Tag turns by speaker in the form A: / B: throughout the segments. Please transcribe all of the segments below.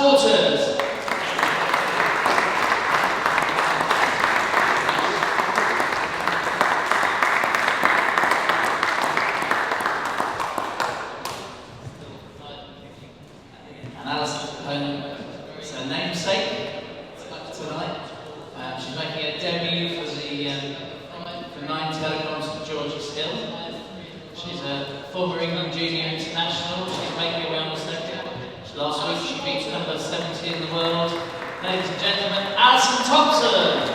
A: supporters. And Alice's opponent is her namesake tonight. She's making a debut for 9 Telecoms at George's Hill. She's a former England junior international. She's making her way on the circuit. Last week she beat number 70 in the world. Ladies and gentlemen, Alison Thompson.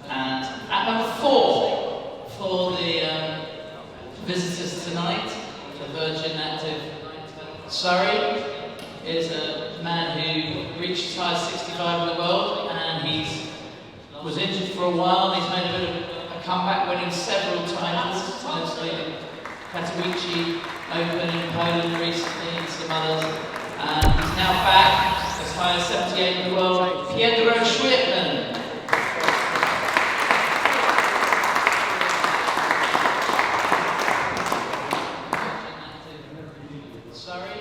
A: And at number 4 for the visitors tonight, the Virgin Active Surrey, is a man who reached as high as 65 in the world, and he was injured for a while. He's made a bit of a comeback, winning several titles, mostly the Katowice Open in Poland recently and some others. And he's now back as high as 78 in the world. Pedro Schwirtman. Sorry,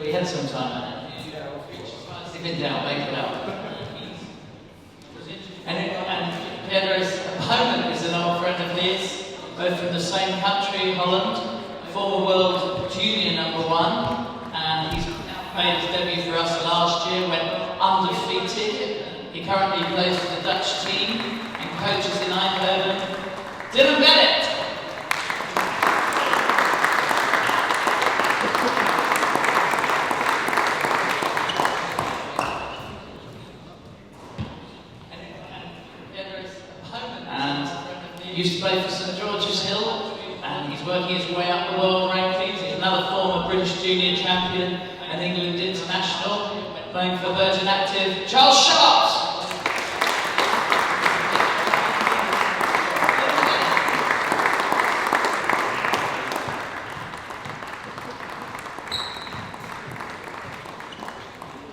A: we had some time. He's been down, make it up. And Pedro's opponent is an old friend of his, both from the same country, Holland, former world junior number 1, and he's made his debut for us last year, went undefeated. He currently plays for the Dutch team and coaches in Eindhoven. Dylan Bennett. Used to play for St George's Hill, and he's working his way up the world rankings. He's another former British junior champion and England international, playing for Virgin Active. Charles Sharps!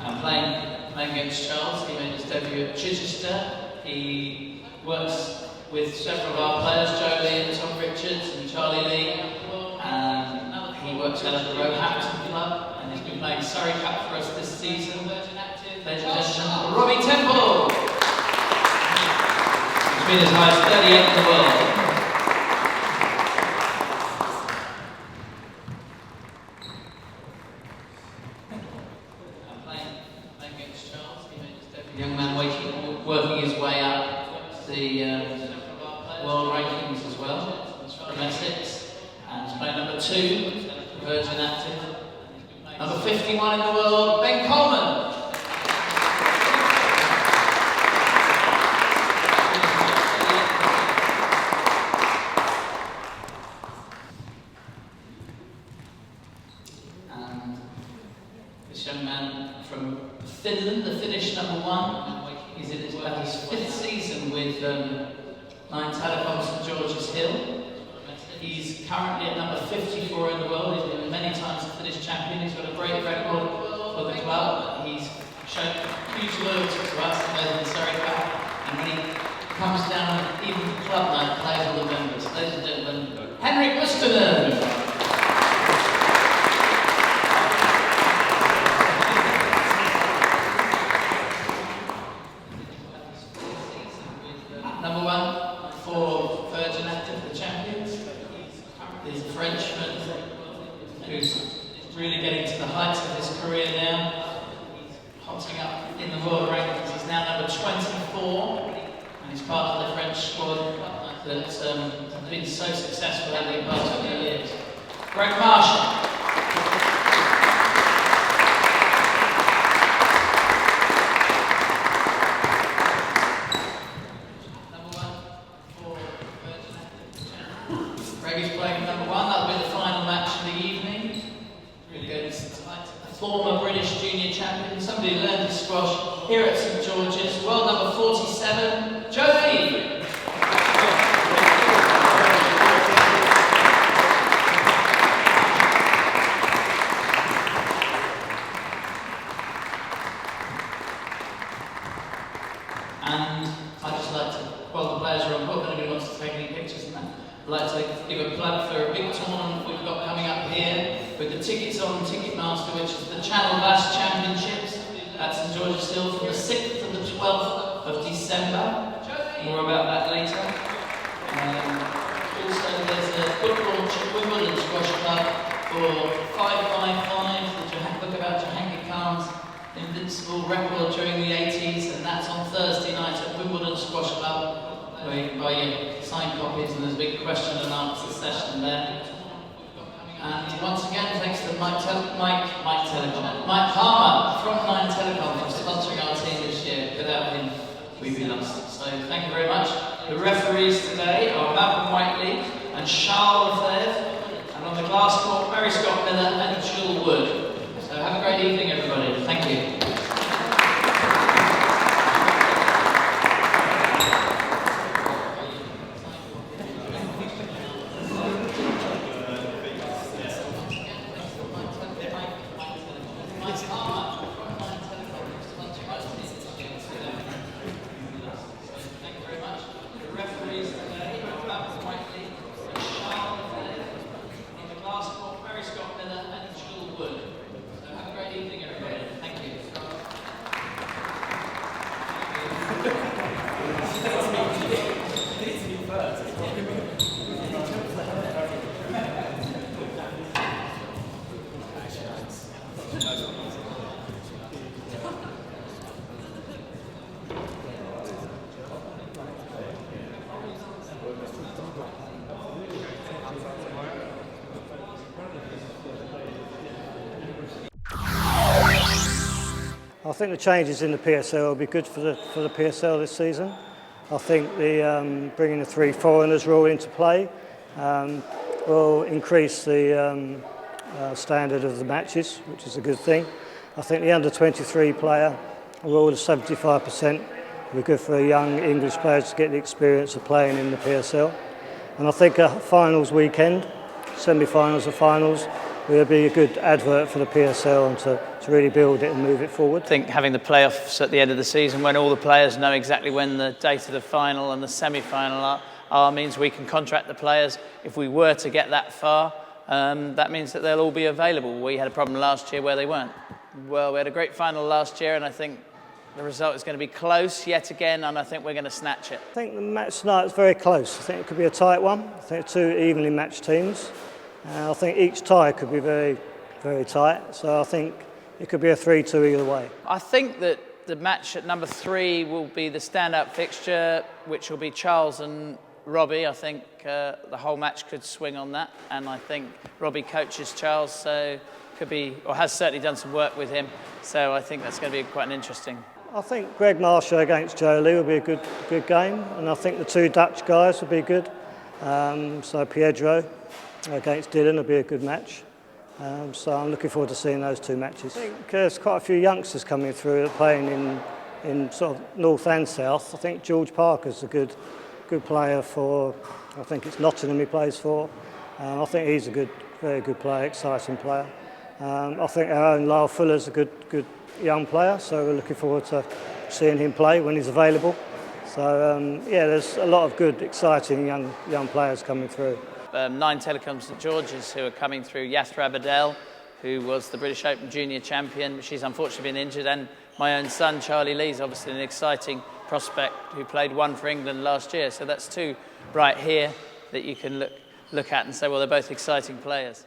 A: And playing against Charles, he made his debut at Chichester. He works with several of our players, Joe Lee and Tom Richards and Charlie Lee, and he works out at the Roehampton Club, and he's been playing Surrey Cup for us this season. Ladies and gentlemen, Robbie Temple. He's been as high as 38 in the world. Playing against Charles, he made his debut. Young man working his way up the world rankings as well, domestics, and he's playing number 2, Virgin Active. Number 51 in the world, Ben Coleman. And this young man from Finland, the Finnish number 1, he's in his 5th season with 9 Telecoms St George's Hill. He's currently at number 54 in the world. He's been many times a Finnish champion. He's got a great record for the club. He's shown huge loyalty to us in the Surrey Cup. And when he comes down, even the club night, plays all the members. Ladies and gentlemen, Henrik Mustonen. Number 1 for Virgin Active, the champions. He's a Frenchman who's really getting to the heights of his career now. Hotting up in the world rankings. He's now number 24, and he's part of the French squad that have been so successful over the past few years. Gregoire Marche. Greg's playing number 1, that'll be the final match of the evening. Really good. Former British junior champion, somebody who learned to squash here at St George's. World number 47, Joe Lee. And I'd just like to while the players are on board, if anybody wants to take any pictures and that, I'd like to give a plug for a big tournament we've got coming up here with the tickets on Ticketmaster, which is the Channel Bass Championships at St George's Hill from the 6th to the 12th of December. More about that later. Also, there's a book launch at Wimbledon Squash Club for 555, the book about Henrik Khan's invincible record during the 80s, and that's on Thursday night at Wimbledon Squash Club, where you can buy your signed copies, and there's a big question and answer session there. And once again, thanks to Mike Palmer from 9 Telecom for sponsoring our team this year. Without him, we'd be lost. So thank you very much. The referees today are Malcolm Whiteley and Charles Lefebvre, and on the glass court, Mary Scott Miller and Jill Wood. So have a great evening, everybody. Thank you.
B: I think the changes in the PSL will be good for the PSL this season. I think the bringing the 3 foreigners rule into play will increase the standard of the matches, which is a good thing. I think the under-23 player rule of 75% will be good for young English players to get the experience of playing in the PSL. And I think a finals weekend, semi-finals or finals, will be a good advert for the PSL and to really build it and move it forward.
C: I think having the playoffs at the end of the season when all the players know exactly when the date of the final and the semi-final are means we can contract the players. If we were to get that far, that means that they'll all be available. We had a problem last year where they weren't. Well, we had a great final last year and I think the result is going to be close yet again, and I think we're going to snatch it.
B: I think the match tonight is very close. I think it could be a tight one. I think 2 evenly matched teams. I think each tie could be very, very tight. So I think it could be a 3-2 either way.
C: I think that the match at number 3 will be the stand-up fixture, which will be Charles and Robbie. I think the whole match could swing on that, and I think Robbie coaches Charles, so could be, or has certainly done some work with him. So I think that's going to be quite an interesting.
B: I think Gregoire Marche against Jolie will be a good game, and I think the 2 Dutch guys will be good. So Pedro against Dylan will be a good match. So I'm looking forward to seeing those 2 matches. I think there's quite a few youngsters coming through playing in sort of north and south. I think George Parker's a good player for, I think it's Nottingham he plays for. I think he's a very good player, exciting player. I think our own Lyle Fuller's a good young player, so we're looking forward to seeing him play when he's available. So yeah, there's a lot of good, exciting young players coming through.
C: 9 Telecom St George's who are coming through. Yatra Badel, who was the British Open Junior Champion. She's unfortunately been injured. And my own son, Charlie Lee's obviously an exciting prospect who played 1 for England last year. So that's 2 right here that you can look at and say, well, they're both exciting players.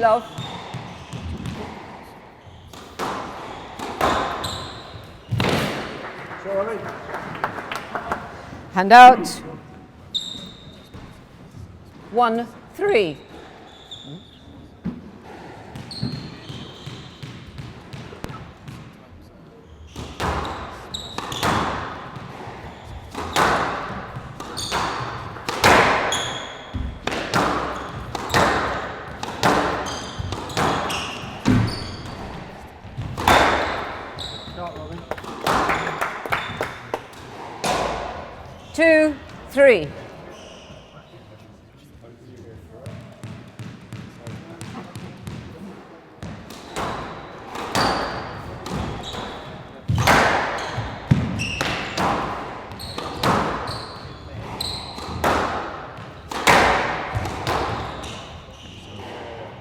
D: love. Hand out. 1, 3. Two, 3.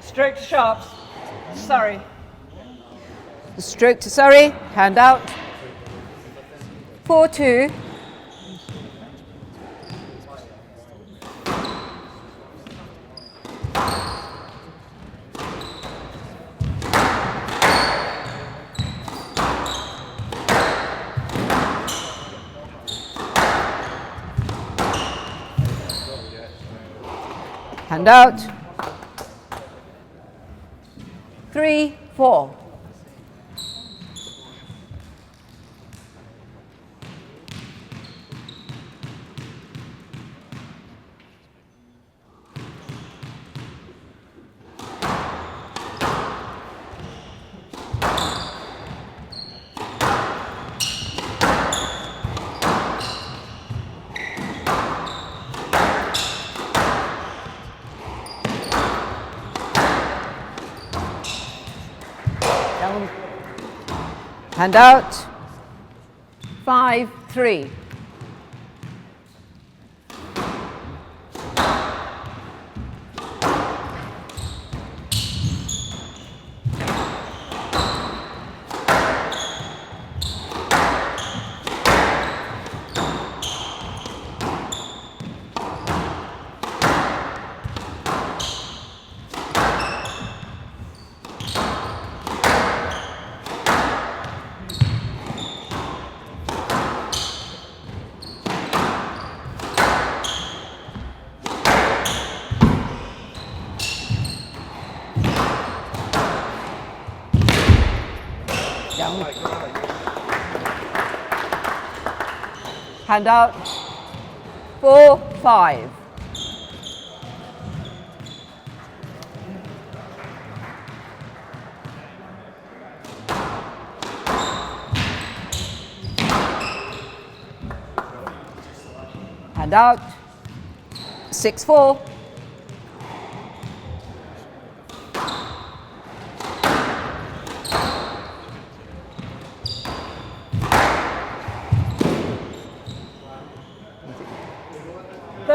D: Stroke to sharps. Surrey. The stroke to Surrey. Hand out. 4, 2. Hand out. 3, 4. Hand out. 5, 3. Hand out. 4, 5. Hand out. 6, 4.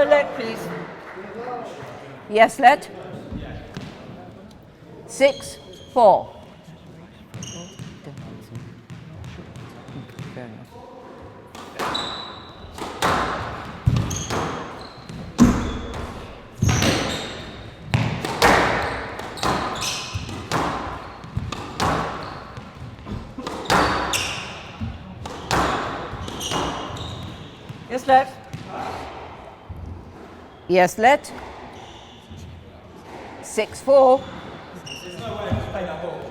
D: Let, please. Yes, let. 6, 4. Yes, let. Yes, let. 6, 4.
E: There's no way to play that ball.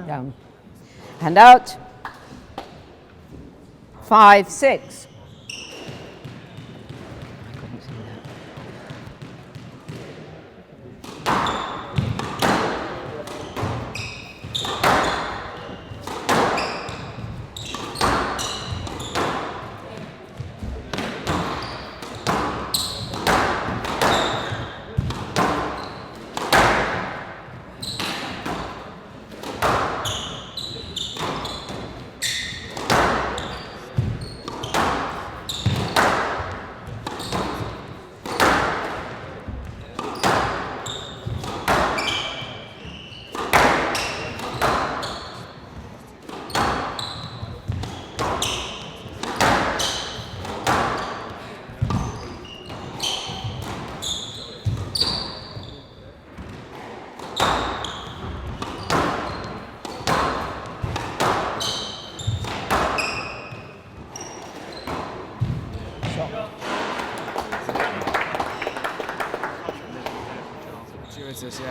D: Down. Hand out. 5, 6.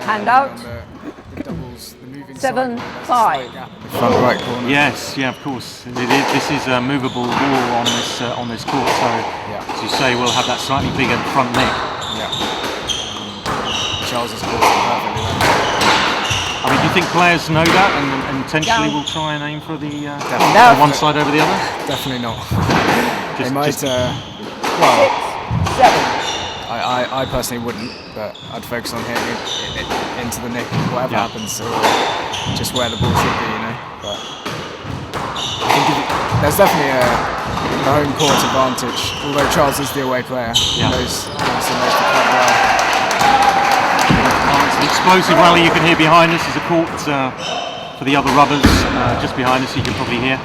D: Hand out.
F: The doubles, the moving
D: 7,
F: side, there's a
D: 5.
F: slight gap in the front right corner.
G: Yes, yeah, of course. This is a movable wall on this court, so as you say, we'll have that slightly bigger front neck.
F: Yeah. Charles has caught it perfectly well.
G: I mean, do you think players know that and intentionally will try and aim for the one side over the other?
F: Definitely not.
G: Just,
F: they might.
D: Well, 6, 7.
F: I personally wouldn't, but I'd focus on hitting it into the nick, whatever happens, or just where the ball should be, you know. But I think there's definitely a home court advantage. Although Charles is the away player, he knows the club well.
G: It's an explosive rally you can hear behind us. There's a court for the other rubbers just behind us. You can probably hear.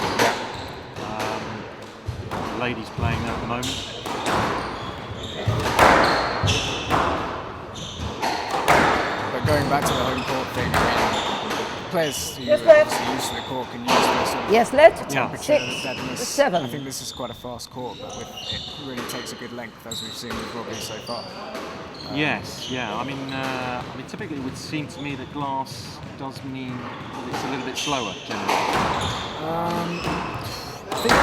G: The ladies playing there at the moment.
F: Going back to the home court thing, I mean, players who are used to the court can use this sort of temperature and deadness.
D: 7.
F: I think this is quite a fast court, but it really takes a good length, as we've seen with Robbie so far.
G: Yes, yeah. I mean, typically it would seem to me that glass does mean it's a little bit slower generally.
F: I think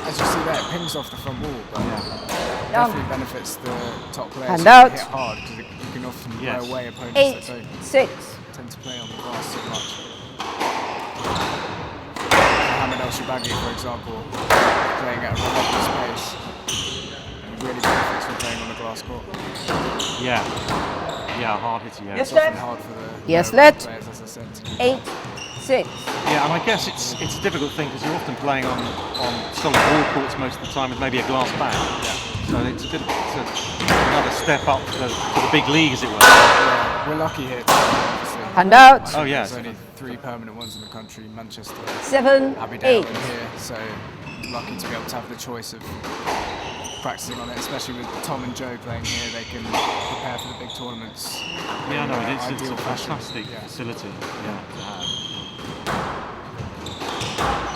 F: as you see there, it pings off the front wall, but definitely benefits the top players
D: Hand
F: who
D: out.
F: hit hard, because you can often wear away opponents
D: 8,
F: that don't
D: 6.
F: tend to play on the glass so much. Mohamed El Shabaghi, for example, playing at a relentless pace, and really benefits from playing on the glass court.
G: Yeah, hard hitter. Yeah,
F: It's often hard for the
D: Yes, let.
F: players, as I said, to keep
D: 8, 6.
G: Yeah, and I guess it's a difficult thing because you're often playing on solid ball courts most of the time with maybe a glass back. So it's another step up to the big league, as it were.
F: Yeah, we're lucky here today, obviously.
D: Hand out.
G: Oh yeah.
F: There's only 3 permanent ones in the country: Manchester,
D: 7,
F: Aberdeen,
D: 8.
F: and here. So lucky to be able to have the choice of practicing on it, especially with Tom and Joe playing here. They can prepare for the big tournaments.
G: Yeah, no, it's a
F: ideal fashion.
G: fantastic facility. Yeah, to have.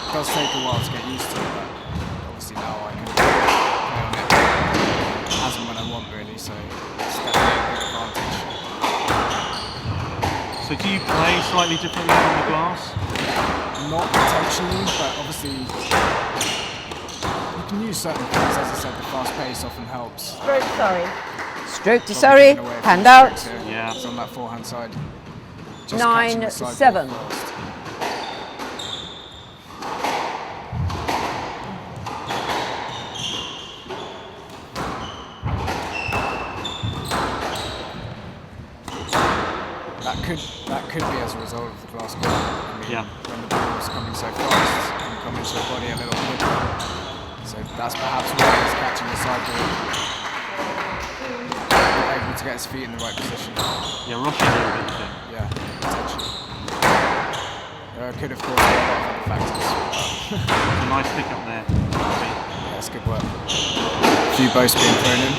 F: It does take a while to get used to it, but obviously now I can play on it as and when I want, really, so it's definitely a big advantage.
G: So do you play slightly differently on the glass?
F: Not intentionally, but obviously you can use certain things. As I said, the fast pace often helps.
D: Stroke, sorry. Stroke to
F: Robbie
D: sorry.
F: getting away a few
D: Hand out.
F: strokes here.
G: Yeah.
F: It's on that forehand side. Just catching
D: 9,
F: the sideball
D: 7.
F: first. That could be as a result of the glass court. I mean, when the ball is coming so fast, it can come into the body a little quicker. So that's perhaps why he's catching the sideball, able to get his feet in the right position.
G: Yeah, rushing a little bit, you think?
F: Yeah, potentially. Could of course be a lot of other factors.
G: It's a nice pick up there.
F: Yeah, that's good work. A few boasts being thrown in.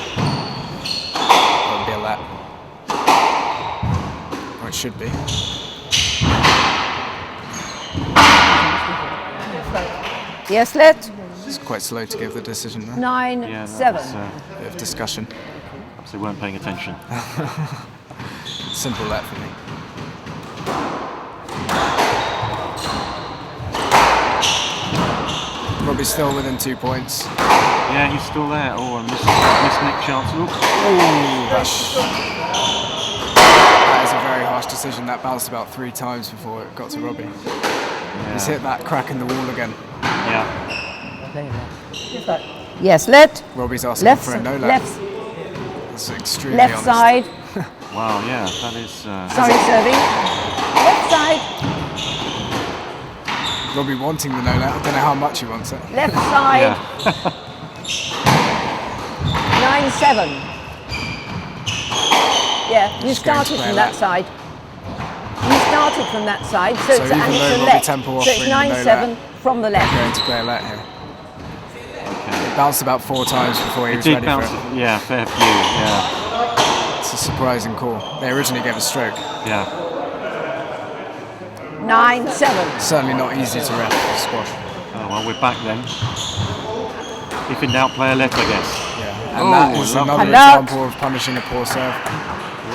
F: That'll be a lap. Or it should be.
D: Yes, let.
F: It's quite slow to give the decision there.
D: 9, 7.
F: Bit of discussion.
G: Perhaps they weren't paying attention.
F: Simple lap for me. Robbie's still within 2 points.
G: Yeah, he's still there. Oh, and missed Nick chance.
F: That is a very harsh decision. That bounced about 3 times before it got to Robbie.
G: Yeah.
F: He's hit that crack in the wall again.
G: Yeah.
D: Yes, let.
F: Robbie's asking
D: Left,
F: for a no lap.
D: left,
F: That's extremely
D: left
F: honest.
D: side.
G: Wow, yeah, that is...
D: Sorry, serving. Left side.
F: Robbie wanting the no lap. I don't know how much he wants it.
D: Left side. 9, 7. Yeah, you
F: Just going to
D: started
F: play
D: from
F: a
D: that
F: lap.
D: side. You started from that side, so it's
F: even
D: and
F: though
D: it's a
F: Robbie
D: left.
F: Temple
D: So it's
F: offering
D: 9,
F: the no
D: 7
F: lap,
D: from the left.
F: Going to play a lap here. It bounced about 4 times before he was
G: did
F: ready
G: bounce,
F: for it.
G: yeah, fair few, yeah.
F: It's a surprising call. They originally gave a stroke.
G: Yeah.
D: 9, 7.
F: Certainly not easy to ref for squash.
G: Oh, well, we're back then. If in doubt, play a left, I guess.
F: Yeah, and that is
G: lovely.
F: another
D: Hello.
F: example of punishing a poor serve.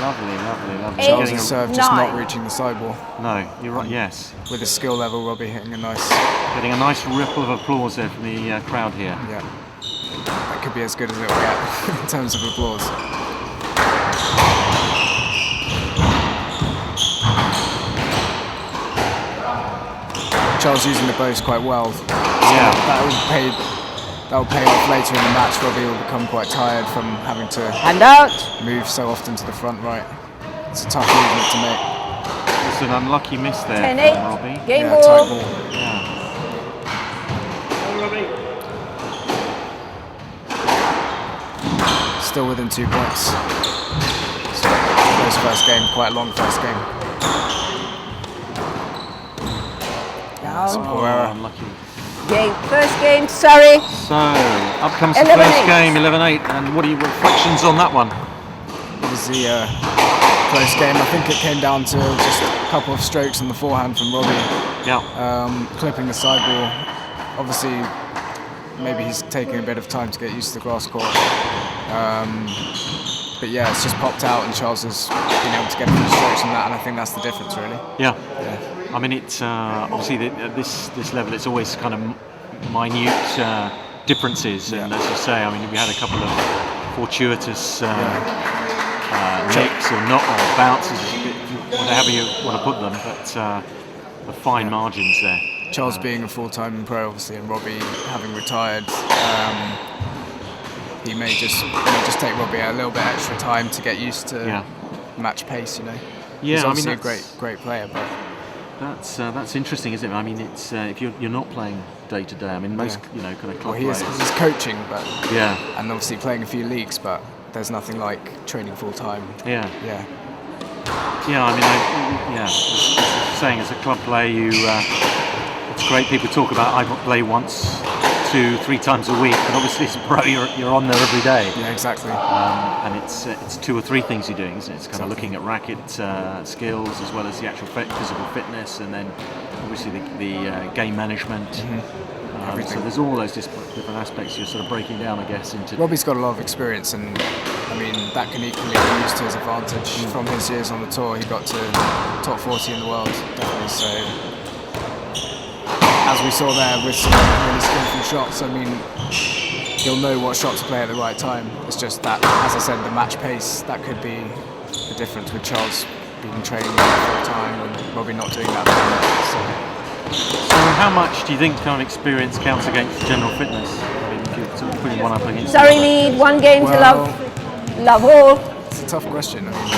G: Lovely, lovely, lovely.
D: Eight.
F: Charles' serve just not
D: 9.
F: reaching the sideball.
G: No, you're right. Yes,
F: With his skill level, Robbie hitting a nice.
G: getting a nice ripple of applause there from the crowd here.
F: Yeah. That could be as good as it'll get in terms of applause. Charles using the bows quite well. So
G: Yeah.
F: that will pay off later in the match. Robbie will become quite tired from having to
D: Hand out.
F: move so often to the front right. It's a tough movement to make.
G: It's an unlucky miss there
D: 10-8.
G: from Robbie.
D: Game
F: Yeah,
D: ball.
F: tight ball.
G: Yeah.
F: Still within 2 points. So close first game, quite a long first game.
D: Down.
G: Oh, unlucky.
D: First game, Surrey.
G: So, up comes the
D: 11-8.
G: first game, 11-8. And what are your reflections on that one?
F: It was the close game. I think it came down to just a couple of strokes on the forehand from Robbie,
G: Yeah.
F: clipping the sideball. Obviously, maybe he's taking a bit of time to get used to the grass court. But yeah, it's just popped out, and Charles has been able to get a few strokes on that, and I think that's the difference, really.
G: Yeah. I mean, it's obviously at this level, it's always kind of minute differences. And as you say, I mean, we had a couple of fortuitous nicks or not, or bounces, whatever you want to put them, but the fine margins there.
F: Charles being a full-time pro, obviously, and Robbie having retired, he may just take Robbie a little bit extra time to get used to match pace.
G: Yeah,
F: he's
G: I
F: obviously
G: mean,
F: a great player, but
G: that's interesting, isn't it? I mean, it's if you're not playing day to day. I mean, most kind of club players.
F: He's coaching, but
G: and
F: obviously playing a few leagues, but there's nothing like training full-time.
G: Yeah. I mean, as saying as a club player, it's great. People talk about I play once, 2-3 times a week, but obviously as a pro, you're on there every day.
F: Yeah, exactly.
G: And it's 2 or 3 things you're doing, isn't it? It's kind of looking at racket skills as well as the actual physical fitness, and then obviously the game management. So there's all those different aspects you're sort of breaking down, I guess, into.
F: Robbie's got a lot of experience, and I mean that can equally be used to his advantage. From his years on the tour, he got to top 40 in the world, definitely. So as we saw there with some really skillful shots, I mean he'll know what shot to play at the right time. It's just that, as I said, the match pace, that could be the difference with Charles being training full time and Robbie not doing that very much.
G: So how much do you think kind of experience counts against general fitness? I mean, if you're sort of putting one up against.
D: Surrey lead, 1 game to love all.
F: It's a tough question. I mean,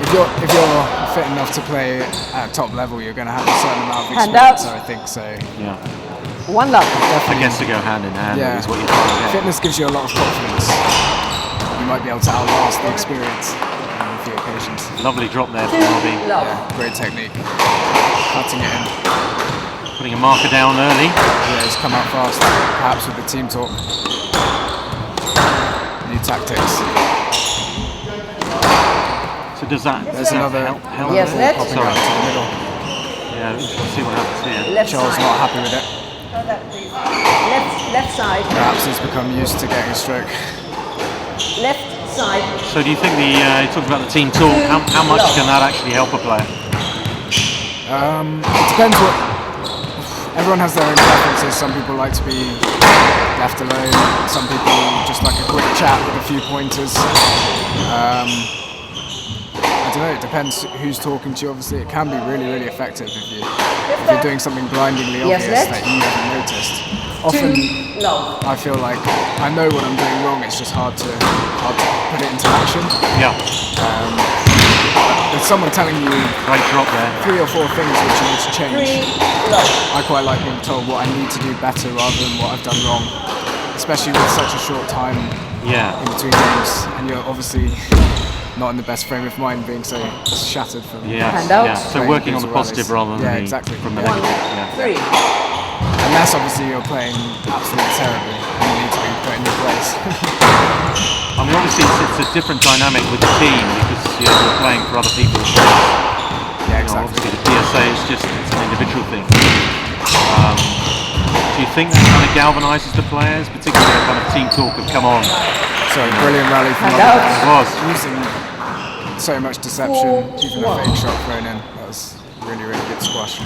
F: if you're fit enough to play at top level, you're going to have a certain amount of
D: Hand
F: experience.
D: out.
F: So I think so.
G: Yeah.
D: 1 love.
G: I guess to go hand in hand is what you're trying to get.
F: Fitness gives you a lot of confidence. You might be able to outlast the experience on a few occasions.
G: Lovely drop there from
D: 2
G: Robbie.
D: love.
F: Yeah, great technique. Cutting it in.
G: Putting a marker down early.
F: Yeah, he's come out fast, perhaps with the team talk. New tactics.
G: So does that?
F: There's another
G: help
D: Yes,
G: there?
D: net.
F: popping out to the middle.
G: Yeah, let's see what happens here.
D: Left
F: Charles
D: side.
F: not happy with it.
D: Left side.
F: Perhaps he's become used to getting a stroke.
D: Left side.
G: So do you think you talked about the team talk? How much can that actually help a player?
F: It depends what. Everyone has their own preferences. Some people like to be left alone. Some people just like a quick chat with a few pointers. I don't know. It depends who's talking to you. Obviously, it can be really, really effective if you're doing something blindingly
D: Yes,
F: obvious
D: left.
F: that you haven't noticed. Often,
D: 2 love.
F: I feel like I know what I'm doing wrong. It's just hard to put it into action.
G: Yeah,
F: There's someone telling you
G: great drop there.
F: 3 or 4 things which you need to change.
D: 3 love.
F: I quite like being told what I need to do better rather than what I've done wrong, especially with such a short time
G: Yeah.
F: in between games, and you're obviously not in the best frame of mind being so shattered from
G: Yes.
D: Hand out.
G: Yeah. So working on the positive rather than
F: exactly.
G: from the
F: Yeah.
G: negative.
D: 3.
F: Unless obviously you're playing absolutely terribly and you need to be put in your place.
G: I mean, obviously it's a different dynamic with the team because you're playing for other people.
F: Yeah, exactly.
G: Obviously the PSA is just it's an individual thing. Do you think that kind of galvanises the players, particularly a kind of team talk of come on,
F: Sorry, brilliant rally from
D: Handout.
G: It was.
F: using so much deception, keeping a fake shot thrown in. That was really, really good squash.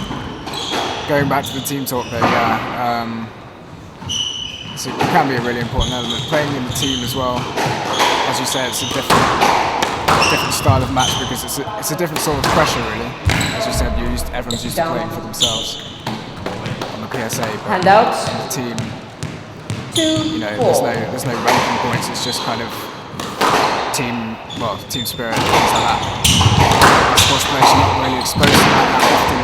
F: Going back to the team talk there, yeah. So it can be a really important element. Playing in the team as well. As you say, it's a different style of match because it's a different sort of pressure, really. As you said, everyone's used to playing for themselves on the PSA, but
D: Handout.
F: in the team,
D: 2,
F: you know,
D: 4.
F: there's no ranking points. It's just kind of team spirit and things like that. Squash players are not really exposed to that often.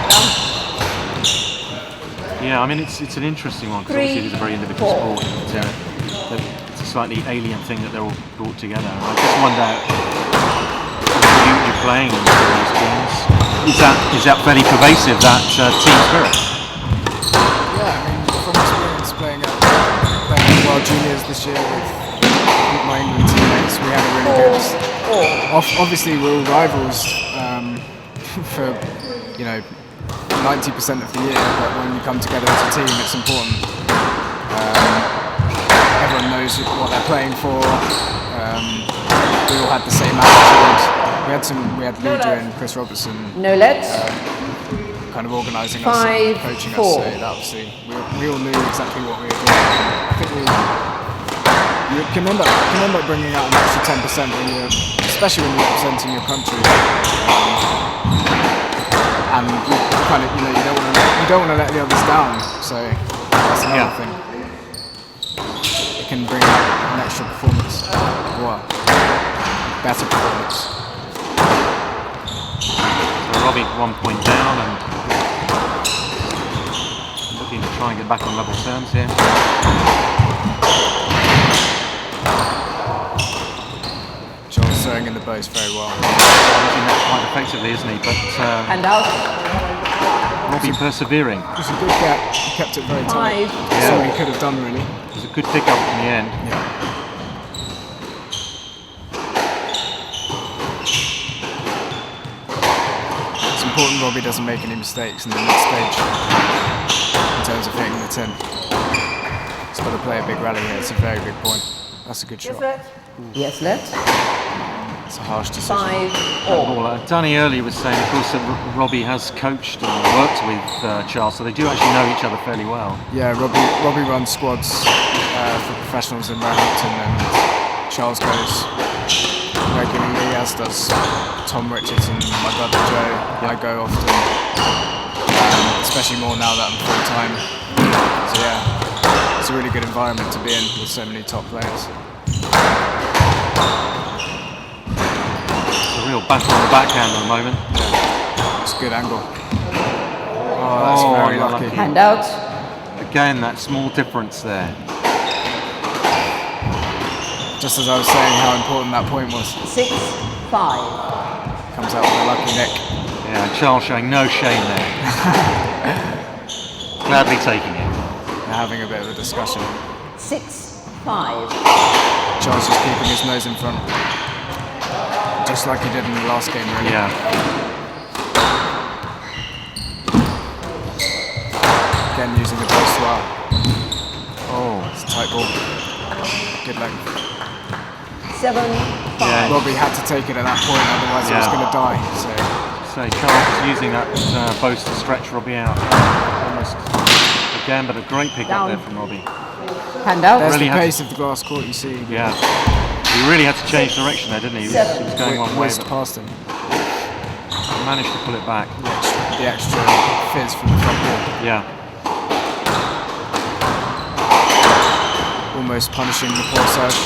G: Yeah, I mean it's an interesting one because obviously it's a very individual sport. It's a slightly alien thing that they're all brought together. I just wonder, you're playing in those teams. Is that fairly pervasive? That team spirit?
F: Yeah, I mean from experience playing World Juniors this year with my England teammates, we had a really good. Obviously, we're all rivals for 90% of the year, but when you come together as a team, it's important. Everyone knows what they're playing for. We all had the same attitude. We had Luda and Chris Robertson.
D: No lets.
F: Kind of organising us and coaching us, so that obviously we all knew exactly what we were doing. I think you can end up bringing out an extra 10% especially when you're representing your country. And you kind of, you don't want to let the others down. So that's another thing. It can bring out an extra performance, better performance.
G: So Robbie 1 point down and looking to try and get back on level terms here.
F: Joel's throwing in the bows very well.
G: Using that quite effectively, isn't he? But
D: And out.
G: Robbie persevering.
F: It was a good gap. He kept it very tight.
D: 5.
F: That's all he could have done, really.
G: It was a good pick up in the end.
F: Yeah. It's important Robbie doesn't make any mistakes in the mid stage in terms of hitting the tin. He's got to play a big rally here. It's a very big point. That's a good shot.
D: Yes, let.
F: It's a harsh decision.
D: 5 all.
G: Well, Danny earlier was saying, of course, that Robbie has coached and worked with Charles, so they do actually know each other fairly well.
F: Yeah, Robbie runs squads for professionals in Roehampton, and Charles goes regularly, as does Tom Richards and my brother Joe. I go often, especially more now that I'm full time. So yeah, it's a really good environment to be in with so many top players.
G: Real battle on the backhand at the moment.
F: Yeah. It's a good angle. Oh, that's very lucky.
D: Hand out.
G: Again, that small difference there.
F: Just as I was saying how important that point was.
D: 6, 5.
F: Comes out with a lucky nick.
G: Yeah, Charles showing no shame there. Gladly taking it.
F: They're having a bit of a discussion.
D: 6, 5.
F: Charles is keeping his nose in front. Just like he did in the last game, really.
G: Yeah.
F: Again, using the ball swell.
G: Oh,
F: It's a tight ball. Good length.
D: 7, 5.
G: Yeah.
F: Robbie had to take it at that point, otherwise he was going to die.
G: so Charles is using that boast to stretch Robbie out. Almost again, but a great pick up there from Robbie.
D: Hand out.
F: There's
G: Really
F: the
G: had
F: pace of the glass court, you see.
G: Yeah. He really had to change direction there, didn't he? He was going one way,
F: Whizzed
G: but
F: past him.
G: managed to pull it back.
F: The extra fizz from the front wall.
G: Yeah.
F: Almost punishing the poor serve.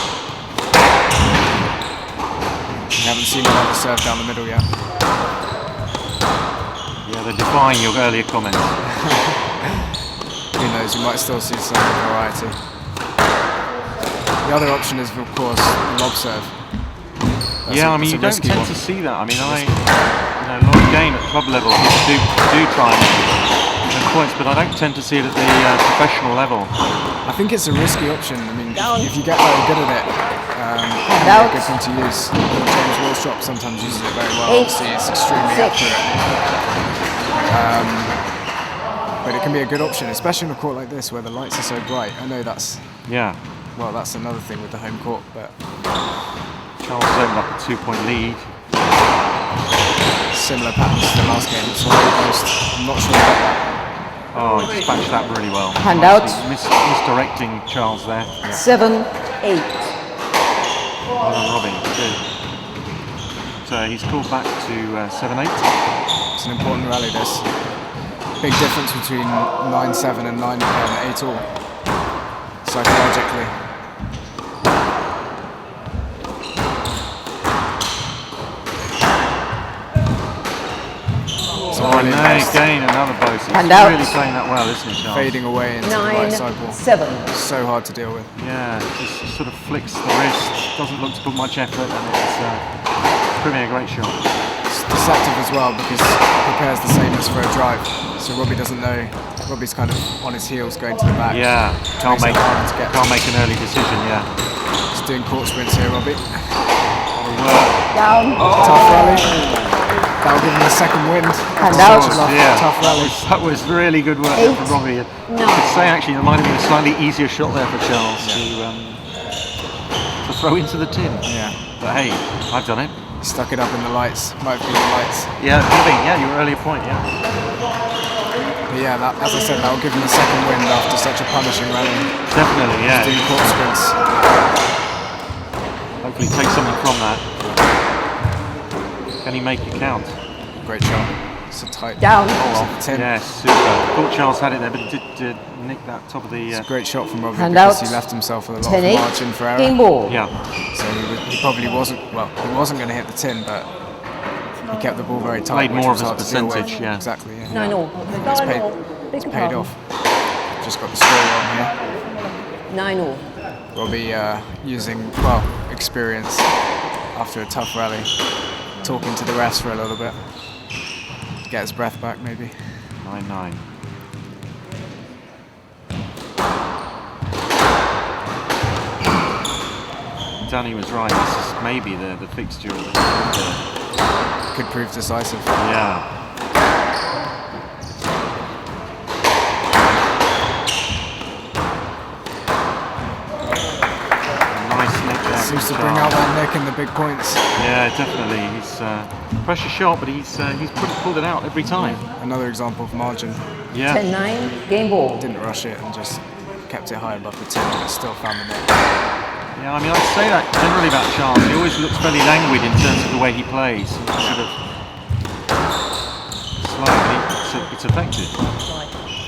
F: We haven't seen another serve down the middle yet.
G: Yeah, they're defying your earlier comments.
F: Who knows, we might still see some variety. The other option is, of course, the lob serve.
G: Yeah, I mean, you don't tend to see that. I mean, a lot of game at club level, people do try and make points, but I don't tend to see it at the professional level.
F: I think it's a risky option. I mean, if you get very good at it, it's a good thing to use. James Walstrop sometimes uses it very well. Obviously, it's extremely accurate. But it can be a good option, especially on a court like this where the lights are so bright. I know that's...
G: Yeah.
F: Well, that's another thing with the home court, but
G: Charles has opened up a 2-point lead.
F: Similar patterns to the last game, so I'm not sure about that.
G: Oh, he dispatched that really well.
D: Hand out.
G: Misdirecting Charles there.
D: 7-8.
G: Well done, Robbie. Good. So he's called back to 7-8.
F: It's an important rally, this. Big difference between 9-7 and 8 all, psychologically.
G: Again, another boast. He's
D: Hand out.
G: really playing that well, isn't he, Charles?
F: Fading away into the right sideball.
D: 9-7.
F: So hard to deal with.
G: Yeah, just sort of flicks the wrist, doesn't look to put much effort, and it's proving a great shot.
F: It's deceptive as well because it prepares the same as for a drive. So Robbie doesn't know. Robbie's kind of on his heels going to the back.
G: Yeah, can't make an early decision, yeah.
F: Just doing court sprints here, Robbie.
D: Down.
F: Tough rally. That'll give him a second wind.
D: Hand out.
F: Tough rally.
G: That was really good work there from Robbie. You could say actually there might have been a slightly easier shot there for Charles to throw into the tin.
F: Yeah.
G: But hey, I've done it.
F: Stuck it up in the lights. Might have been the lights.
G: Yeah, could have been. Yeah, your earlier point, yeah.
F: But yeah, as I said, that'll give him a second wind after such a punishing rally.
G: Definitely, yeah.
F: Doing court sprints.
G: Hopefully take something from that. Can he make it count?
F: Great shot. It's a tight.
D: Down.
F: Tin.
G: Yes, super. I thought Charles had it there, but he did nick that top of the...
F: It's a great shot from Robbie
D: Hand
F: because
D: out.
F: he left himself with a lot
D: 10-8.
F: of margin for error.
D: Game ball.
G: Yeah.
F: So he probably wasn't, well, he wasn't going to hit the tin, but he kept the ball very tight.
G: Played more
F: which
G: of
F: was
G: his
F: hard to deal with.
G: percentage, yeah.
F: Exactly, yeah.
D: 9-all.
F: It's paid off. Just got the score wrong here.
D: 9-all.
F: Robbie using, well, experience after a tough rally, talking to the refs for a little bit. Get his breath back, maybe.
G: 9-9. Danny was right. This is maybe the fixture of the
F: Could prove decisive.
G: Yeah. Nice nick there.
F: Seems to bring out that nick in the big points.
G: Yeah, definitely. He's pressure shot, but he's pulled it out every time.
F: Another example of margin.
G: Yeah.
D: 10-9. Game ball.
F: Didn't rush it and just kept it high above the tin, but still found the nick.
G: Yeah, I mean, I'd say that generally about Charles. He always looks fairly languid in terms of the way he plays. Sort of slow, but it's effective.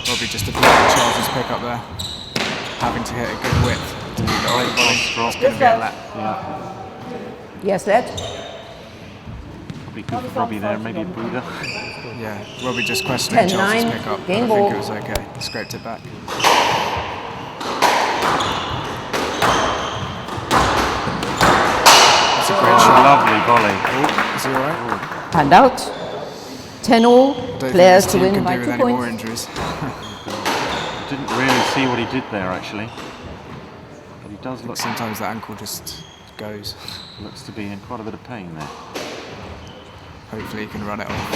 F: Robbie just avoided Charles's pick up there, having to hit a good width. To beat the right volley. It's going to be a lap.
G: Yeah.
D: Yes, lad.
G: Probably good for Robbie there, maybe a breather.
F: Yeah, Robbie just questioning
D: 10-9,
F: Charles's pick up.
D: game
F: I
D: ball.
F: think it was okay. Scraped it back. That's a great shot.
G: Lovely volley.
F: Is he alright?
D: Hand out. 10-all.
F: Don't
D: Players
F: think
D: to
F: this team
D: win
F: can
D: by
F: do
D: 2
F: with any more
D: points.
F: injuries.
G: Didn't really see what he did there actually. But he does look
F: Sometimes the ankle just goes.
G: looks to be in quite a bit of pain there.
F: Hopefully he can run it off.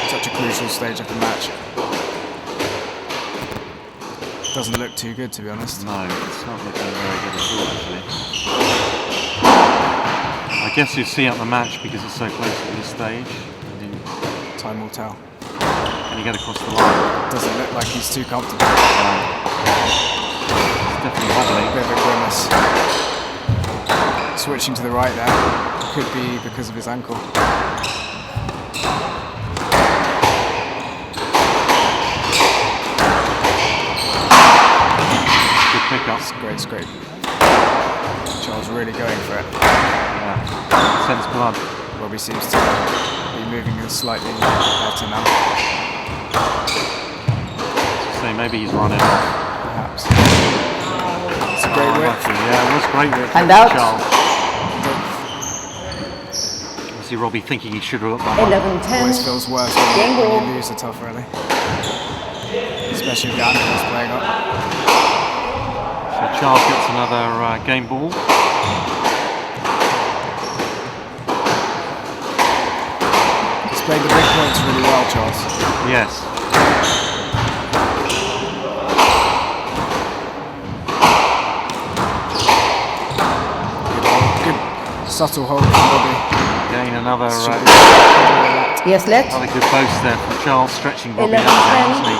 F: Such a crucial stage of the match. Doesn't look too good, to be honest.
G: No, it's not looking very good at all actually. I guess you'll see out the match because it's so close at this stage.
F: Time will tell.
G: Can he get across the line?
F: Doesn't look like he's too comfortable.
G: It's definitely wobbly.
F: Bit of a grimace. Switching to the right there. Could be because of his ankle.
G: Good pickup.
F: It's a great scrape. Charles really going for it.
G: Yeah. Sense blood.
F: Robbie seems to be moving slightly better now.
G: So maybe he's running off.
F: Perhaps. It's a great whip.
G: Yeah, it was great whip.
D: Hand out.
G: Charles. See Robbie thinking he should have got that.
D: 11-10.
F: Always feels worse
D: Game
F: when
D: ball.
F: you lose a tough rally. Especially if the ankle's playing up.
G: So Charles gets another game ball.
F: He's played the big points really well, Charles.
G: Yes.
F: Good Subtle hold from Robbie.
G: Again, another
D: Yes, let.
G: another good post there from Charles, stretching Robbie
D: 11,
G: out there,
D: 10.
G: wasn't he?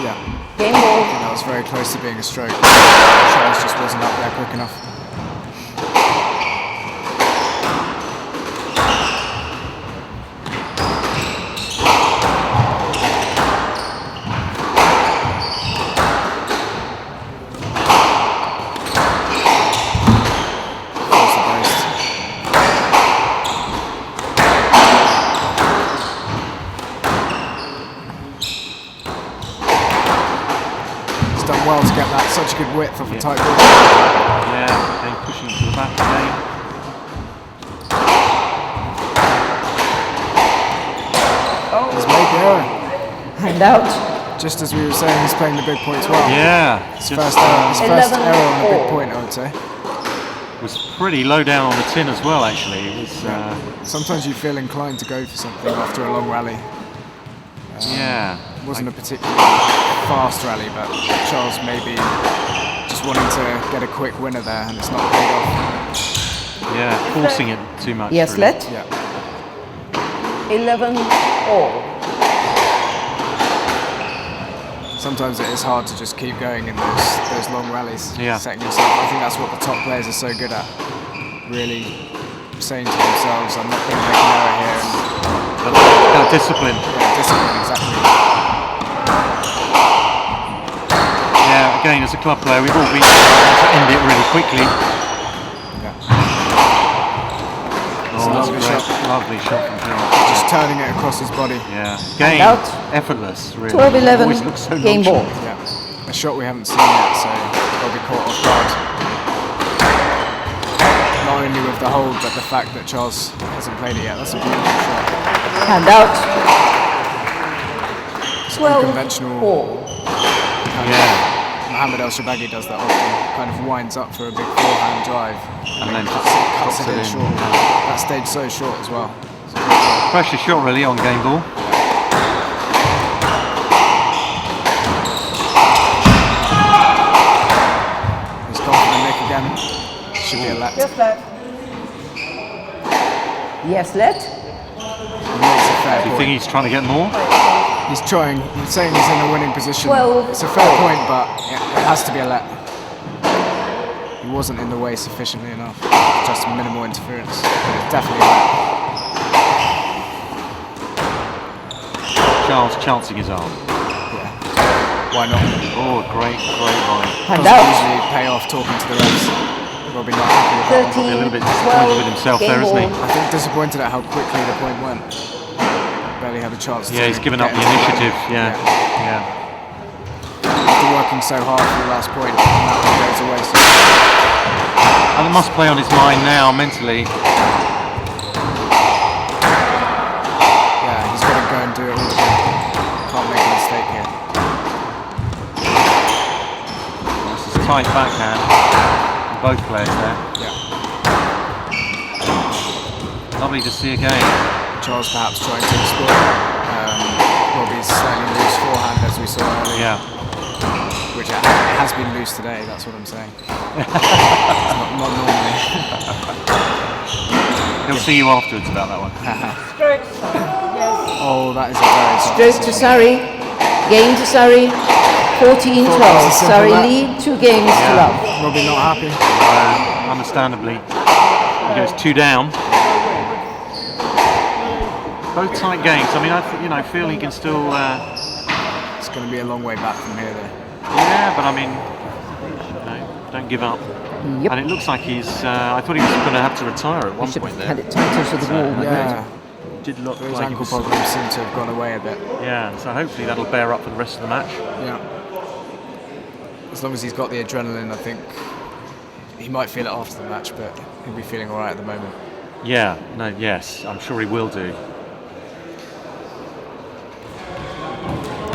F: Yeah,
D: Game ball.
F: that was very close to being a stroke. Charles just wasn't up there quick enough. Well to get that such a good width off a tight ball.
G: Yeah, then pushing to the back again.
F: He's made the error.
D: Hand out.
F: Just as we were saying, he's playing the big points well.
G: Yeah,
F: His
G: just,
F: first error on a big
D: 11-4.
F: point, I would say.
G: was pretty low down on the tin as well, actually. It was,
F: Sometimes you feel inclined to go for something after a long rally.
G: yeah.
F: It wasn't a particularly fast rally, but Charles maybe just wanting to get a quick winner there, and it's not paid off.
G: Yeah, forcing it too much.
D: Yes,
G: really.
D: let.
F: Yeah.
D: 11-all.
F: Sometimes it is hard to just keep going in those long rallies.
G: Yeah.
F: Setting yourself. I think that's what the top players are so good at. Really saying to themselves, "I'm not going to make an error here."
G: But kind of discipline.
F: Yeah, discipline, exactly.
G: Yeah, again, as a club player, we've all been trying to end it really quickly.
F: Yeah.
G: Oh, that's a
F: lovely
G: great,
F: shot.
G: lovely shot from Gerald.
F: Just turning it across his body.
G: Yeah, again,
D: out.
G: effortless, really.
D: 12-11.
G: Always looks so
D: Game ball.
G: nonchalant.
F: Yeah. A shot we haven't seen yet, so they'll be caught off guard. Not only with the hold, but the fact that Charles hasn't played it yet. That's a beautiful shot.
D: Hand out.
F: Unconventional.
D: 12-all.
G: Yeah,
F: Mohamed El Shabaghi does that often. Kind of winds up for a big forehand drive.
G: and then
F: Cuts
G: puts
F: it
G: it
F: in
G: in.
F: short.
G: Yeah.
F: That stayed so short as well.
G: Pressure shot, really, on game ball.
F: He's gone for the nick again. Should be a let.
D: Yes, let. Yes, let.
F: He makes a fair
G: Do you
F: point.
G: think he's trying to get more?
F: He's trying. He's saying he's in a winning position.
D: 12.
F: It's a fair point, but it has to be a let. He wasn't in the way sufficiently enough. Just minimal interference. It's definitely a let.
G: Charles chancing his arm.
F: Yeah. Why not?
G: Oh, great line.
D: Hand
F: Doesn't
D: out.
F: usually pay off talking to the refs. Robbie not happy with that one.
G: Probably a little
D: 13,
G: bit disappointed
D: 12.
G: with himself
D: Game
G: there, isn't he?
D: ball.
F: I think disappointed at how quickly the point went. Barely had a chance.
G: Yeah,
F: to
G: he's given up
F: get
G: the
F: into
G: initiative.
F: rally.
G: Yeah.
F: After working so hard for the last point, and that one goes to waste.
G: And it must play on his mind now, mentally.
F: Yeah, he's got to go and do it all again. Can't make a mistake here.
G: This is a tight backhand from both players there.
F: Yeah.
G: Lovely to see again.
F: Charles perhaps trying to explore Robbie's slightly loose forehand as we saw earlier.
G: Yeah.
F: Which it has been loose today, that's what I'm saying. It's not normally.
G: He'll see you afterwards about that one.
F: Oh, that is a very tough
D: Stroke to Surrey. Game to Surrey. 14-12.
F: simple
D: Surrey
F: that.
D: lead 2 games to love.
F: Robbie not happy.
G: Understandably. He goes 2 down. Both tight games. I mean, I feel he can still.
F: It's going to be a long way back from here, though.
G: Yeah, but I mean, don't give up.
D: Yep.
G: And it looks like he's. I thought he was going to have to retire at one
D: Should
G: point
D: have
G: there.
D: had it tighter to the wall.
F: Yeah,
G: Did look
F: those
G: like it
F: ankle
G: was.
F: problems seem to have gone away a bit.
G: Yeah, so hopefully that'll bear up for the rest of the match.
F: Yeah. As long as he's got the adrenaline, I think he might feel it after the match, but he'll be feeling all right at the moment.
G: Yeah. No. Yes, I'm sure he will do.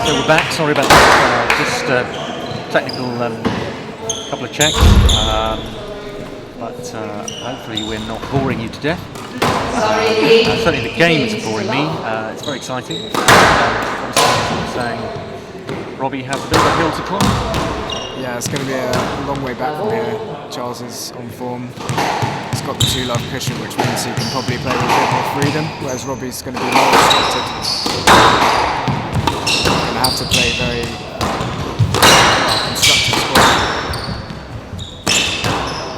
G: So we're back. Sorry about that. Just technical couple of checks, but hopefully we're not boring you to death. Certainly the game isn't boring me. It's very exciting. Obviously, as I was saying, Robbie has a bit of a hill to climb.
F: Yeah, it's going to be a long way back from here. Charles is on form. He's he's got the two-love cushion, which means he can probably play with a bit more freedom, whereas Robbie's going to be more restricted. Going to have to play very constructive squash.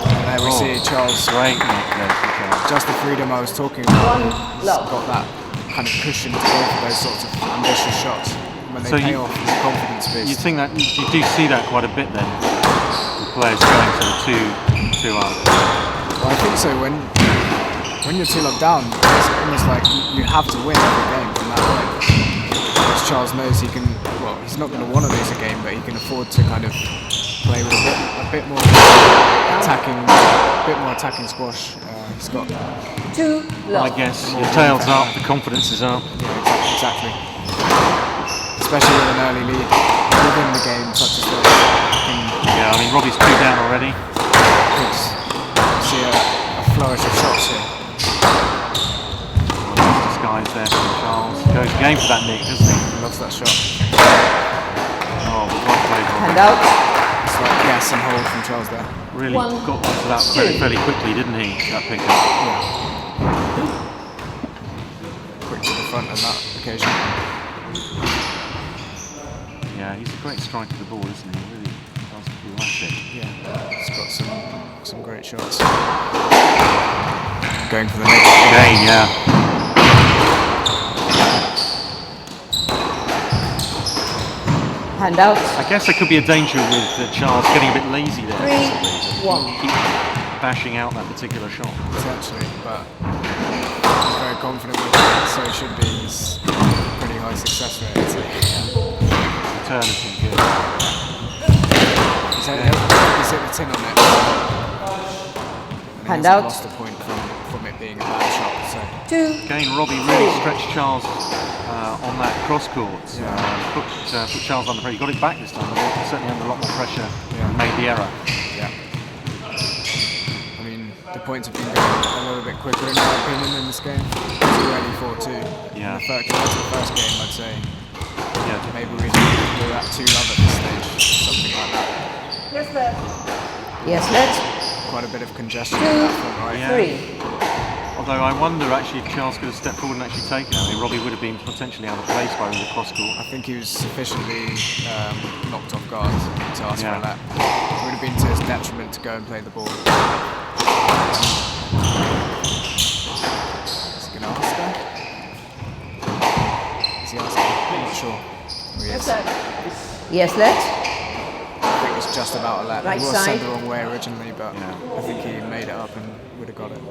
F: And there we see Charles.
G: Great nick there from Charles.
F: Just the freedom I was talking about. He's got that kind of cushion to go for those sorts of ambitious shots. When they pay off, it's a confidence boost.
G: You think that you do see that quite a bit then? The players going to the two up.
F: Well, I think so. When you're 2-love down, it's almost like you have to win every game from that point. As Charles knows, he can. Well, he's not going to want to lose a game, but he can afford to kind of play with a bit more attacking squash. He's got
D: 2 love.
G: I guess your tail's up, the confidence is up.
F: Yeah, exactly. Especially with an early lead within the game, such as this.
G: Yeah, I mean Robbie's 2 down already.
F: Could see a flourish of shots here.
G: Disguise there from Charles. Goes game for that nick, doesn't he?
F: He loves that shot.
G: Oh, but well played, Robbie.
D: Hand out.
F: It's like guess and hold from Charles there.
G: Really
D: 1,
G: got onto that fairly quickly, didn't he? That pickup.
F: Yeah. Quick to the front on that occasion.
G: Yeah, he's a great striker of the ball, isn't he? He really does lash it.
F: Yeah, he's got some great shots. Going for the next
G: Again, yeah.
D: Hand out.
G: I guess there could be a danger with Charles getting a bit lazy there.
D: 3, 1.
G: Keep bashing out that particular shot.
F: potentially, but he's very confident with it, so he should be. He's pretty high success rate. So.
G: Turn has been good.
F: He's hit the tin on it. And
D: Hand
F: he hasn't
D: out.
F: lost a point from it being a bad shot. So
D: 2,
G: Again, Robbie really stretched Charles on that cross court. Put Charles under pressure. He got it back this time. Certainly under a lot more pressure.
F: Yeah.
G: Made the error.
F: yeah. I mean, the points have been going a little bit quicker in my opinion in this game. It's already 4-2.
G: Yeah.
F: Compared to the first game, I'd say
G: Yeah.
F: maybe we can do that 2-love at this stage, something like that.
D: yes, let's.
F: Quite a bit of congestion in that front right.
G: Yeah.
D: 3,
G: Although I wonder actually if Charles could have stepped forward and actually taken it. I mean, Robbie would have been potentially out of place by the cross court.
F: I think he was sufficiently knocked off guard to ask
G: Yeah.
F: for that. It would have been to his detriment to go and play the ball. Is he going to ask that? Is he asking? I'm not sure. Oh, yes.
D: yes, let's.
F: I think it's just about a let.
D: Right
F: He was
D: side.
F: sent the wrong way originally, but
G: Yeah.
F: I think he made it up and would have got it.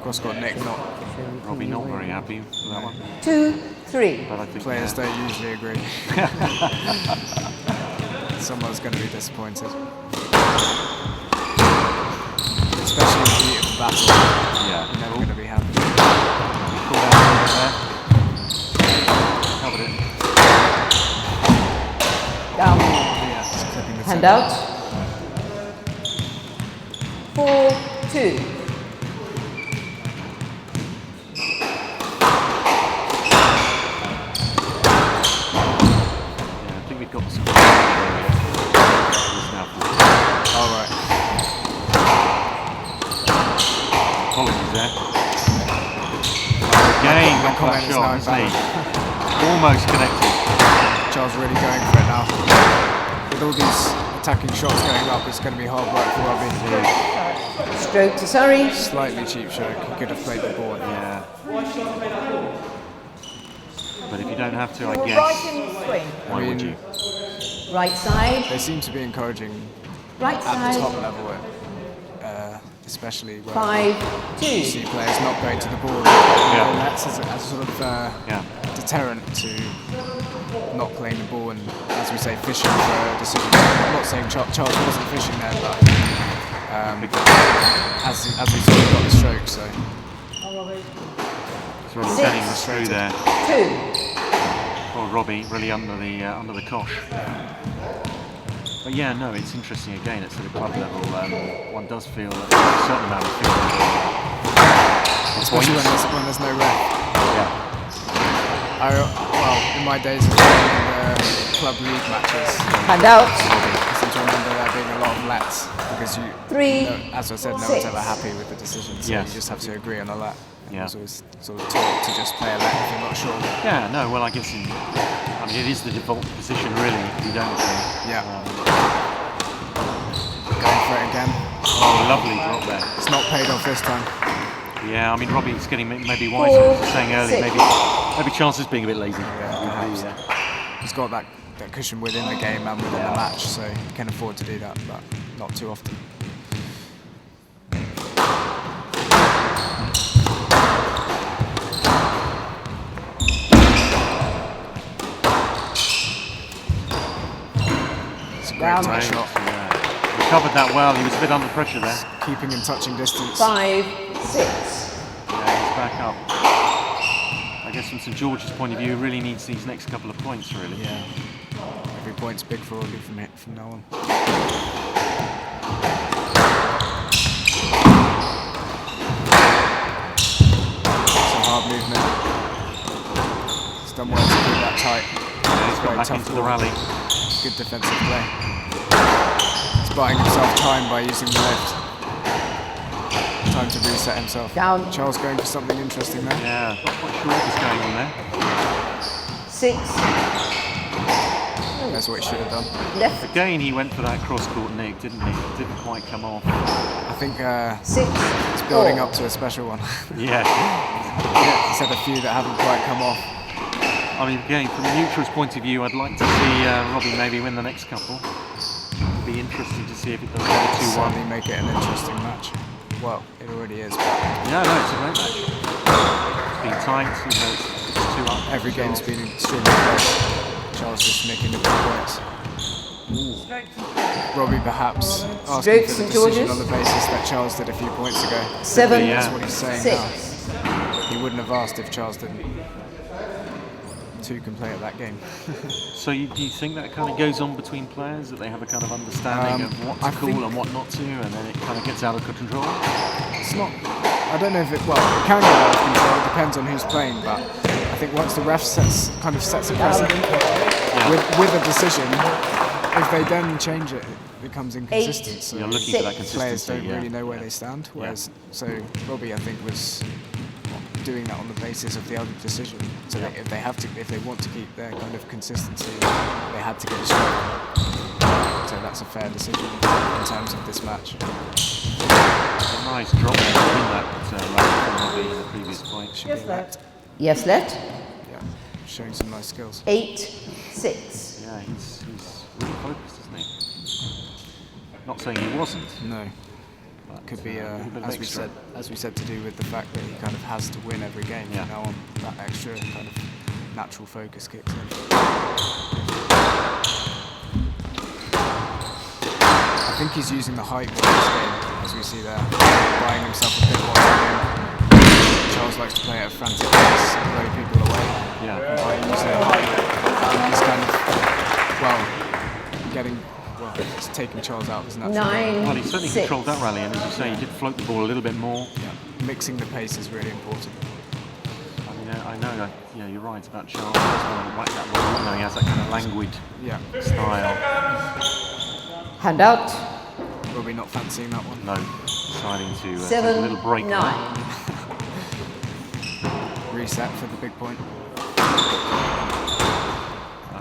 F: Cross court Nick, not
G: Robbie not very happy with that one.
D: 2, 3,
G: But I think
F: players don't usually agree. Someone's going to be disappointed. Especially in the heat of the battle.
G: yeah.
F: You're never going to be happy.
G: Pulled out a little bit there. Covered it.
D: down.
F: Yeah, just clipping the
D: Hand
F: tip.
D: out. 4, 2,
G: Yeah, I think we've got some.
F: All right.
G: Apologies there. Again,
F: My
G: got
F: comment
G: that
F: is
G: shot,
F: now
G: isn't he?
F: invalid.
G: Almost connected.
F: Charles really going for it now. With all these attacking shots going up, it's going to be hard work for Robbie.
D: stroke to Surrey.
F: Slightly cheap stroke. He could have played the ball.
G: Yeah. But if you don't have to, I
D: Right
G: guess,
D: in swing.
G: why would you?
D: Right side.
F: They seem to be encouraging
D: Right
F: at the top
D: side.
F: level, especially where
D: 5,
F: you
D: 2.
F: see players not going to the ball.
G: Yeah.
F: And that's as a sort of
G: Yeah.
F: deterrent to not playing the ball and, as we say, fishing for a decision. I'm not saying Charles wasn't fishing there, but as he sort of got the stroke, so
G: So we're getting us through there.
D: 2.
G: Poor Robbie, really under the cosh. But yeah, no, it's interesting again. It's at the club level. One does feel that there's a certain amount of feeling.
F: especially when there's no ref.
G: Yeah.
F: Well, in my days of playing club league matches,
D: Hand out.
F: I seem to remember there being a lot of lets because you,
D: 3,
F: as I said, no
D: 6.
F: one's ever happy with the decision. So
G: Yes.
F: you just have to agree on a let. And
G: Yeah.
F: it's always sort of taught to just play a let if you're not sure.
G: Yeah, no, well, I guess it is the default position, really, if you don't think.
F: Yeah. Going for it again.
G: Oh, lovely drop there.
F: It's not paid off this time.
G: Yeah, I mean, Robbie's getting maybe wiser, as I was saying earlier.
D: 6.
G: Maybe Charles is being a bit lazy.
F: Perhaps. He's got that cushion within the game and within the match, so he can afford to do that, but not too often. It's a great
D: Down.
F: tie shot.
G: Yeah. He covered that well. He was a bit under pressure there.
F: Keeping in touching distance.
D: 5, 6.
G: Yeah, he's back up. I guess from St George's point of view, he really needs these next couple of points, really.
F: Yeah. Every point's big for Robbie from now on. Some hard movement. He's done well to keep that tight.
G: Yeah, he's got
F: Very
G: back
F: tough
G: into the
F: ball.
G: rally.
F: Good defensive play. He's buying himself time by using the lift. Time to reset himself.
D: Down.
F: Charles going for something interesting there.
G: Yeah, not quite sure what was going on there.
D: 6.
F: That's what he should have done.
D: Left.
G: Again, he went for that cross-court nick, didn't he? It didn't quite come off.
F: I think
D: 6.
F: it's building
D: 4.
F: up to a special one.
G: Yeah.
F: He's had a few that haven't quite come off.
G: I mean, again, from a neutral's point of view, I'd like to see Robbie maybe win the next couple. It'd be interesting to see if it does go 2-1.
F: Certainly make it an interesting match. Well, it already is, but
G: Yeah, no, it's a great match. It's been tight, you know, it's 2 up.
F: every game's been extremely close. Charles just nicking the big points. Robbie perhaps asking
D: Strokes
F: for the
D: and
F: decision
D: Georges.
F: on the basis that Charles did a few points ago.
D: 7,
G: Yeah.
F: That's what he's saying
D: 6.
F: now. He wouldn't have asked if Charles didn't. 2 can play at that game.
G: So do you think that kind of goes on between players, that they have a kind of understanding of what to
F: I
G: call
F: think-
G: and what not to, and then it kind of gets out of control?
F: It's not. I don't know if it. Well, it can get out of control. It depends on who's playing, but I think once the ref sets a precedent with a decision, if they then change it, it becomes inconsistent. So
G: You're looking for that
D: 6.
F: players
G: consistency.
F: don't really know where they stand. Whereas, so Robbie, I think, was doing that on the basis of the other decision. So that if they want to keep their kind of consistency, they had to get a strike. So that's a fair decision in terms of this match.
G: A nice drop in that rally from Robbie in the previous point.
F: Should be let.
D: Yes, left.
F: Yeah, showing some nice skills.
D: 8, 6.
G: Yeah, he's really focused, isn't he? Not saying he wasn't.
F: No.
G: But,
F: Could be,
G: a bit of
F: as we said, to do with the fact that he kind of has to win every game.
G: Yeah.
F: Now on, that extra kind of natural focus kicks in. I think he's using the height more this game, as we see there, buying himself a bit more time. Charles likes to play at a frantic pace and blow people away.
G: Yeah.
F: And by using the height, he's kind of, it's taking Charles out of his natural game.
D: 9,
G: Well, he certainly
D: 6.
G: controlled that rally, and as you say, he did float the ball a little bit more.
F: Yeah. Mixing the pace is really important.
G: I mean, I know, yeah, you're right about Charles. He doesn't want to whack that ball, you know, he has that kind of languid
F: Yeah.
G: style.
D: Hand out.
F: Robbie not fancying that one.
G: No, deciding to take a
D: 7,
G: little break.
D: 9.
F: Reset for the big point.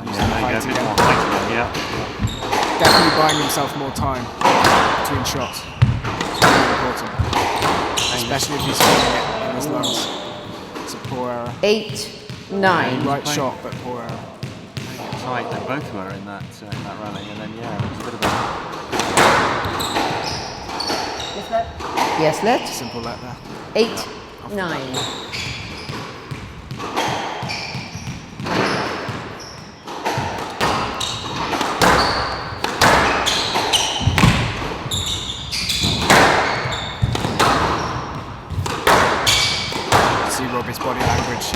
G: Yeah, there you go, a bit more height again, yeah.
F: Definitely buying himself more time between shots. It's really important. Especially if he's feeling it in his lungs. It's a poor error.
D: 8, 9.
F: Right shot, but poor error.
G: Tight, they both were in that rally, and then, yeah, it was a bit of a...
D: Yes, left.
F: Simple let there.
D: 8, 9.
F: See Robbie's body language. He's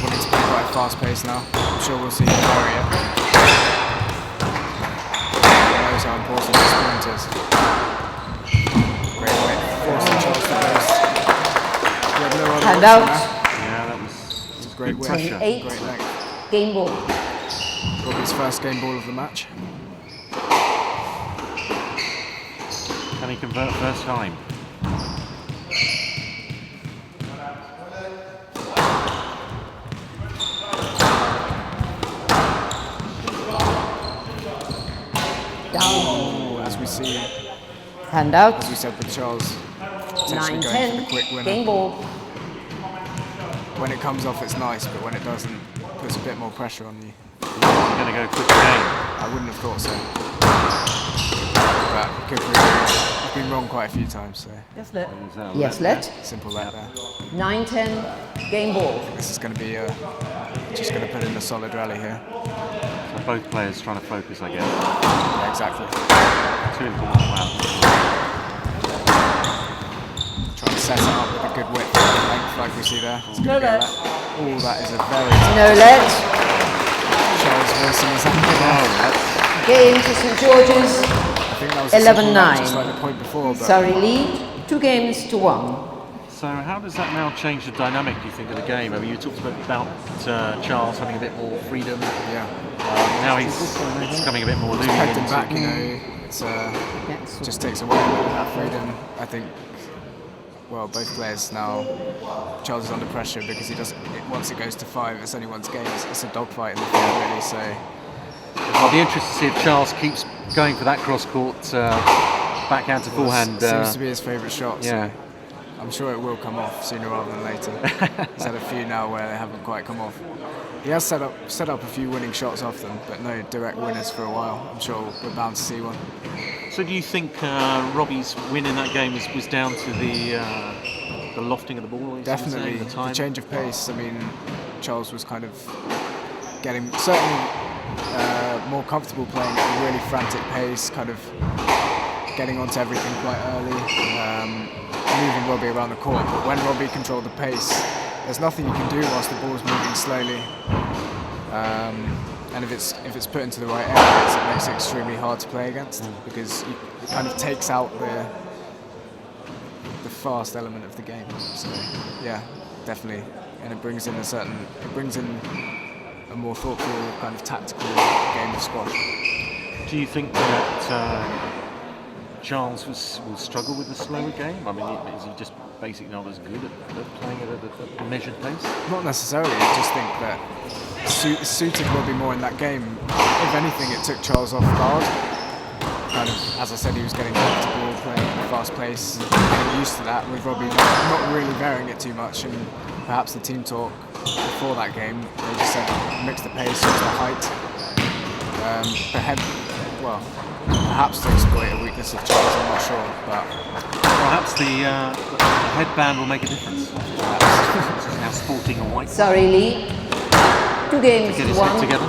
F: wanting to play quite fast pace now. I'm sure we'll see him vary it. He knows how important this point is. Great way forcing Charles to race. He had no other
D: Hand
F: option
D: out.
F: there.
G: Yeah, that was
F: Great
G: good
F: win.
G: pressure.
D: 8.
F: Great length.
D: Game ball.
F: Robbie's first game ball of the match.
G: Can he convert first time?
D: Down.
F: As we see,
D: Hand out.
F: as we said with Charles, potentially
D: 9,
F: going for the
D: 10.
F: quick winner.
D: Game ball.
F: When it comes off, it's nice, but when it doesn't, it puts a bit more pressure on you.
G: He's going to go quick again.
F: I wouldn't have thought so. But good for him. I've been wrong quite a few times, so
D: Yes, let.
G: There's a
D: Yes,
G: let
D: let.
F: simple let there.
D: 9, 10. Game ball.
F: This is going to be just going to put in a solid rally here.
G: So both players trying to focus, I guess.
F: Yeah, exactly.
G: Too important. Wow.
F: Trying to set it up with a good width and length like we see there. It's
D: No
F: going to be a
D: let.
F: let. Oh, that is a very
D: No let.
F: Charles Wilson is
G: Oh,
D: Game to St George's.
F: I think that was a simple let,
D: 11-9.
F: just like the point before. But
D: Surrey lead. 2 games to 1.
G: so how does that now change the dynamic, do you think, of the game? I mean, you talked about Charles having a bit more freedom.
F: yeah,
G: Now it's becoming a bit more loose.
F: pegged him back, you know. It's
D: Yes.
F: just takes away that freedom. I think. Well, both players now. Charles is under pressure because he doesn't. Once it goes to 5, it's only one's game. It's a dogfight in the field, really. So
G: I'll be interested to see if Charles keeps going for that cross-court backhand to forehand.
F: seems to be his favourite shot.
G: Yeah.
F: So I'm sure it will come off sooner rather than later. He's had a few now where they haven't quite come off. He has set up a few winning shots off them, but no direct winners for a while. I'm sure we're bound to see one.
G: So do you think Robbie's win in that game was down to the lofting of the ball?
F: Definitely,
G: the
F: the
G: time.
F: change of pace. I mean, Charles was kind of getting certainly more comfortable playing at a really frantic pace, kind of getting onto everything quite early, moving Robbie around the court. But when Robbie controlled the pace, there's nothing you can do whilst the ball's moving slowly. And if it's put into the right areas, it makes it extremely hard to play against because it kind of takes out the fast element of the game. So yeah, definitely, and it brings in a more thoughtful kind of tactical game of squash.
G: Do you think that Charles will struggle with the slower game? I mean, is he just basically not as good at playing at a measured pace?
F: Not necessarily. I just think that suited Robbie more in that game. If anything, it took Charles off guard. Kind of, as I said, he was getting comfortable playing at a fast pace, getting used to that. With Robbie not really varying it too much, and perhaps the team talk before that game, they just said mix the pace, use the height. Perhaps to exploit a weakness of Charles, I'm not sure, but
G: perhaps the headband will make a difference. This is now sporting a white.
D: Surrey lead. 2 games
G: Get
D: to
G: his
D: 1.
G: head together.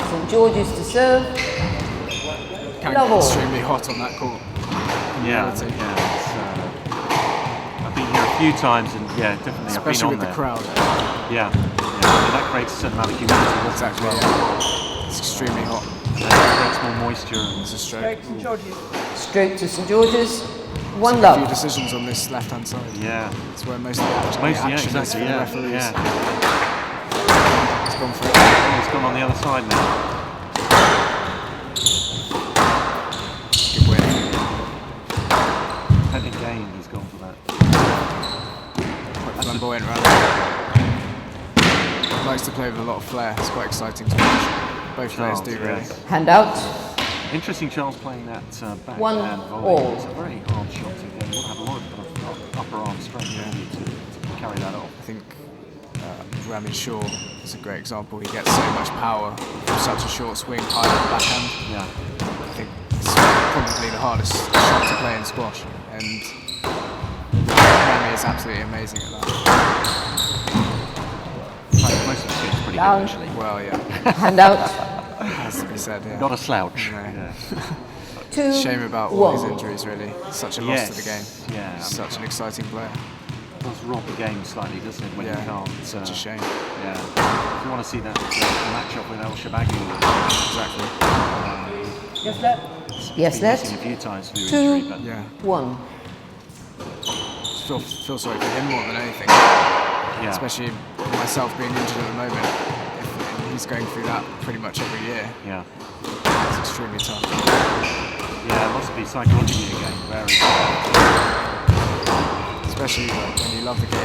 D: St George's to serve.
F: can
D: Love
F: get
D: all.
F: extremely hot on that court.
G: Yeah.
F: Reality.
G: I've been here a few times, and yeah, definitely.
F: Especially
G: I've
F: with
G: been
F: the
G: on there.
F: crowd.
G: Yeah. That creates a certain amount of humidity.
F: Exactly. Yeah. It's extremely hot.
G: That creates more moisture.
F: It's a stroke.
D: Stroke to St George's. 1
F: A few
D: love.
F: decisions on this left-hand side.
G: Yeah.
F: It's where most of the action is for the referees.
G: Yeah.
F: It's gone for it.
G: It's gone on the other side now.
F: Good win.
G: And again, he's gone for that.
F: Quite flamboyant round. Likes to play with a lot of flair. It's quite exciting to watch. Both players do, really.
G: Yes.
D: Hand out.
G: Interesting, Charles playing that backhand
D: 1
G: volley.
D: all.
G: It's a very hard shot to get. You have a lot of upper arm strength to carry that off.
F: I think Rami Shaw is a great example. He gets so much power from such a short swing high on the backhand.
G: Yeah.
F: I think it's probably the hardest shot to play in squash, and Rami is absolutely amazing at that.
G: Most of the game's pretty
D: Down.
G: good, actually.
F: Well, yeah,
D: Hand out.
F: has to be said. Yeah.
G: Not a slouch.
F: No.
G: Yeah.
D: 2
F: Shame about all his
D: 1.
F: injuries, really. Such a loss to the game.
G: Yeah.
F: Such an exciting player.
G: It does rob the game slightly, doesn't it, when you can't.
F: Such a shame.
G: Yeah. If you want to see that match-up with El Shabaghi.
F: Exactly.
D: Yes, let. Yes,
G: Been
D: let.
G: missing a few times through
D: 2
G: injury, but
D: 1.
F: Feel sorry for him more than anything.
G: yeah.
F: Especially myself being injured at the moment. He's going through that pretty much every year.
G: Yeah.
F: It's extremely tough.
G: Yeah, it must be psychologically again, very.
F: Especially when you love the game.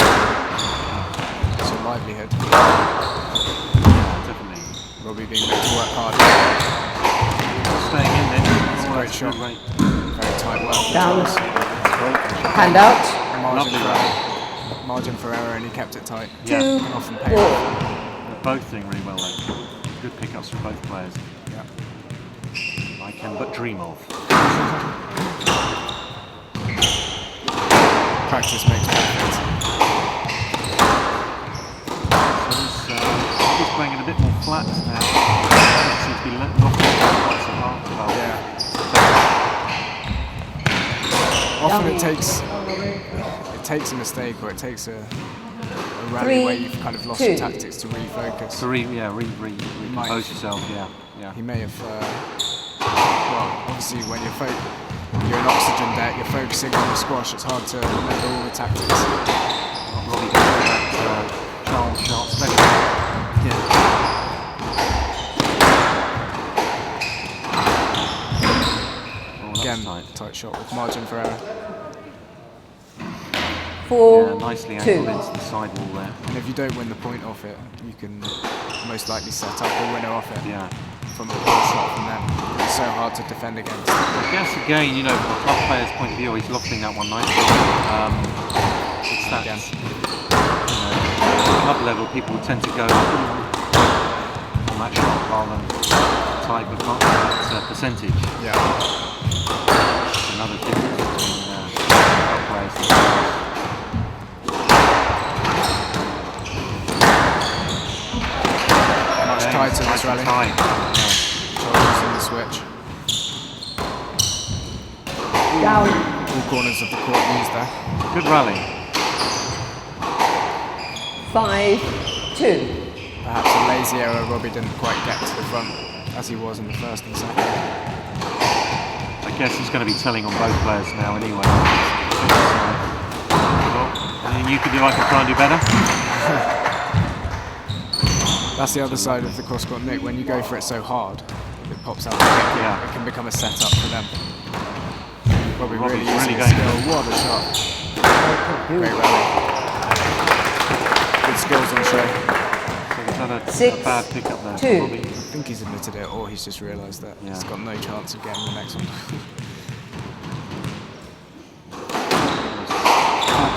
F: It's your livelihood.
G: Yeah, definitely.
F: Robbie being made to work hard.
G: Staying in there.
F: It's a great shot.
G: Great.
F: Very tight work.
D: Down.
G: Great.
D: Hand out.
F: Margin for error, and he kept it tight.
G: Yeah.
D: 2,
F: And often paid
D: 4.
F: off.
G: They're both doing really well though. Good pickups from both players.
F: Yeah.
G: I can but dream of.
F: Practice makes perfect.
G: So he's playing it a bit more flat now. Seems to be knocking quite so hard.
F: Yeah. Often it takes a mistake, or it takes a rally
D: 3,
F: where you've kind of lost
D: 2.
F: your tactics to refocus.
G: So recompose yourself. Yeah.
F: He may have. Well, obviously, when you're in oxygen debt, you're focusing on the squash. It's hard to remember all the tactics.
G: Robbie going back to Charles shot, especially. Yeah.
F: Again, tight shot with margin for error.
D: 4,
G: Yeah, nicely
D: 2.
G: angled into the sidewall there.
F: And if you don't win the point off it, you can most likely set up a winner off it.
G: Yeah.
F: From a poor shot from them. It's so hard to defend against.
G: I guess again, from a club player's point of view, he's lofting that one nicely. It's that, at club level, people tend to go on that shot rather than type of that percentage.
F: Yeah.
G: Another difference between club players and players.
F: Much tighter in this rally. Charles in the switch.
D: Down.
F: All corners of the court used there.
G: Good rally.
D: 5, 2.
F: Perhaps a lazy error. Robbie didn't quite get to the front as he was in the first and second.
G: I guess it's going to be telling on both players now anyway. Anything you can do, I can try and do better.
F: That's the other side of the cross-court nick. When you go for it so hard, it pops out the kick.
G: Yeah.
F: It can become a setup for them. Robbie really
G: Robbie's
F: using
G: really
F: his
G: going
F: skill. What a shot. Great rally. Good skills on show.
G: So he's had a
D: 6,
G: bad pickup there.
D: 2.
G: Robbie.
F: I think he's admitted it, or he's just realised that he's got no chance of getting the next one.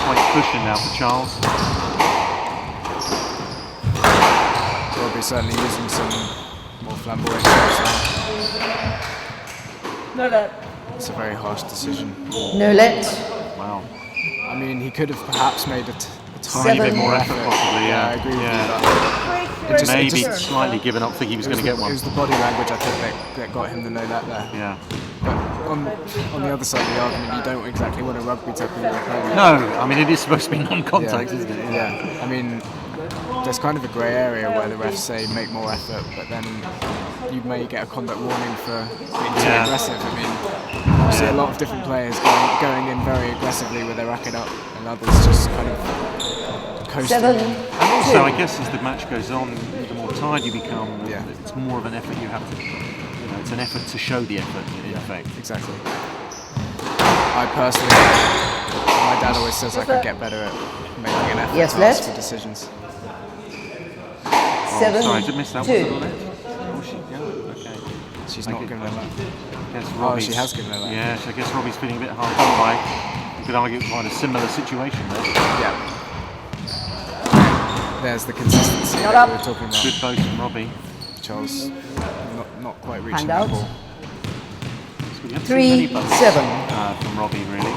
G: Quite pushing now for Charles.
F: Robbie certainly using some more flamboyant shots now.
D: No let.
F: It's a very harsh decision.
D: No let.
G: Wow.
F: I mean, he could have perhaps made a tiny
D: 7,
F: bit more
G: effort, possibly. Yeah,
F: I agree with
G: yeah.
F: you. But
G: Maybe slightly given up, thinking he was going to get
F: It
G: one.
F: was the body language, I think, that got him the no let there.
G: Yeah.
F: But on the other side of the argument, you don't exactly want a rugby tackle your opponent.
G: No, I mean, it is supposed to be non-contact, isn't it?
F: Yeah. I mean, there's kind of a grey area where the refs say make more effort, but then you may get a conduct warning for being too aggressive. I mean, you see a lot of different players going in very aggressively with their racket up, and others just kind of coasting.
D: 7,
G: And also, I guess as the match goes on, the more tired you become, it's more of an effort you have to. It's an effort to show the effort in effect.
F: Exactly. I personally, my dad always says I could get better at making an effort
D: Yes,
F: to
D: left.
F: ask for decisions.
D: 7,
G: Sorry, did miss that
D: 2.
G: one. Okay.
F: She's not giving her that.
G: I guess
F: Oh,
G: Robbie's,
F: she has given her that.
G: Yeah, so I guess Robbie's feeling a bit hard done by. You could argue it's quite a similar situation there.
F: Yeah. There's the consistency
D: Not
F: that
D: up.
F: we were talking about.
G: Good both from Robbie.
F: Charles not quite reaching
D: Hand out.
F: the ball.
G: So we haven't
D: 3,
G: seen many buttons,
D: 7.
G: from Robbie, really.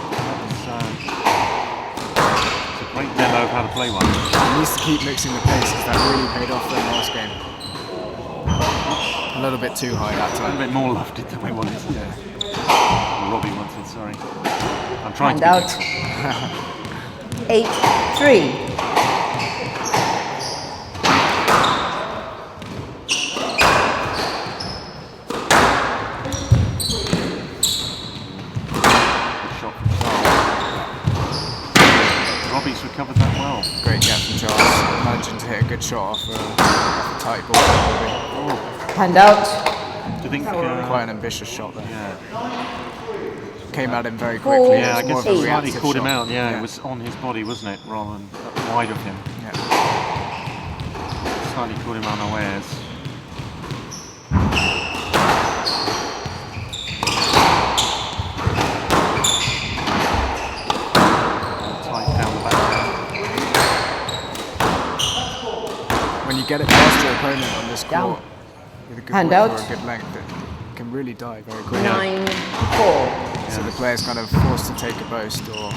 G: It's a great demo of how to play one.
F: He needs to keep mixing the pace because that really paid off in the last game. A little bit too high that
G: A little
F: time.
G: bit more lofted than we wanted.
F: Yeah.
G: Or Robbie wanted, sorry. I'm trying
D: Hand
G: to
D: out. 8, 3.
G: Good shot from Charles. Robbie's recovered that well.
F: Great get from Charles. Managing to hit a good shot off a tight ball.
D: Hand out.
G: Do you think...
F: Quite an ambitious shot there.
G: yeah.
F: came at him very quickly.
G: Yeah, I
F: It was more
G: guess
F: of a
G: it slightly
F: reactive
G: caught him
F: shot.
G: out. Yeah, it was on his body, wasn't it, rather than wide of him.
F: Yeah.
G: Slightly caught him unawares. Tight down the backhand.
F: When you get it past your opponent on this
D: Down.
F: court with a good
D: Hand
F: width
D: out.
F: or a good length, it can really die very quickly.
D: 9-4.
F: So the player's kind of forced to take a boast or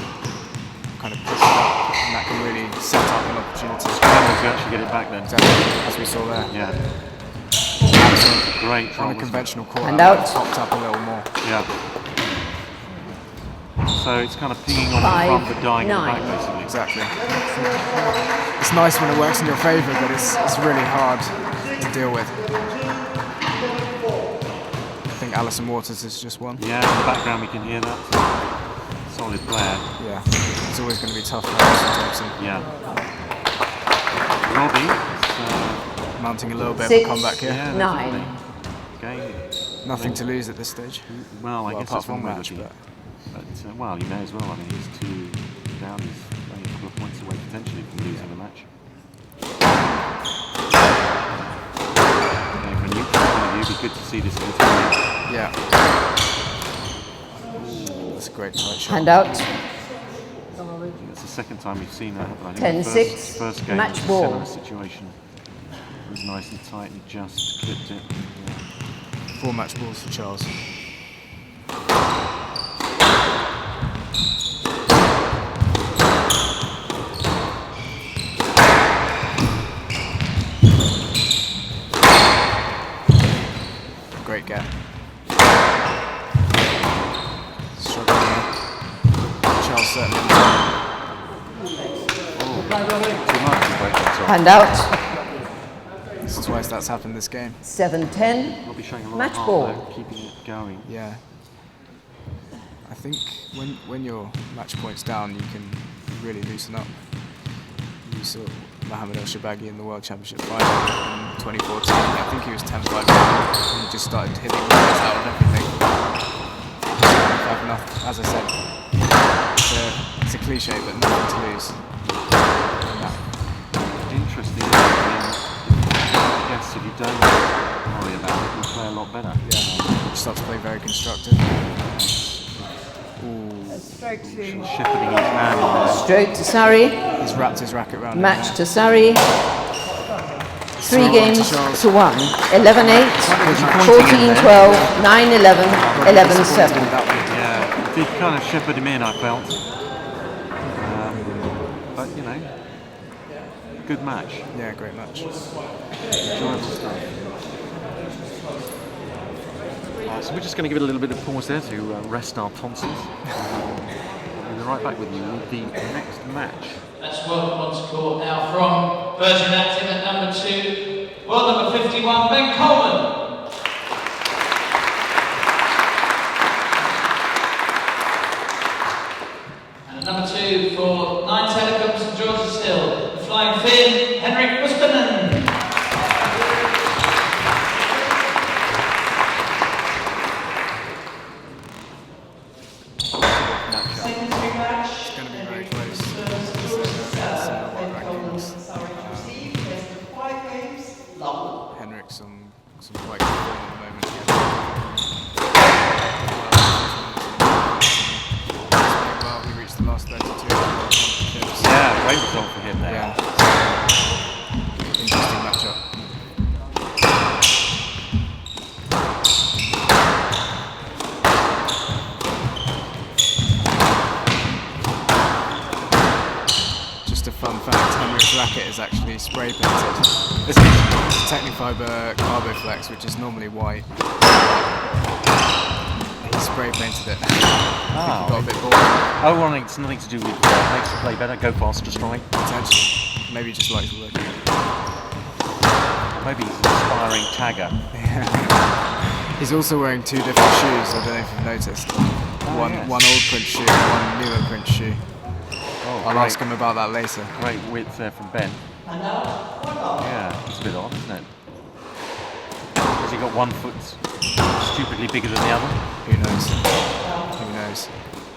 F: kind of push it up, and that can really set up an opportunity.
G: Scramble to actually get it back then.
F: Exactly, as we saw there.
G: Yeah.
F: Absolutely.
G: Great
F: On
G: drop,
F: a
G: wasn't it?
F: conventional court,
D: Hand
F: that
D: out.
F: popped up a little more.
G: Yeah. So it's kind of pinging on the
D: 5,
G: front but dying in the
D: 9.
G: back, basically.
F: Exactly. It's nice when it works in your favour, but it's really hard to deal with. I think Alison Waters has just won.
G: Yeah, in the background we can hear that. Solid player.
F: Yeah, it's always going to be tough for Alison Thompson.
G: Yeah. Robbie
F: Mounting a little bit of a
D: 6,
F: comeback here.
G: yeah,
D: 9.
G: Game.
F: Nothing to lose at this stage.
G: Well, I guess
F: apart
G: that's one
F: from
G: way
F: the
G: of
F: match,
G: looking at
F: but
G: it. But, well, you may as well. I mean, he's 2 down. He's only a couple of points away potentially from losing the match. Okay, from a neutral point of view, it'd be good to see this continue.
F: yeah. That's a great tight shot.
D: Hand out.
G: I think that's the second time we've seen that. I think
D: 10-6,
G: the first game
D: match
G: was a
D: ball.
G: similar situation. It was nice and tight and just clipped it. Yeah.
F: 4 match balls for Charles. Great get. Struggling there. Charles certainly on top.
G: Too much to break that off.
D: Hand out.
F: This is twice that's happened this game.
D: 7-10.
G: Robbie showing a lot
D: Match
G: of heart
D: ball.
G: there, keeping it going.
F: Yeah. I think when your match point's down, you can really loosen up. You saw Mohamed El Shabaghi in the World Championship final in 2014. I think he was 10-5 and he just started hitting balls out of everything. As I said, it's a cliche, but nothing to lose.
G: Interesting. I guess if you don't worry about it, you'll play a lot better.
F: Yeah, he starts to play very constructive.
D: Stroke to
G: Shepherding each man in there.
D: Stroke to Surrey.
F: He's wrapped his racket around
D: Match
F: him
D: to Surrey. 3
F: Surrey
D: games
F: to Charles.
D: to 1. 11-8, 14-12, 9-11, 11-7.
G: Yeah, did kind of shepherd him in, I felt. But, you know, good match.
F: Yeah, great match.
G: Enjoyable stuff. So we're just going to give it a little bit of pause there to rest our tonsils. We'll be right back with you with the next match.
A: Let's welcome onto court now from Virgin Active at number 2, world number 51, Ben Coleman. And at number 2 for 9 Telecoms St George's Hill, the Flying Finn, Henrik Mustonen.
F: It's going to be very close. Similar world rankings. Henrik's some quite good form at the moment. Well, he reached the last 32 championships.
G: Yeah, great result for him there.
F: Yeah. Interesting matchup. Just a fun fact, Henrik's racket is actually spray painted. It's a Technifiber Carboflex, which is normally white. He spray painted it.
G: Oh.
F: Got a bit bored.
G: Oh, well, it's nothing to do with makes it play better, go faster, strike.
F: Potentially. Maybe he just likes the look.
G: Maybe he's an aspiring tagger.
F: He's also wearing 2 different shoes, I don't know if you've noticed. One old print shoe, one newer print shoe.
G: Oh,
F: I'll
G: great.
F: ask him about that later.
G: Great width there from Ben. Yeah, it's a bit odd, isn't it? Has he got one foot stupidly bigger than the other?
F: Who knows? Who knows?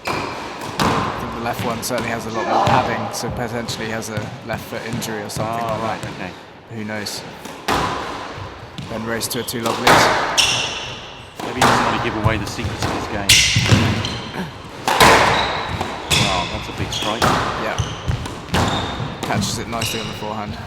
F: I think the left one certainly has a lot more padding, so potentially has a left foot injury or something like
G: right,
F: that.
G: okay.
F: Who knows? Ben raced to a 2 love lead.
G: Maybe he doesn't want to give away the secrets of his game. Wow, that's a big strike.
F: Yeah. Catches it nicely on the forehand.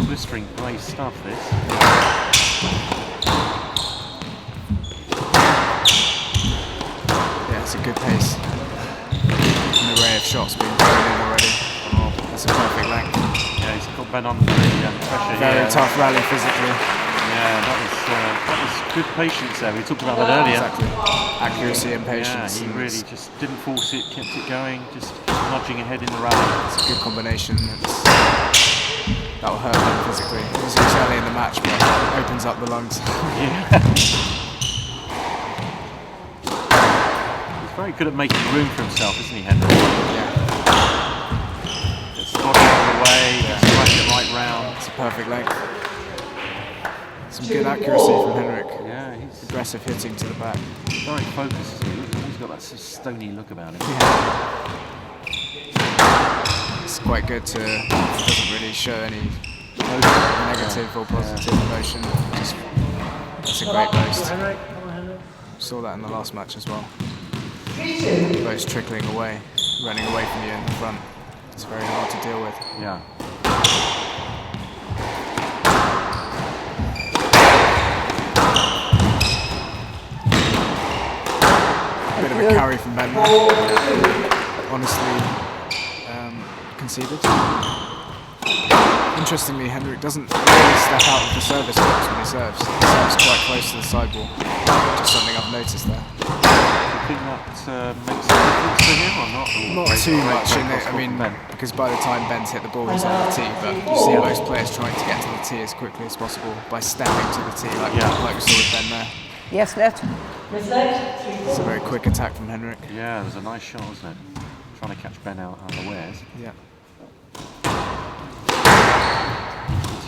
G: Blistering grey stuff, this.
F: Yeah, it's a good pace. An array of shots being thrown in already. Oh, that's a perfect length.
G: Yeah, he's got Ben under the pressure.
F: Very tough rally physically.
G: Yeah, that was good patience there. We talked about that earlier.
F: Exactly. Accuracy and patience.
G: Yeah, he really just didn't force it, kept it going, just nudging ahead in the rally.
F: It's a good combination. That'll hurt him physically. It was early in the match, but it opens up the lungs.
G: Yeah. He's very good at making room for himself, isn't he, Henrik?
F: Yeah.
G: Just spot it on the way, just right it right round.
F: It's a perfect length. Some good accuracy from Henrik.
G: Yeah, he's
F: aggressive hitting to the back.
G: very focused. He's got that sort of stony look about him.
F: Yeah. It's quite good to, doesn't really show any negative or positive emotion. Just, it's a great boast. Saw that in the last match as well. Both trickling away, running away from you in the front. It's very hard to deal with.
G: Yeah.
F: Bit of a carry from Ben. Honestly, conceded. Interestingly, Henrik doesn't really step out of the service box when he serves. He serves quite close to the sideball. Just something I've noticed there.
G: Do you think that makes a difference to him or not?
F: Not too much in it. I mean, because by the time Ben's hit the ball, he's on the tee. But you see most players trying to get to the tee as quickly as possible by stepping to the tee, like we saw with Ben there.
D: Yes, left.
F: It's a very quick attack from Henrik.
G: Yeah, it was a nice shot, wasn't it? Trying to catch Ben out unawares.
F: Yeah.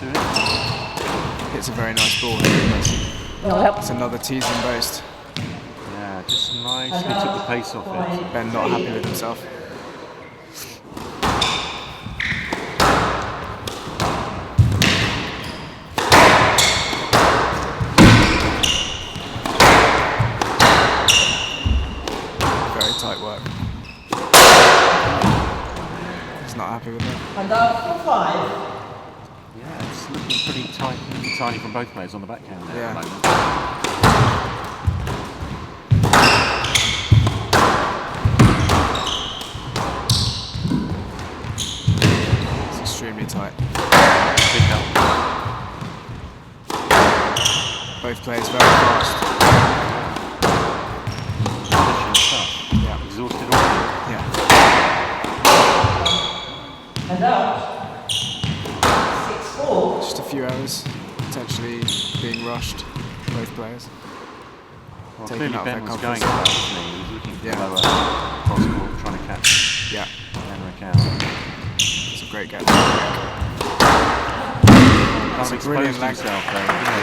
G: To it.
F: Hits a very nice ball. It's another teasing boast.
G: Yeah, just nicely took the pace off it.
F: Ben not happy with himself. Very tight work. He's not happy with it.
E: And up for 5.
G: Yeah, it's looking pretty tight, tiny from both players on the backhand there
F: Yeah.
G: at the moment.
F: It's extremely tight.
G: Big help.
F: Both players very fast.
G: Yeah. Exhausted already.
F: Yeah.
E: And up. 6-4.
F: Just a few errors, potentially being rushed, both players.
G: Well,
F: Taking
G: clearly
F: out
G: Ben
F: their
G: was going
F: confidence.
G: for that, wasn't he? He was looking for
F: Yeah.
G: the lower cross court, trying to catch
F: Yeah,
G: Henrik out.
F: it's a great game.
G: That's
F: a brilliant
G: exposed
F: length.
G: himself there, didn't he?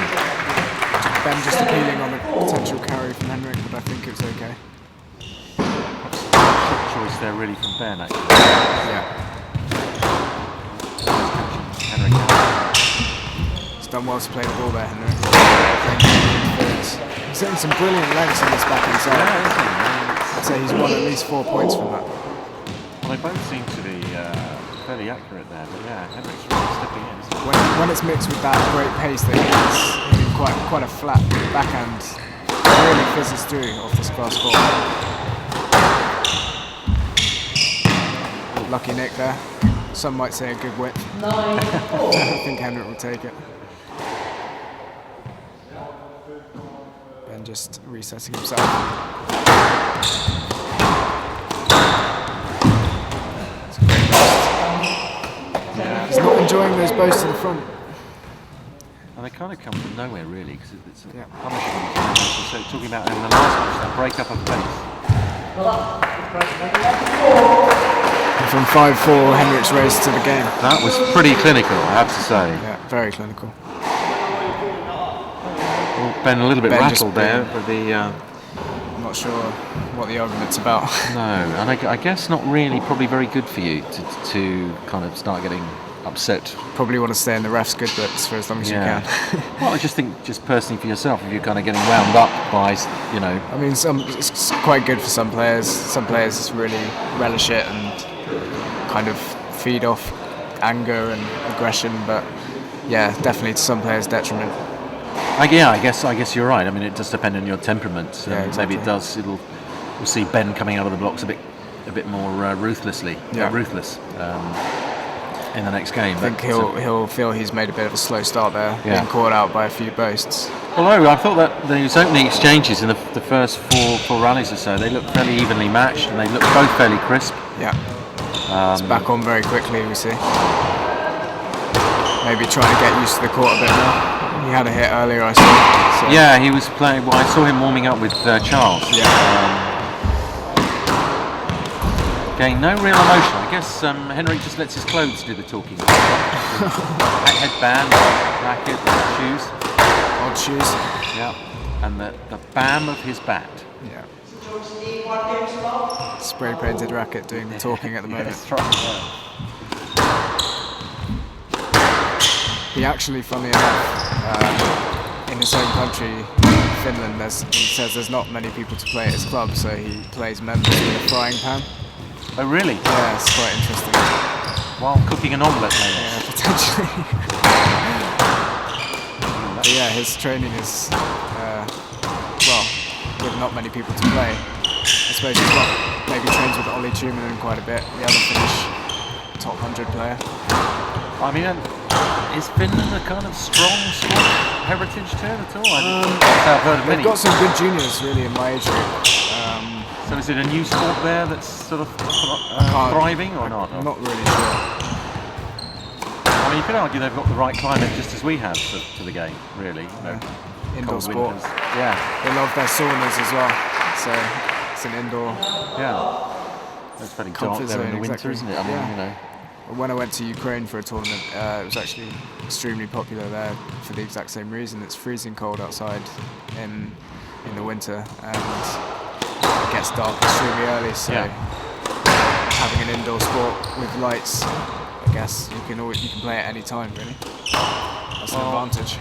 F: Ben just appealing on a potential carry from Henrik, but I think it's okay.
G: Shot choice there really from Ben, actually.
F: Yeah,
G: Henrik out.
F: he's done well to play the ball there, Henrik. He's hitting some brilliant lengths on this backhand side.
G: Yeah, isn't he?
F: I'd say he's won at least 4 points from that.
G: Well, they both seem to be fairly accurate there, but yeah, Henrik's really stepping in. Isn't he?
F: When it's mixed with that great pace that he's hitting quite a flat backhand, really fizzes through off this class court. Lucky nick there. Some might say a good width.
E: 9-4.
F: I think Henrik will take it. Ben just resetting himself. It's a great burst. He's not enjoying those bows to the front.
G: And they kind of come from nowhere, really, because it's a punishment. So talking about in the last match, that break up of pace.
F: And from 5-4, Henrik's race to the game.
G: That was pretty clinical, I have to say.
F: Yeah, very clinical.
G: Well, Ben a little bit rattled there with the...
F: I'm not sure what the argument's about.
G: No, and I guess not really probably very good for you to kind of start getting upset.
F: Probably want to stay in the ref's good books for as long as you can.
G: Well, I just think, just personally for yourself, if you're kind of getting wound up by, you know...
F: I mean, it's quite good for some players. Some players just really relish it and kind of feed off anger and aggression, but yeah, definitely to some players' detriment.
G: I guess you're right. I mean, it does depend on your temperament.
F: Yeah, exactly.
G: Maybe it does. We'll see Ben coming out of the blocks a bit more ruthless in the next game.
F: I think he'll feel he's made a bit of a slow start there, being caught out by a few boasts.
G: Although I thought that those opening exchanges in the first four rallies or so, they looked fairly evenly matched and they looked both fairly crisp.
F: Yeah, it's back on very quickly, we see. Maybe trying to get used to the court a bit more. He had a hit earlier, I saw. So.
G: Yeah, he was playing. Well, I saw him warming up with Charles.
F: Yeah.
G: Again, no real emotion. I guess Henrik just lets his clothes do the talking. Headband, racket, shoes.
F: Odd shoes.
G: Yeah. And the bam of his bat.
F: Yeah. Spray painted racket doing the talking at the moment.
G: That's right. Yeah.
F: He actually, funnily enough, in his home country, Finland, he says there's not many people to play at his club, so he plays members with a frying pan.
G: Oh, really?
F: Yeah, it's quite interesting.
G: While cooking an omelette, maybe?
F: Yeah, potentially. But yeah, his training is, with not many people to play. I suppose he's got, maybe trains with Olli Tuominen quite a bit, the other Finnish top 100 player.
G: I mean, is Finland a kind of strong heritage to it at all? I've heard of many.
F: They've got some good juniors, really, in my age group.
G: So is it a new sport there that's sort of thriving or not?
F: I'm not really sure.
G: I mean, you could argue they've got the right climate just as we have to the game, really. You know,
F: indoor
G: cold
F: sport.
G: winters. Yeah.
F: They love their saunas as well. So it's an indoor.
G: Yeah. It's fairly dark there in the winter, isn't it? I mean, you know.
F: When I went to Ukraine for a tournament, it was actually extremely popular there for the exact same reason. It's freezing cold outside in the winter and it gets dark extremely early, so having an indoor sport with lights, I guess you can play at any time, really. That's an advantage.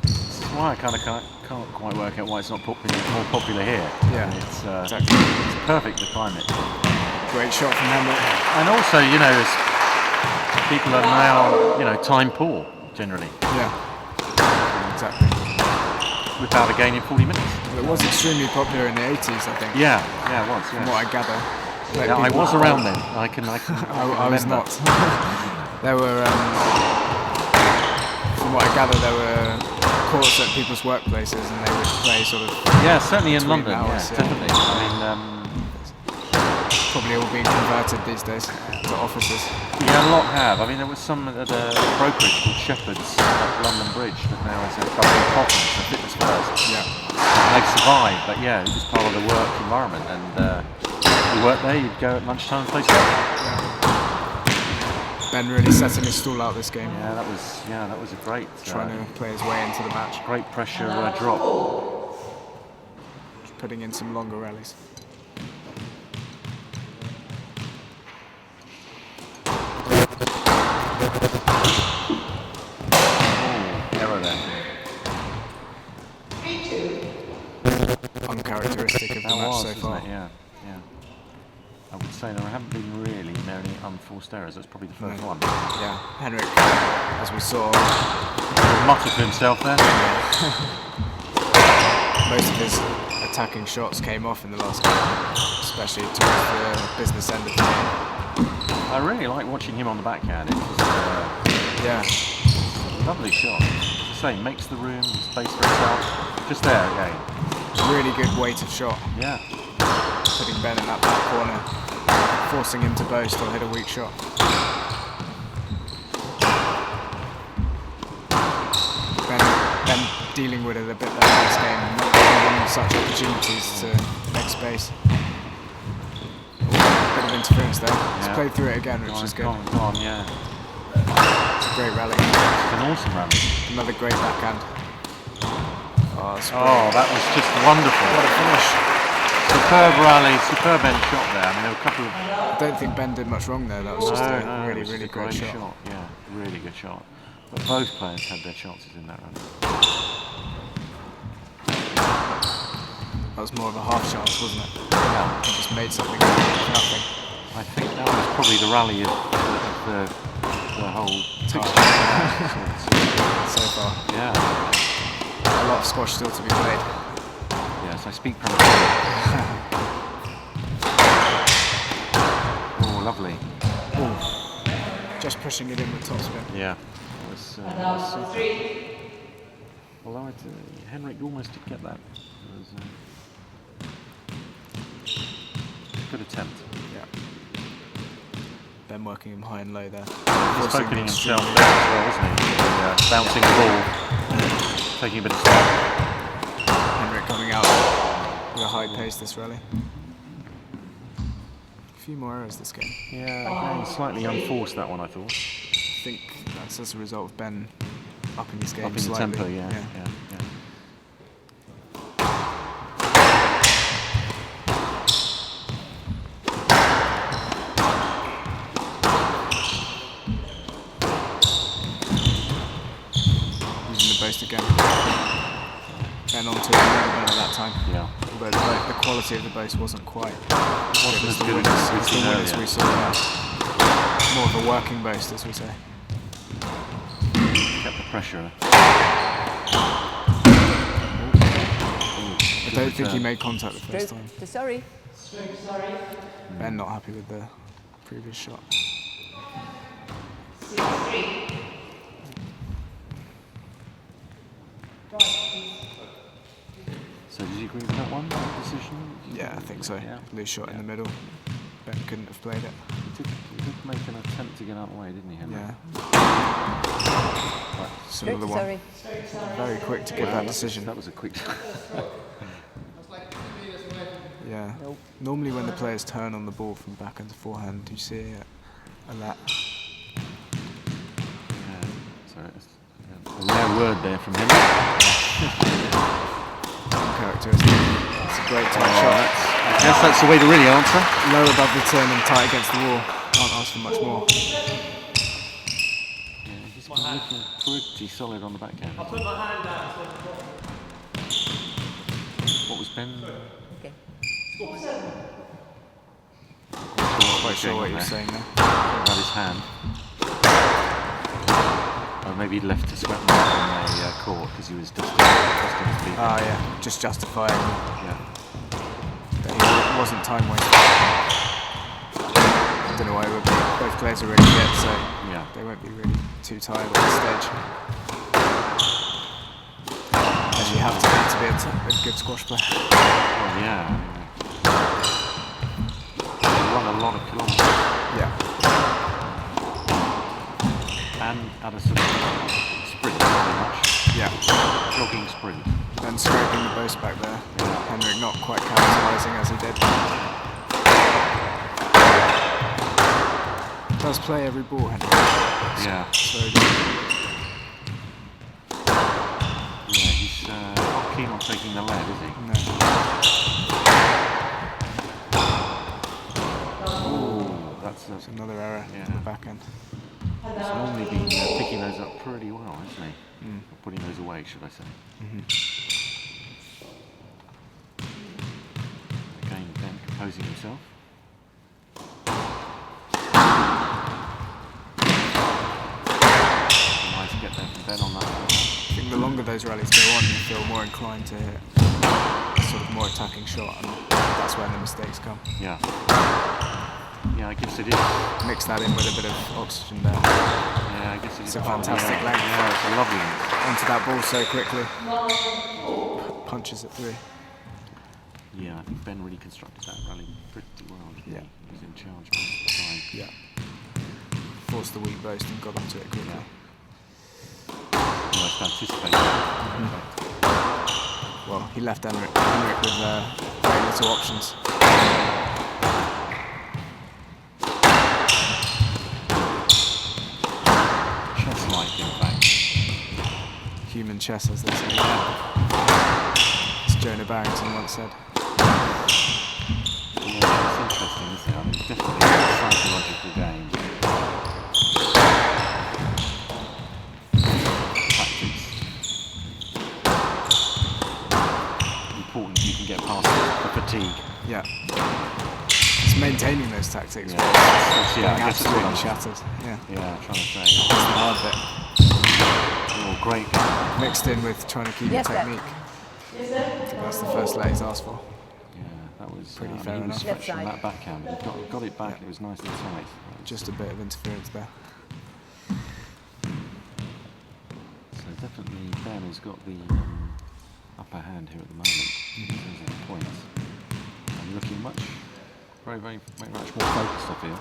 G: This is why I kind of can't quite work out why it's not more popular here.
F: Yeah,
G: it's
F: exactly.
G: It's perfect, the climate.
F: Great shot from Henrik.
G: And also, you know, people are now, you know, time poor, generally.
F: Yeah, exactly.
G: Without a game in 40 minutes.
F: Well, it was extremely popular in the 80s, I think.
G: Yeah, it was.
F: From what I gather.
G: Yeah, I was around then. I
F: was not. There were, from what I gather, there were courts at people's workplaces, and they would play sort of.
G: Yeah, certainly in London.
F: Hours,
G: definitely. I mean.
F: Probably all being converted these days to offices.
G: Yeah, a lot have. I mean, there was some at a brokerage called Shepherd's at London Bridge that now is a couple of Coffins, a fitness first.
F: Yeah.
G: And they've survived, but yeah, it was part of the work environment. And you work there, you'd go at lunchtime and play stuff.
F: Ben really setting his stall out this game.
G: Yeah, that was a great.
F: Trying to play his way into the match.
G: Great pressure drop.
F: Just putting in some longer rallies.
G: Error there.
F: Uncharacteristic of the match so far.
G: Yeah. I would say there haven't been really many unforced errors. That's probably the first one.
F: Yeah, Henrik, as we saw,
G: muttered to himself there.
F: Most of his attacking shots came off in the last game, especially towards the business end of the game.
G: I really like watching him on the backhand. It was lovely shot. As I say, makes the room, space for himself. Just there again.
F: Really good weighted shot.
G: Yeah.
F: Putting Ben in that back corner, forcing him to boast or hit a weak shot. dealing with it a bit better this game and not giving such opportunities to make space. Bit of interference there. He's played through it again, which is good.
G: Yeah.
F: It's a great rally.
G: It's an awesome rally.
F: Another great backhand. Oh,
G: that was just wonderful.
F: What a finish.
G: Superb rally, superb end shot there. I mean, there were a couple of...
F: I don't think Ben did much wrong there. That was just a really great shot.
G: Yeah, really good shot. But both players had their chances in that rally.
F: That was more of a half chance, wasn't it? Yeah. He just made something out of nothing.
G: I think that was probably the rally of the whole
F: time. So far.
G: Yeah.
F: A lot of squash still to be played.
G: Yes, I speak prematurely. Oh, lovely.
F: Ooh. Just pushing it in with topspin.
G: Yeah. Although Henrik almost did get that. It was a good attempt.
F: Yeah. Ben working him high and low there.
G: He's opening himself there as well, wasn't he? Bouncing the ball, taking a bit of slack.
F: Henrik coming out with a high pace this rally. A few more errors this game.
G: Yeah, again, slightly unforced that one, I thought.
F: I think that's as a result of Ben upping his game
G: upping
F: slightly.
G: the tempo, yeah.
F: Using the boost again. Ben onto it a little better that time.
G: Yeah.
F: Although the quality of the boost wasn't quite
G: Wasn't as good
F: as the winners we saw there. More of a working boost, as we say.
G: Kept the pressure.
F: I don't think he made contact the first time.
D: To Surrey.
F: Ben not happy with the previous shot.
E: 6-3.
G: So did you agree with that one, that decision?
F: Yeah, I think so.
G: Yeah.
F: Loose shot in the middle. Ben couldn't have played it.
G: He did make an attempt to get out of the way, didn't he, Henrik?
F: Yeah. It's another one.
D: Surrey.
F: Very quick to give that decision.
G: That was a quick...
F: Yeah. Normally when the players turn on the ball from backhand to forehand, you see a lap.
G: Yeah, sorry. A rare word there from Henrik.
F: Uncharacteristic. It's a great tight shot.
G: I guess that's the way to really answer.
F: Low above the turn and tight against the wall. Can't ask for much more.
G: Yeah, he's been looking pretty solid on the backhand. I'll put my hand down. What was Ben?
D: Okay.
F: Not quite sure what you were saying there.
G: About his hand. Or maybe he'd left to sweat on the court because he was dusting his feet.
F: Ah, yeah. Just justifying.
G: Yeah.
F: It wasn't time wasted. I don't know why both players are ready yet, so
G: yeah.
F: They won't be really too tired at this stage. As you have to be a good squash player.
G: Well, yeah. They run a lot of kilometres.
F: Yeah.
G: And at a sort of sprint, pretty much.
F: Yeah.
G: Jogging sprint.
F: And scraping the boost back there. Yeah. Henrik not quite capitalising as he did. Does play every ball, Henrik.
G: Yeah.
F: So good.
G: Yeah, he's not keen on taking the lead, is he?
F: No.
G: Oh, that's
F: another error on the back end.
G: He's normally been picking those up pretty well, hasn't he? Or putting those away, should I say. Again, Ben composing himself. Nice get there from Ben on that one.
F: I think the longer those rallies go on, you feel more inclined to hit a sort of more attacking shot, and that's when the mistakes come.
G: Yeah. Yeah, I guess it is.
F: Mix that in with a bit of oxygen there.
G: Yeah, I guess it is.
F: It's a fantastic length.
G: Yeah, it's a lovely length.
F: Onto that ball so quickly. Punches it through.
G: Yeah, I think Ben really constructed that rally pretty well.
F: Yeah.
G: He was in charge most of the time.
F: Yeah. Forced the weak boost and got onto it quickly.
G: Yeah. Almost anticipated.
F: well, he left Henrik with very little options.
G: Chess-like, in fact.
F: Human chess, as they say. As Jonah Barrington once said.
G: Yeah, it's interesting, isn't it? I mean, definitely a psychological game. Tactics. Important you can get past the fatigue.
F: Yeah. It's maintaining those tactics.
G: Yeah, I guess it's
F: absolutely
G: what I'm
F: shattered. Yeah.
G: Yeah, trying to say.
F: That's the hard bit.
G: Oh, great.
F: Mixed in with trying to keep
D: Yes,
F: the
D: sir.
F: technique. That's the first let he's asked for.
G: Yeah, that was
F: Pretty
G: I mean,
F: fair
G: he was
F: enough.
G: stretching
D: Left side.
G: that backhand. He got it back.
F: Yeah.
G: It was nice and tight.
F: Just a bit of interference there.
G: So definitely Ben has got the upper hand here at the moment in terms of the points. And looking very much more focused, I feel.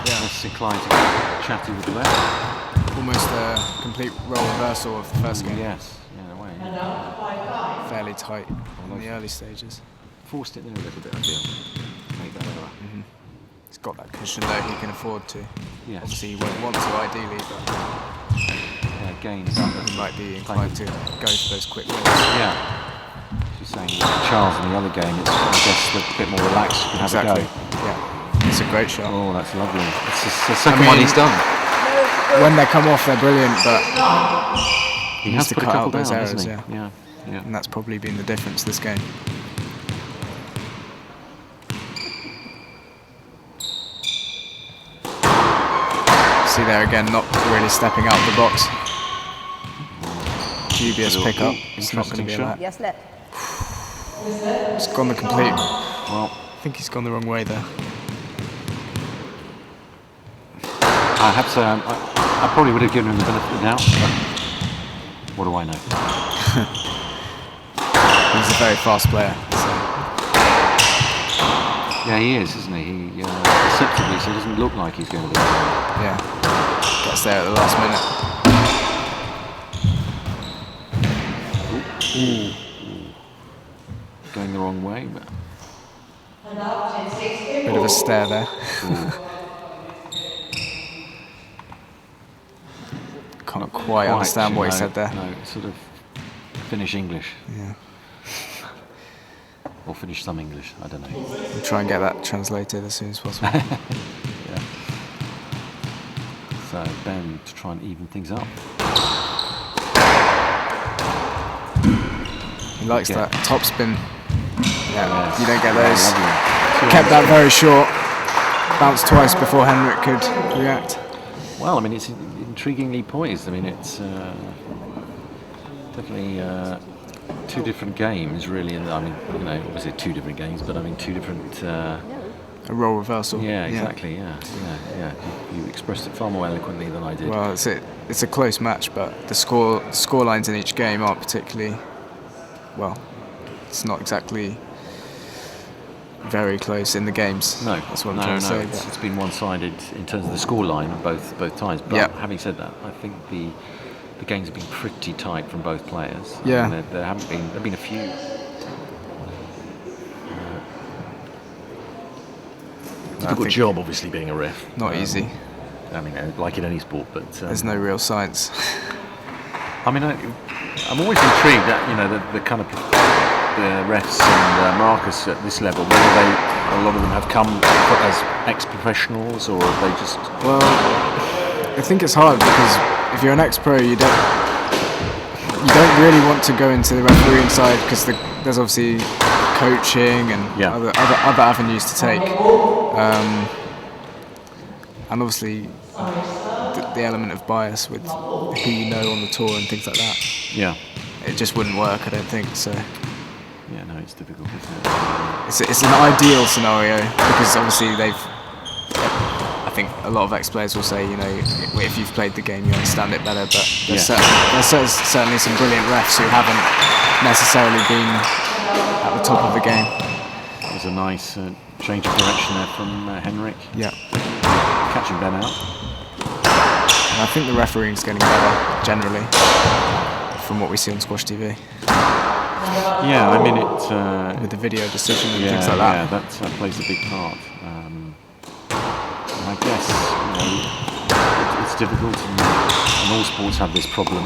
F: Yeah.
G: Less inclined to get chatty with the left.
F: Almost a complete role reversal of the first game.
G: Yes, yeah, in a way.
E: And out by 5.
F: Fairly tight in the early stages.
G: Forced it there a little bit, I feel. Make that error.
F: He's got that cushion though, he can afford to.
G: Yes.
F: Obviously he won't want to ideally, but
G: Yeah, gains.
F: he might be inclined to go for those quick wins.
G: Yeah. She's saying Charles in the other game, it's, I guess, a bit more relaxed. You can have a
F: Exactly.
G: go.
F: Yeah. It's a great shot.
G: Oh, that's lovely. It's the second one he's done.
F: When they come off, they're brilliant, but
G: He has
F: to
G: put a
F: cut
G: couple
F: out those
G: down,
F: errors,
G: hasn't he?
F: yeah.
G: Yeah.
F: and that's probably been the difference this game. See there again, not really stepping out of the box. Dubious pickup. It's not going to be a
G: shot.
F: let.
D: Yes, let.
F: It's gone the complete.
G: Well,
F: I think he's gone the wrong way there.
G: I have to say, I probably would have given him the benefit of the doubt, but what do I know?
F: He's a very fast player. So.
G: Yeah, he is, isn't he? He deceptively, so it doesn't look like he's going to be.
F: Yeah, gets there at the last minute.
G: Going the wrong way, but
E: And out 10-6.
F: Bit of a stare there. Can't quite understand what he said there.
G: No, sort of Finnish English,
F: Yeah,
G: or Finnish some English. I don't know.
F: we'll try and get that translated as soon as possible.
G: Yeah. So Ben to try and even things up.
F: He likes
G: Yeah.
F: that top spin. Yeah,
G: Yes.
F: you don't get
G: Yeah,
F: those.
G: lovely.
F: Kept that very short. Bounced twice before Henrik could react.
G: Well, I mean, it's intriguingly poised. I mean, it's definitely two different games, really. And I mean, you know, obviously two different games, but I mean, two different.
F: A role reversal.
G: Yeah, exactly. Yeah. You expressed it far more eloquently than I did.
F: Well, it's a close match, but the score lines in each game aren't particularly. Well, it's not exactly very close in the games.
G: No,
F: that's what I'm trying to say.
G: It's been one-sided in terms of the scoreline both times. But
F: Yeah.
G: having said that, I think the games have been pretty tight from both players.
F: Yeah.
G: I mean, there've been a few. Difficult job, obviously, being a ref.
F: Not easy.
G: I mean, like in any sport, but
F: There's no real science.
G: I mean, I'm always intrigued at the kind of the refs and markers at this level. Whether a lot of them have come as ex-professionals, or have they just?
F: Well, I think it's hard because if you're an ex-pro, you don't really want to go into the refereeing side because there's obviously coaching and
G: Yeah.
F: other avenues to take, and obviously the element of bias with who you know on the tour and things like that.
G: Yeah.
F: It just wouldn't work, I don't think. So
G: Yeah, no, it's difficult, isn't it?
F: it's an ideal scenario because obviously I think a lot of ex-players will say, if you've played the game, you understand it better. But there's certainly some brilliant refs who haven't necessarily been at the top of the game.
G: That was a nice change of direction there from Henrik.
F: Yeah,
G: Catching Ben out.
F: and I think the refereeing's getting better generally. from what we see on Squash TV.
G: Yeah, I mean it.
F: With the video decision and
G: Yeah,
F: things like that.
G: yeah, that plays a big part. I guess it's difficult, and all sports have this problem.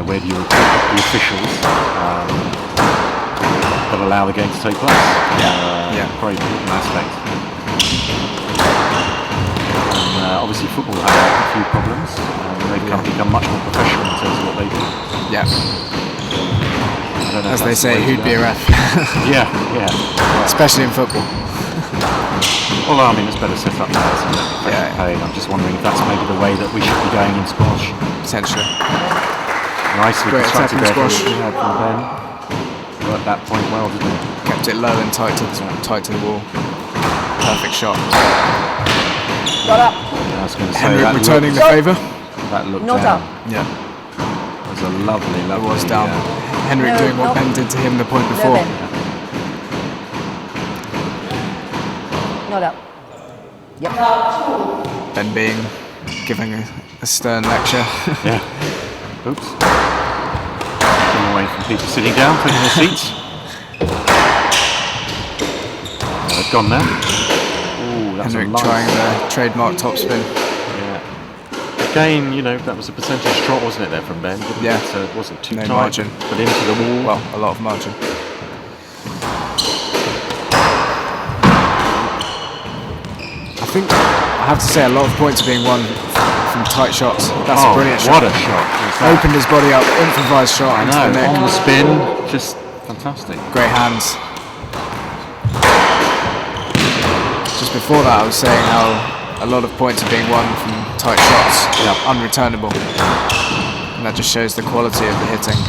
G: Where do you recruit the officials that allow the game to take place? Very important aspect. And obviously football has a few problems. They've become much more professional in terms of what they do.
F: Yeah. As they say, who'd be a ref?
G: Yeah.
F: Especially in football.
G: Although, I mean, it's better set up now, isn't it? Paid. I'm just wondering if that's maybe the way that we should be going in squash.
F: Potentially.
G: Nicely
F: Great
G: constructed
F: attack in
G: there
F: squash.
G: from Ben. Worked that point well, didn't it?
F: Kept it low and tight to the wall. Perfect shot.
D: Got up.
G: I was going to say
F: Henrik
G: that
F: returning the
G: looked,
F: favour.
G: that looked
D: Not
G: down.
D: up.
F: Yeah.
G: It was a lovely.
F: It was down. Henrik
D: No,
F: doing what
D: not-
F: Ben did to him the point
D: No,
F: before.
D: Ben. Not up. Yep.
F: Ben giving a stern lecture.
G: Yeah. Oops. Getting away from people sitting down, taking their seats. They've gone now. Ooh, that's
F: Henrik
G: a nice.
F: trying the trademark topspin.
G: Yeah. Again, that was a percentage shot, wasn't it, there from Ben?
F: Yeah.
G: It wasn't too
F: No
G: tight,
F: margin.
G: but into the wall.
F: Well, a lot of margin. I think I have to say a lot of points are being won from tight shots. That's a brilliant shot.
G: What a shot.
F: Opened his body up, improvised shot
G: I
F: into the
G: know,
F: neck.
G: on the spin, just fantastic.
F: Great hands. Just before that I was saying how a lot of points are being won from tight shots, unreturnable. And that just shows the quality of the hitting.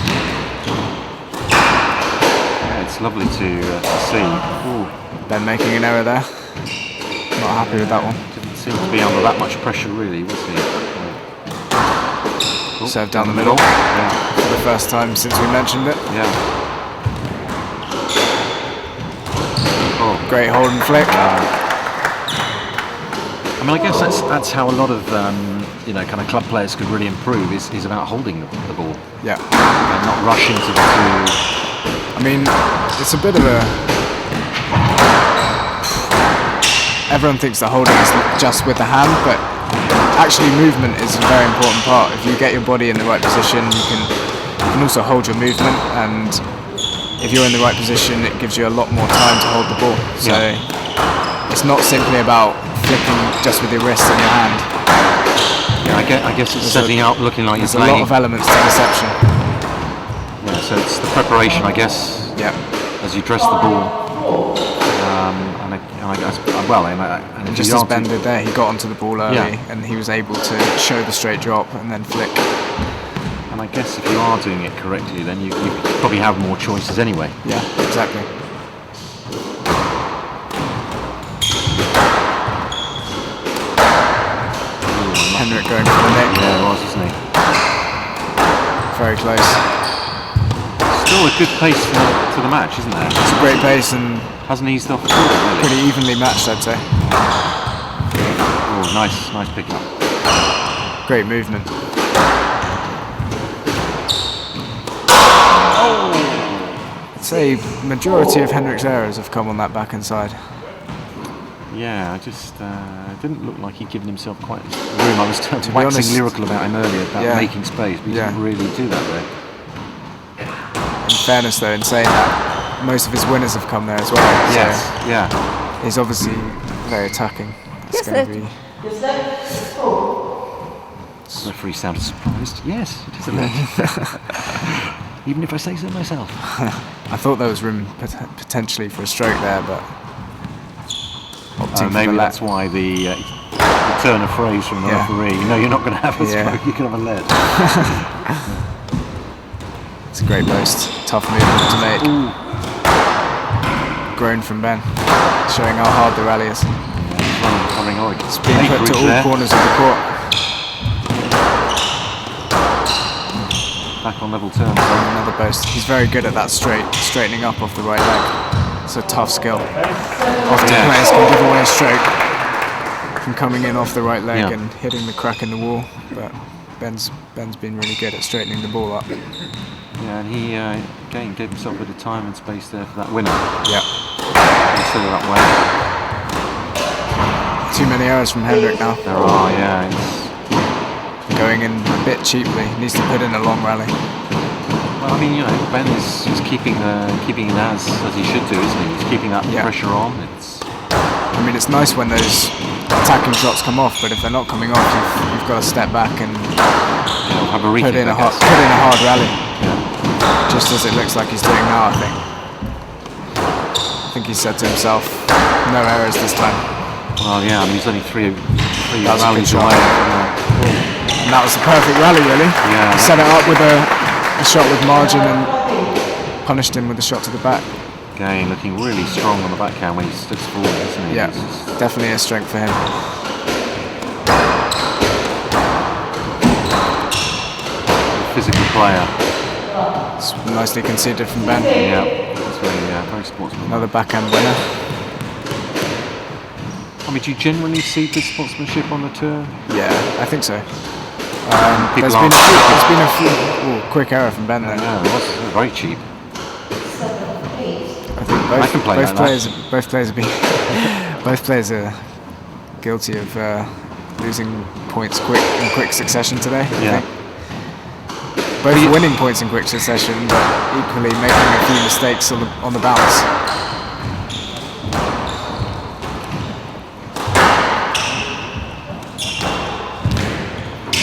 G: Yeah, it's lovely to see. Ooh.
F: Ben making an error there. Not happy with that one.
G: Didn't seem to be under that much pressure, really, was he?
F: Serve down the middle.
G: Yeah.
F: For the first time since we mentioned it.
G: Yeah. Oh.
F: Great hold and flick.
G: I mean, I guess that's how a lot of kind of club players could really improve is about holding the ball.
F: Yeah.
G: And not rushing to the two.
F: I mean, it's a bit of a. Everyone thinks that holding is just with the hand, but actually movement is a very important part. If you get your body in the right position, you can also hold your movement, and if you're in the right position, it gives you a lot more time to hold the ball. So it's not simply about flicking just with your wrist and your hand.
G: Yeah, I guess it's setting out, looking like you're
F: playing. There's a lot of elements to reception.
G: Yeah, so it's the preparation, I guess.
F: Yeah.
G: As you dress the ball. And I guess, and
F: just as Ben did there, he got onto the ball early and he was able to show the straight drop and then flick.
G: And I guess if you are doing it correctly, then you probably have more choices anyway.
F: Yeah, exactly. Henrik going for the neck.
G: Yeah, it was, isn't he?
F: Very close.
G: Still a good pace to the match, isn't there?
F: It's a great pace and
G: hasn't eased off at all, really.
F: Pretty evenly matched, I'd say.
G: Oh, nice pick up.
F: Great movement. I'd say majority of Henrik's errors have come on that backhand side.
G: Yeah, I just didn't look like he'd given himself quite room. I was waxing lyrical about him earlier about making space, but he didn't really do that there.
F: In fairness, though, in saying that, most of his winners have come there as well.
G: Yes,
F: so he's obviously very attacking. That's going to be.
G: The referee sounded surprised. Yes, it is a let. Even if I say so myself.
F: I thought there was room potentially for a stroke there, but
G: maybe that's why the turn of phrase from the referee. No, you're not going to have a stroke. You can have a lead.
F: It's a great post. Tough movement to make. Groan from Ben, showing how hard the rally is. It's being put to all corners of the court.
G: Back on level turn.
F: Another post. He's very good at that straightening up off the right leg. It's a tough skill. Often players can give away a stroke from coming in off the right leg and hitting the crack in the wall, but Ben's been really good at straightening the ball up.
G: Yeah, and he again gave himself a bit of time and space there for that winner.
F: Yeah.
G: He set it up well.
F: Too many errors from Henrik now.
G: There are, yeah. It's
F: going in a bit cheaply. He needs to put in a long rally.
G: Well, I mean, you know, Ben is keeping it as he should do, isn't he? He's keeping that pressure on.
F: I mean, it's nice when those attacking shots come off, but if they're not coming off, you've got to step back and
G: have a
F: put in a hard rally. Yeah. Just as it looks like he's doing now, I think. I think he said to himself, no errors this time.
G: Well, yeah, I mean, he's only three rallies away.
F: And that was the perfect rally, really.
G: Yeah.
F: Set it up with a shot with margin and punished him with a shot to the back.
G: Again, looking really strong on the backhand when he steps forward, isn't he?
F: Yeah, definitely a strength for him.
G: Physical player.
F: It's nicely conceded from Ben.
G: Yeah, that's very sportsmanlike.
F: Another backhand winner.
G: I mean, do you generally see good sportsmanship on the tour?
F: Yeah, I think so. There's been a few quick error from Ben there.
G: Yeah, it was very cheap.
F: I think both players are guilty of losing points in quick succession today.
G: Yeah.
F: Both winning points in quick succession, but equally making a few mistakes on the bounce.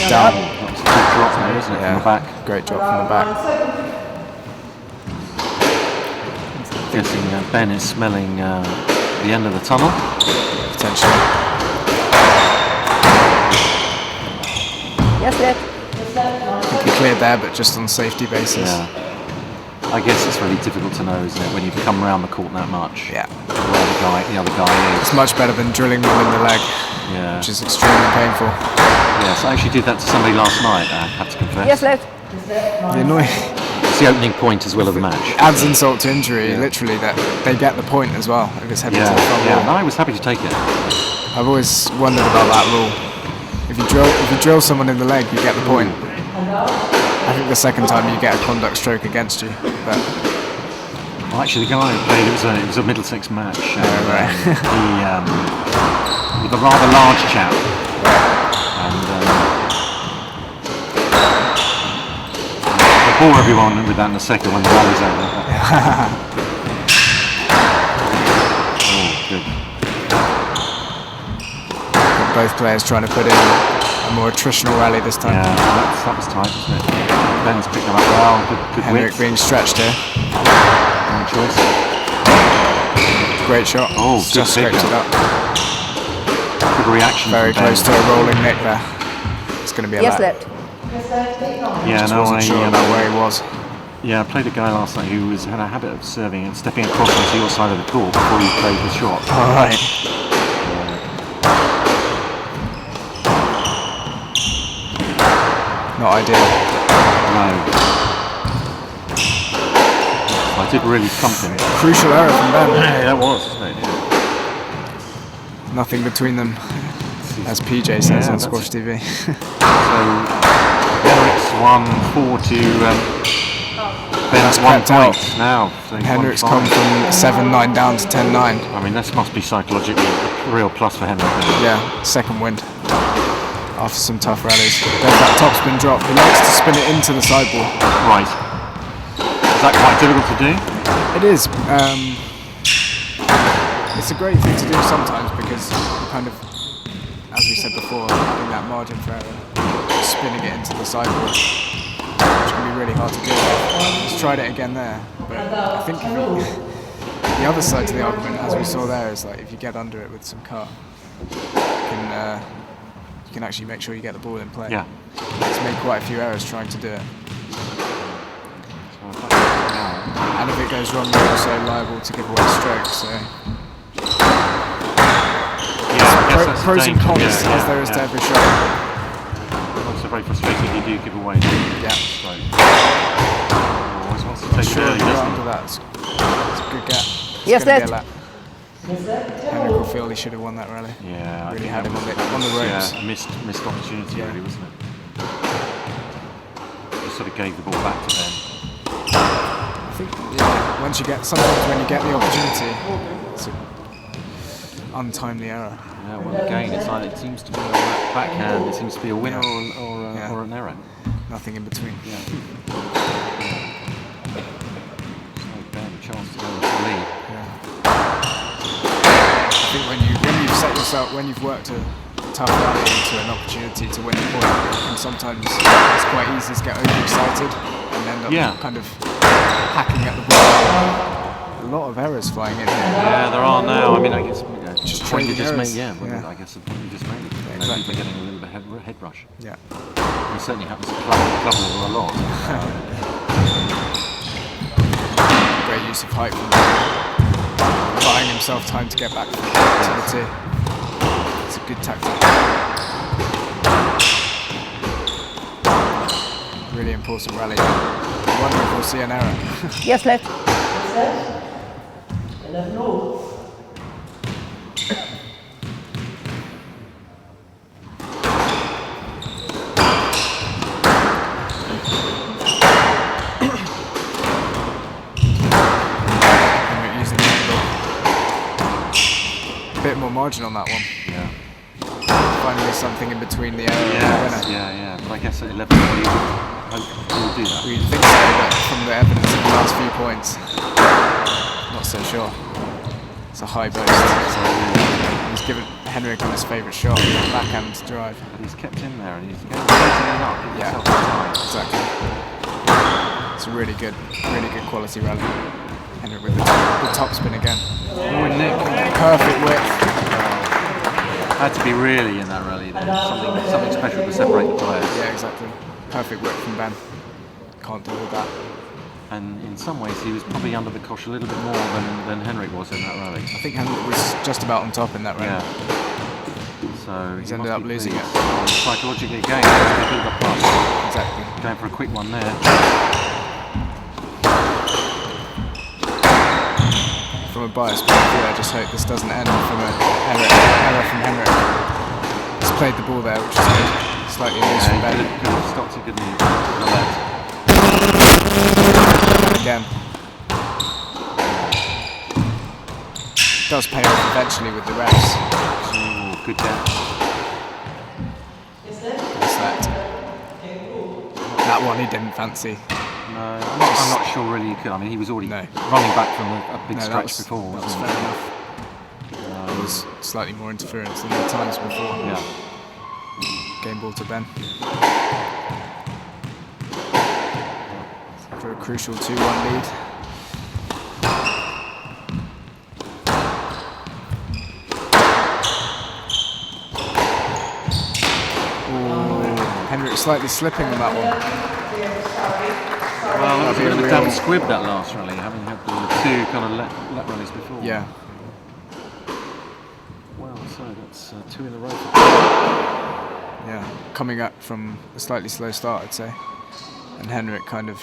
F: Down.
G: That's a good drop there, isn't it? From the back.
F: Great drop from the back.
G: Guessing Ben is smelling the end of the tunnel.
F: Potentially.
D: Yes, Led.
F: I think he cleared there, but just on safety basis.
G: Yeah. I guess it's really difficult to know, isn't it, when you come around the court that much?
F: Yeah.
G: Where the other guy is.
F: It's much better than drilling them in the leg, which is extremely painful.
G: Yes, I actually did that to somebody last night, I have to confess.
D: Yes, Led.
F: The annoying.
G: It's the opening point as well of the match.
F: Adds insult to injury, literally, that they get the point as well if it's heading to the front wall.
G: No, I was happy to take it.
F: I've always wondered about that rule. If you drill someone in the leg, you get the point. I think the second time you get a conduct stroke against you. But
G: well, actually, the guy who played it was a Middlesex match.
F: Right.
G: With a rather large chap. And bore everyone with that in a second when the rally's over. Oh, good.
F: Both players trying to put in a more attritional rally this time.
G: Yeah, that was tight, wasn't it? Ben's picked them up well. Good
F: Henrik
G: width.
F: being stretched here.
G: Wrong choice.
F: Great shot.
G: Oh,
F: just scraped it up.
G: Good reaction.
F: Very close to a rolling nick there. It's going to be a lap.
D: Left.
G: Yeah,
F: Just wasn't sure about where he was.
G: Yeah, I played a guy last night who had a habit of serving and stepping across onto your side of the court before you played the shot.
F: All right. Not ideal.
G: No. I did really thump him.
F: Crucial error from Ben.
G: Yeah, that was, wasn't it? Yeah.
F: Nothing between them, as PJ says on Squash TV.
G: So Henrik's 1-4 to Ben's 1 point now. So
F: Henrik's come from 7-9 down to 10-9.
G: I mean, this must be psychologically a real plus for Henrik.
F: Yeah, second win after some tough rallies. There's that topspin drop. He likes to spin it into the sideboard.
G: Right. Is that quite difficult to do?
F: It is. It's a great thing to do sometimes because kind of, as we said before, having that margin for error, spinning it into the sideboard, which can be really hard to do. He's tried it again there, but I think the other side to the argument, as we saw there, is like if you get under it with some cut, you can actually make sure you get the ball in play.
G: Yeah.
F: He's made quite a few errors trying to do it. And if it goes wrong, you're also liable to give away strokes. So pros and cons as there is to every shot.
G: Also very frustrating you do give away.
F: Yeah.
G: Stroke. Always wants to take
F: Sure,
G: early, doesn't
F: under that. It's a good gap.
D: Yes,
F: Led. Henrik will feel he should have won that rally.
G: Yeah,
F: really had him on the ropes.
G: Yeah, missed opportunity really, wasn't it? sort of gave the ball back to Ben.
F: I think, yeah, sometimes when you get the opportunity, it's an untimely error.
G: Yeah, well, again, it's like it seems to be a backhand, it seems to be a winner or an error.
F: Nothing in between.
G: Yeah. So Ben, a chance to go into the lead.
F: I think when you've set yourself, when you've worked a tough rally into an opportunity to win the point, and sometimes it's quite easy to get overexcited and end up kind of hacking at the ball. A lot of errors flying in here.
G: Yeah, there are now. I mean, I guess
F: just
G: the point you just
F: errors.
G: made. I guess the point you just made.
F: Exactly.
G: People are getting a little bit head rush.
F: Yeah.
G: It certainly happens at club level a lot.
F: Great use of height from buying himself time to get back to the tee. It's a good tactic. Really important rally. I wonder if we'll see an error.
D: Yes, left.
E: 11 all.
F: More margin on that one.
G: Yeah.
F: Finally something in between the error and the winner.
G: Yeah. But I guess at 11 you would hope he'll do that.
F: We think so, but from the evidence of the last few points, not so sure. It's a high burst. So he's given Henrik on his favourite shot, backhand drive.
G: But he's kept him there and he's getting it up.
F: Yeah, exactly. It's a really good quality rally. Henrik with the top spin again.
G: Oh, Nick.
F: Perfect width.
G: Had to be really in that rally then. Something special to separate the players.
F: Yeah, exactly. Perfect width from Ben. Can't deal with that.
G: And in some ways he was probably under the cosh a little bit more than Henrik was in that rally.
F: I think Henrik was just about on top in that rally.
G: Yeah. So
F: he's ended up losing it.
G: Psychologically again, a bit of a plus.
F: Exactly.
G: Going for a quick one there.
F: From a biased point of view, I just hope this doesn't end from an error from Henrik. He's played the ball there, which is good. Slightly loose from Ben.
G: Could have stopped it, couldn't he? On the left.
F: Again. Does pay off eventually with the refs.
G: Oh, good catch.
F: That one he didn't fancy.
G: No, I'm not sure really he could. I mean, he was already running back from a big stretch before,
F: that was
G: wasn't
F: fair
G: he?
F: enough. There was slightly more interference than the times before.
G: Yeah.
F: Game ball to Ben. For a crucial 2-1 lead. Henrik slightly slipping on that one.
G: Well, that was a bit of a damn squib that last rally, having had the two kind of lap rallies before.
F: Yeah.
G: Well, so that's two in a row.
F: Yeah, coming up from a slightly slow start, I'd say. And Henrik kind of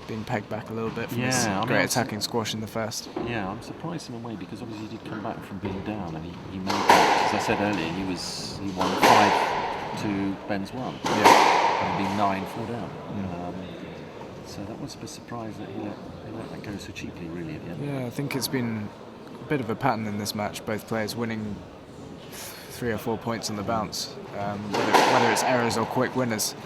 F: being pegged back a little bit from his great attacking squash in the first.
G: Yeah, I'm surprised in a way because obviously he did come back from being down and he made that. As I said earlier, he won 5 to Ben's 1.
F: Yeah.
G: And being 9-4 down. So that was a surprise that he let that go so cheaply, really, at the end.
F: Yeah, I think it's been a bit of a pattern in this match. Both players winning 3 or 4 points on the bounce, whether it's errors or quick winners.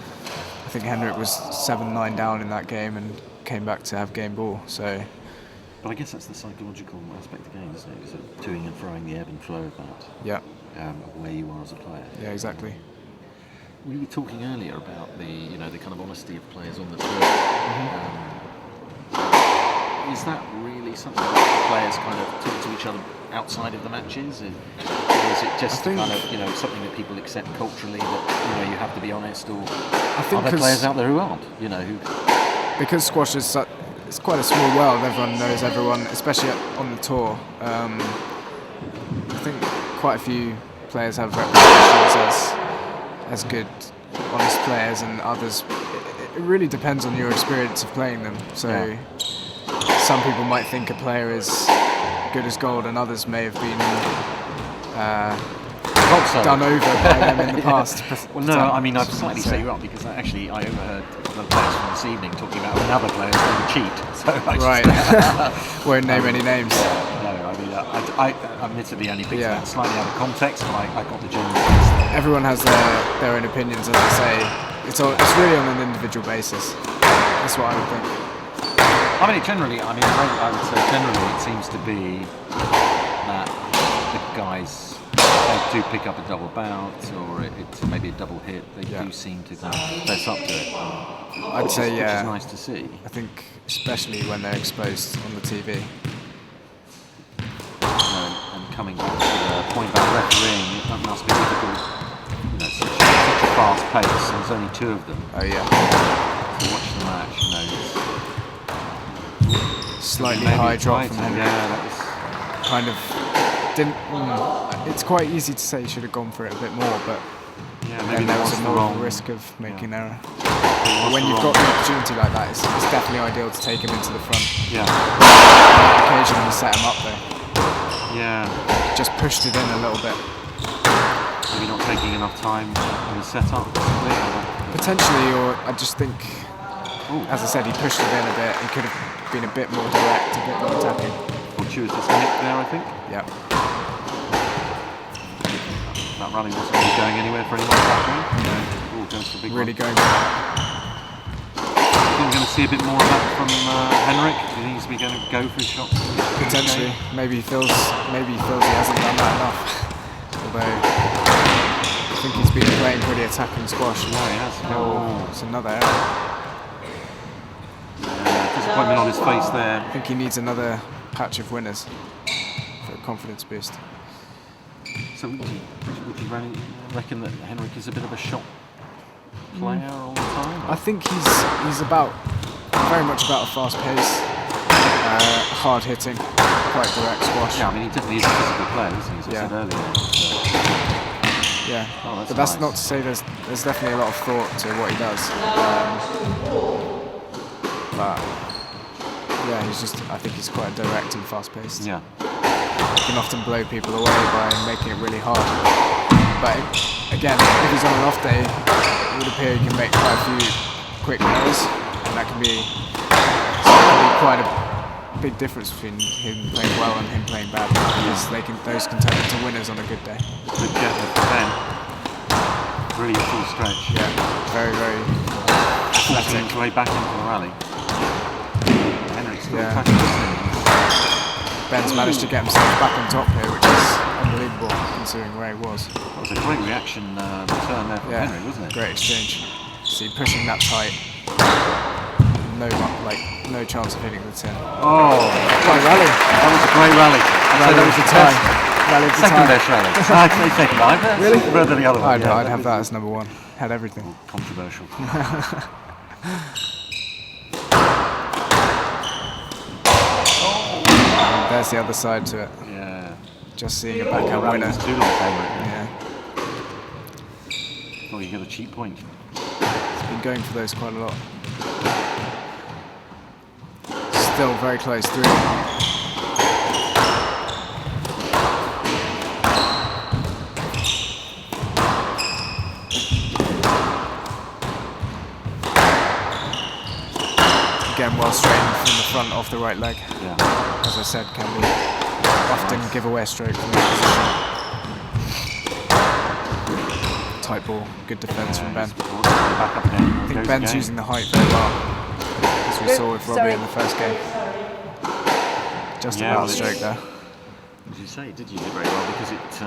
F: I think Henrik was 7-9 down in that game and came back to have game ball. So.
G: But I guess that's the psychological aspect of the game, isn't it? Sort of toing and throwing, the ebb and flow of that.
F: Yeah.
G: Where you are as a player.
F: Yeah, exactly.
G: We were talking earlier about the kind of honesty of players on the tour. Is that really something that players kind of talk to each other outside of the matches, or is it just kind of something that people accept culturally that you have to be honest, or are there players out there who aren't?
F: Because squash is it's quite a small world. Everyone knows everyone, especially on the tour. I think quite a few players have reputations as good, honest players, and others. It really depends on your experience of playing them. So some people might think a player is good as gold, and others may have been
G: thought so.
F: done over by them in the past.
G: Well, no, I mean, I've slightly set you up because I overheard a couple of players from this evening talking about another player going to cheat. So
F: Right. Won't name any names.
G: No, I mean, I admittedly only picked that slightly out of context, but I got the general sense there.
F: Everyone has their own opinions, as I say. It's really on an individual basis. That's what I would think.
G: I mean, I would say generally it seems to be that the guys, they do pick up a double bounce or it's maybe a double hit. They do seem to kind of fess up to it.
F: I'd say,
G: which is nice to see.
F: I think especially when they're exposed on the TV.
G: And coming back to the point about refereeing, that must be difficult. You know, such a fast pace, and there's only 2 of them.
F: Oh yeah.
G: To watch the match, you know.
F: Slightly high drop from Henrik.
G: Yeah, that was
F: kind of didn't. It's quite easy to say he should have gone for it a bit more, but
G: maybe
F: there was a more risk of making an error. When you've got the opportunity like that, it's definitely ideal to take him into the front.
G: Yeah.
F: Occasionally set him up though.
G: Yeah.
F: Just pushed it in a little bit.
G: Maybe not taking enough time in the setup.
F: Potentially, or I just think, as I said, he pushed it in a bit. He could have been a bit more direct, a bit more attacking.
G: Fortuitous nick there, I think.
F: Yep.
G: That rally wasn't really going anywhere for anyone back there. Goes for big
F: really
G: one.
F: going.
G: I think we're going to see a bit more of that from Henrik. Do you think he's going to go for his shots?
F: Potentially. Maybe he feels he hasn't done that enough. Although I think he's been playing pretty attacking squash.
G: Yeah, he has.
F: Oh, it's another error.
G: Disappointment on his face there.
F: I think he needs another patch of winners for a confidence boost.
G: So would you reckon that Henrik is a bit of a shot player all the time?
F: I think he's very much about a fast pace, hard hitting, quite direct squash.
G: Yeah, I mean he definitely is a physical player, isn't he? As I said earlier.
F: Yeah, but that's not to say there's definitely a lot of thought to what he does. But yeah, I think he's quite direct and fast paced.
G: Yeah.
F: He can often blow people away by making it really hard. But again, if he's on an off day, it would appear he can make quite a few quick errors, and that can be quite a big difference between him playing well and him playing bad. Because those can turn into winners on a good day.
G: Good get for Ben. Really full stretch.
F: Yeah, very, very athletic.
G: Way back into the rally. Henrik's still attacking,
F: Ben's managed to get himself back on top here, which is unbelievable considering where he was.
G: That was a great reaction return there from Henrik, wasn't it?
F: Great exchange. See, pushing that tight. No chance of hitting the tin.
G: Oh,
F: great rally.
G: That was a great rally.
F: That was the tie.
G: Second best rally. I'd say second.
F: Really?
G: Rather the other one.
F: I'd have that as number 1. Had everything.
G: Oh, controversial.
F: There's the other side to it.
G: Yeah.
F: Just seeing a backhand winner.
G: Too long, Henrik.
F: Yeah.
G: Thought you got a cheap point.
F: He's been going for those quite a lot. Still very close through. Again, well straightened from the front off the right leg.
G: Yeah.
F: As I said, can be often give away a stroke from that position. Tight ball, good defence from Ben. I think Ben's using the height very well, as we saw with Robbie in the first game. Just about the stroke there.
G: As you say, it did use it very well because it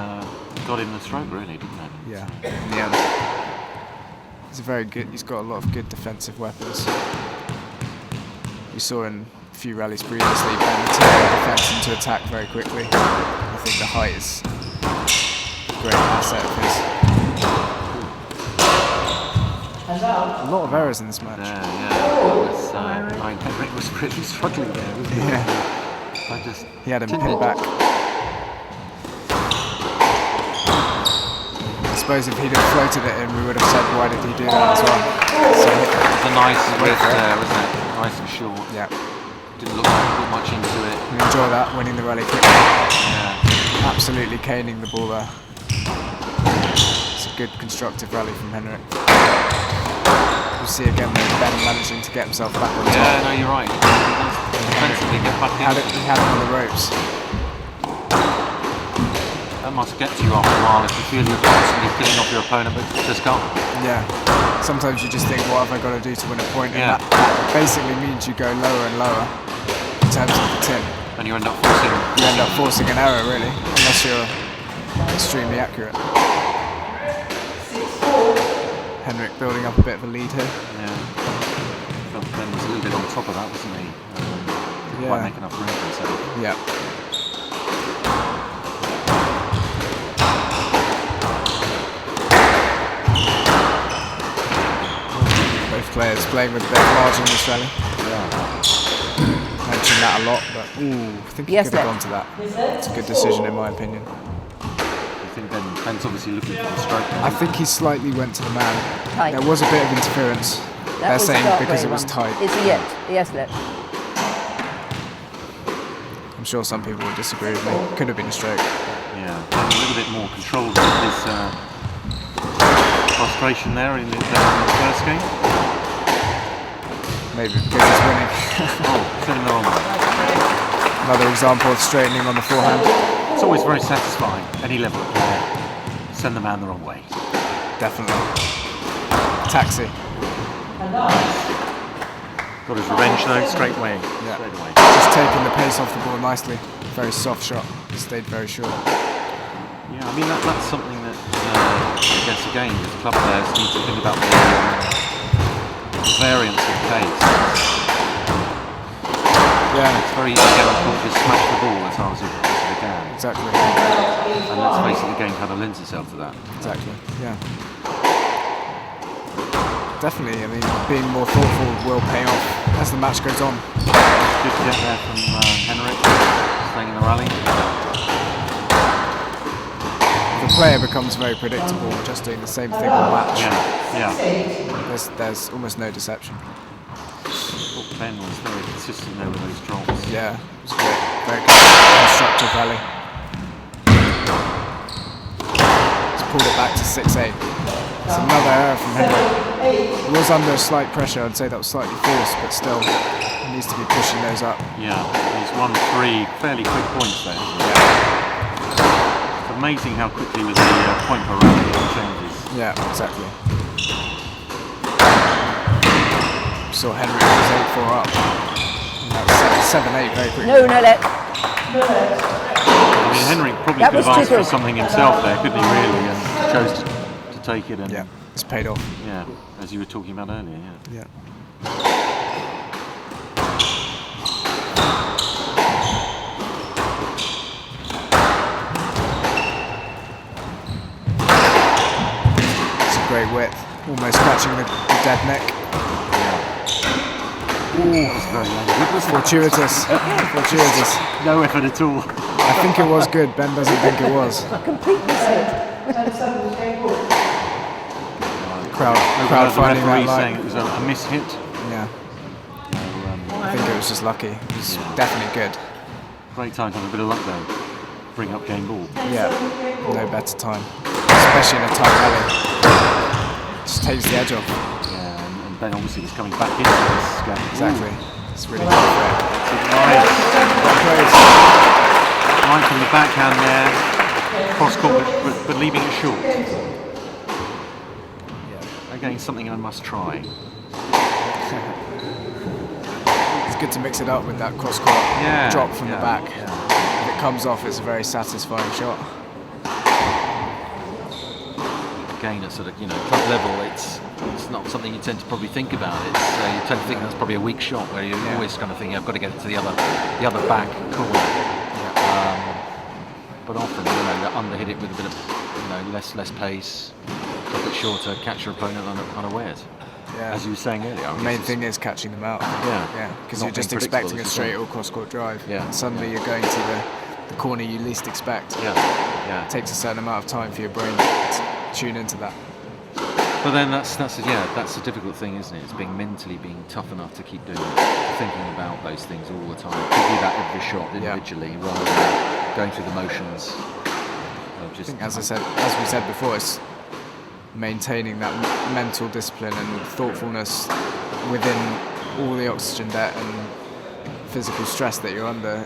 G: got him the stroke, really, didn't it?
F: Yeah, in the end. He's got a lot of good defensive weapons. We saw in a few rallies previously, Ben turn defence into attack very quickly. I think the height is a great asset of his. A lot of errors in this match.
G: Henrik was pretty struggling there, wasn't he?
F: Yeah. He had him pinned back. I suppose if he'd have floated it in, we would have said, why did he do that as well? So
G: it was a nice riff there, wasn't it? Nice and short.
F: Yeah.
G: Didn't look like he put much into it.
F: We enjoy that, winning the rally quickly.
G: Yeah.
F: Absolutely caning the ball there. good constructive rally from Henrik. You see again with Ben managing to get himself back on top.
G: Yeah, no, you're right. Defensively get back in.
F: He had him on the ropes.
G: That must get to you after a while if you feel you're constantly killing off your opponent but just can't.
F: Yeah. Sometimes you just think, what have I got to do to win a point? And
G: Yeah.
F: that basically means you go lower and lower in terms of the tin.
G: And you end up
F: forcing an error, really, unless you're extremely accurate. Henrik building up a bit of a lead here.
G: Yeah. Felt Ben was a little bit on top of that, wasn't he? Didn't quite make enough room for himself.
F: Yeah. Both players playing with a bit of margin in this rally. Mentioned that a lot, but I think he could have gone to that. It's a good decision in my opinion.
G: I think Ben's obviously looking for the stroke.
F: I think he slightly went to the man.
D: Tight.
F: There was a bit of interference. They're saying because it was tight.
D: It's a yes left.
F: I'm sure some people would disagree with me. Could have been a stroke.
G: Yeah, a little bit more controlled with his frustration there in the first game.
F: Maybe because he's winning.
G: Turning the wrong way.
F: Another example of straightening on the forehand.
G: It's always very satisfying, any level of play. Send the man the wrong way.
F: Definitely. Taxi.
G: Got his revenge though, straight away.
F: Yeah.
G: Straight away.
F: Just taking the pace off the ball nicely. Very soft shot. Stayed very short.
G: Yeah, I mean that's something that I guess again as club players need to think about the variance of pace.
F: Yeah.
G: It's very easy to get on top, just smash the ball as hard as you possibly can.
F: Exactly.
G: And let's face it, the game kind of lends itself to that.
F: Exactly. Yeah. Definitely. I mean, being more thoughtful will pay off as the match goes on.
G: Good to get there from Henrik, staying in the rally.
F: The player becomes very predictable, just doing the same thing all match.
G: Yeah.
F: There's almost no deception.
G: Ben was very consistent there with those drops.
F: Yeah, it was great. Very good constructive rally. He's pulled it back to 6-8. It's another error from Henrik. He was under slight pressure. I'd say that was slightly forced, but still, he needs to be pushing those up.
G: Yeah, he's won 3 fairly quick points there. It's amazing how quickly with the point per rally it changes.
F: Yeah, exactly. Saw Henrik was 8-4 up. And that was 7-8 very quickly.
D: No let.
G: I mean, Henrik probably could have asked for something himself there, couldn't he, really? And chose to take it. And
F: yeah, it's paid off.
G: Yeah, as you were talking about earlier,
F: Yeah. It's a great width, almost catching the dead neck. Fortuitous. Fortuitous.
G: No effort at all.
F: I think it was good. Ben doesn't think it was.
D: Completely set.
F: Crowd finding that light.
G: Saying it was a miss-hit.
F: Yeah. I think it was just lucky. It was definitely good.
G: Great time to have a bit of luck though. Bring up game ball.
F: Yeah. No better time. Especially in a tight rally. Just takes the edge off.
G: And Ben obviously was coming back into this game.
F: Exactly. It's really good for it.
G: Right from the backhand there. Cross court, but leaving it short. Yeah. Again, something I must try.
F: It's good to mix it up with that cross court drop from the back. If it comes off, it's a very satisfying shot.
G: Again, at sort of club level, it's not something you tend to probably think about. It's you tend to think that's probably a weak shot where you're always kind of thinking I've got to get it to the other back corner. But often they underhit it with a bit of less pace, drop it shorter, catch your opponent unawares. Yeah. As you were saying earlier.
F: The main thing is catching them out. Yeah. Because you're just expecting a straight or cross court drive. Yeah. And suddenly you're going to the corner you least expect.
G: Yeah.
F: It takes a certain amount of time for your brain to tune into that.
G: But then that's a difficult thing, isn't it? It's being tough enough to keep thinking about those things all the time. To do that every shot individually rather than going through the motions.
F: I think, as we said before, it's maintaining that mental discipline and thoughtfulness within all the oxygen debt and physical stress that you're under.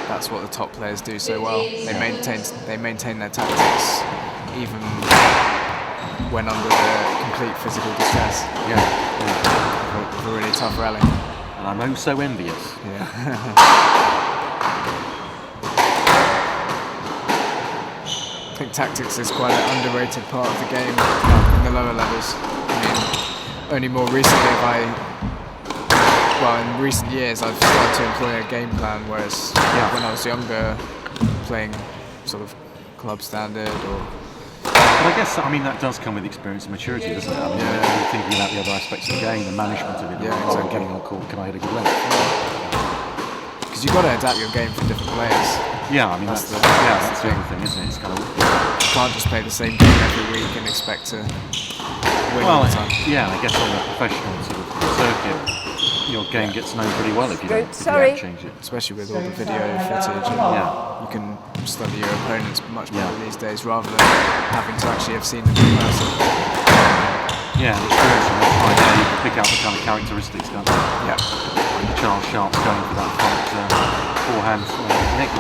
F: That's what the top players do so well. They maintain their tactics even when under the complete physical distress. With a really tough rally.
G: And I'm oh so envious.
F: I think tactics is quite an underrated part of the game in the lower levels. I mean, only more recently in recent years I've started to employ a game plan, whereas when I was younger, playing sort of club standard or...
G: But I guess, I mean, that does come with experience and maturity, doesn't it? I mean, you're thinking about the other aspects of the game, the management of it,
F: exactly.
G: Getting on court, can I hit a good length?
F: Because you've got to adapt your game for different players.
G: Yeah, I mean, that's the other thing, isn't it? It's kind of...
F: You can't just play the same game every week and expect to win all the time.
G: Yeah, I guess on a professional sort of circuit, your game gets known pretty well if you don't change it.
F: Especially with all the video footage. You can study your opponents much better these days rather than having to actually have seen them in person.
G: Yeah, the experience of that fight, you can pick out the kind of characteristics, can't you?
F: Yeah.
G: When Charles Sharp's going for that front forehand nick.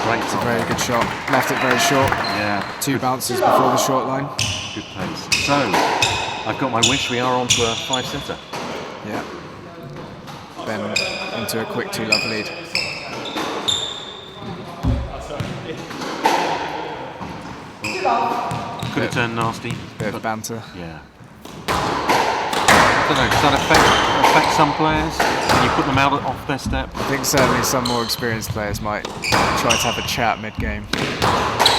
G: Great.
F: It's a very good shot. Left it very short.
G: Yeah.
F: 2 bounces before the short line.
G: Good pace. So, I've got my wish. We are on to a 5-setter.
F: Yeah. Ben into a quick 2-love lead.
G: Could have turned nasty.
F: Bit of banter.
G: Yeah. I don't know, does that affect some players? Can you put them out off their step?
F: I think certainly some more experienced players might try to have a chat mid-game,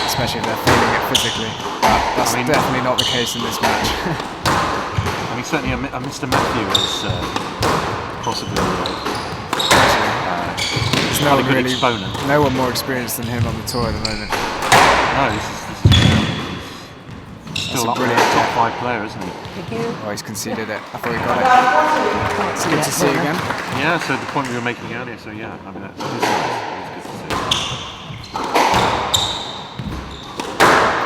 F: especially if they're feeling it physically. But that's definitely not the case in this match.
G: I mean, certainly a Mr. Matthew is possibly
F: no one more experienced than him on the tour at the moment.
G: No, this is still up there, top 5 player, isn't he?
F: Oh, he's conceded it. I thought he got it. It's good to see again.
G: Yeah, so the point we were making earlier, so yeah, I mean, that is nice. It's good to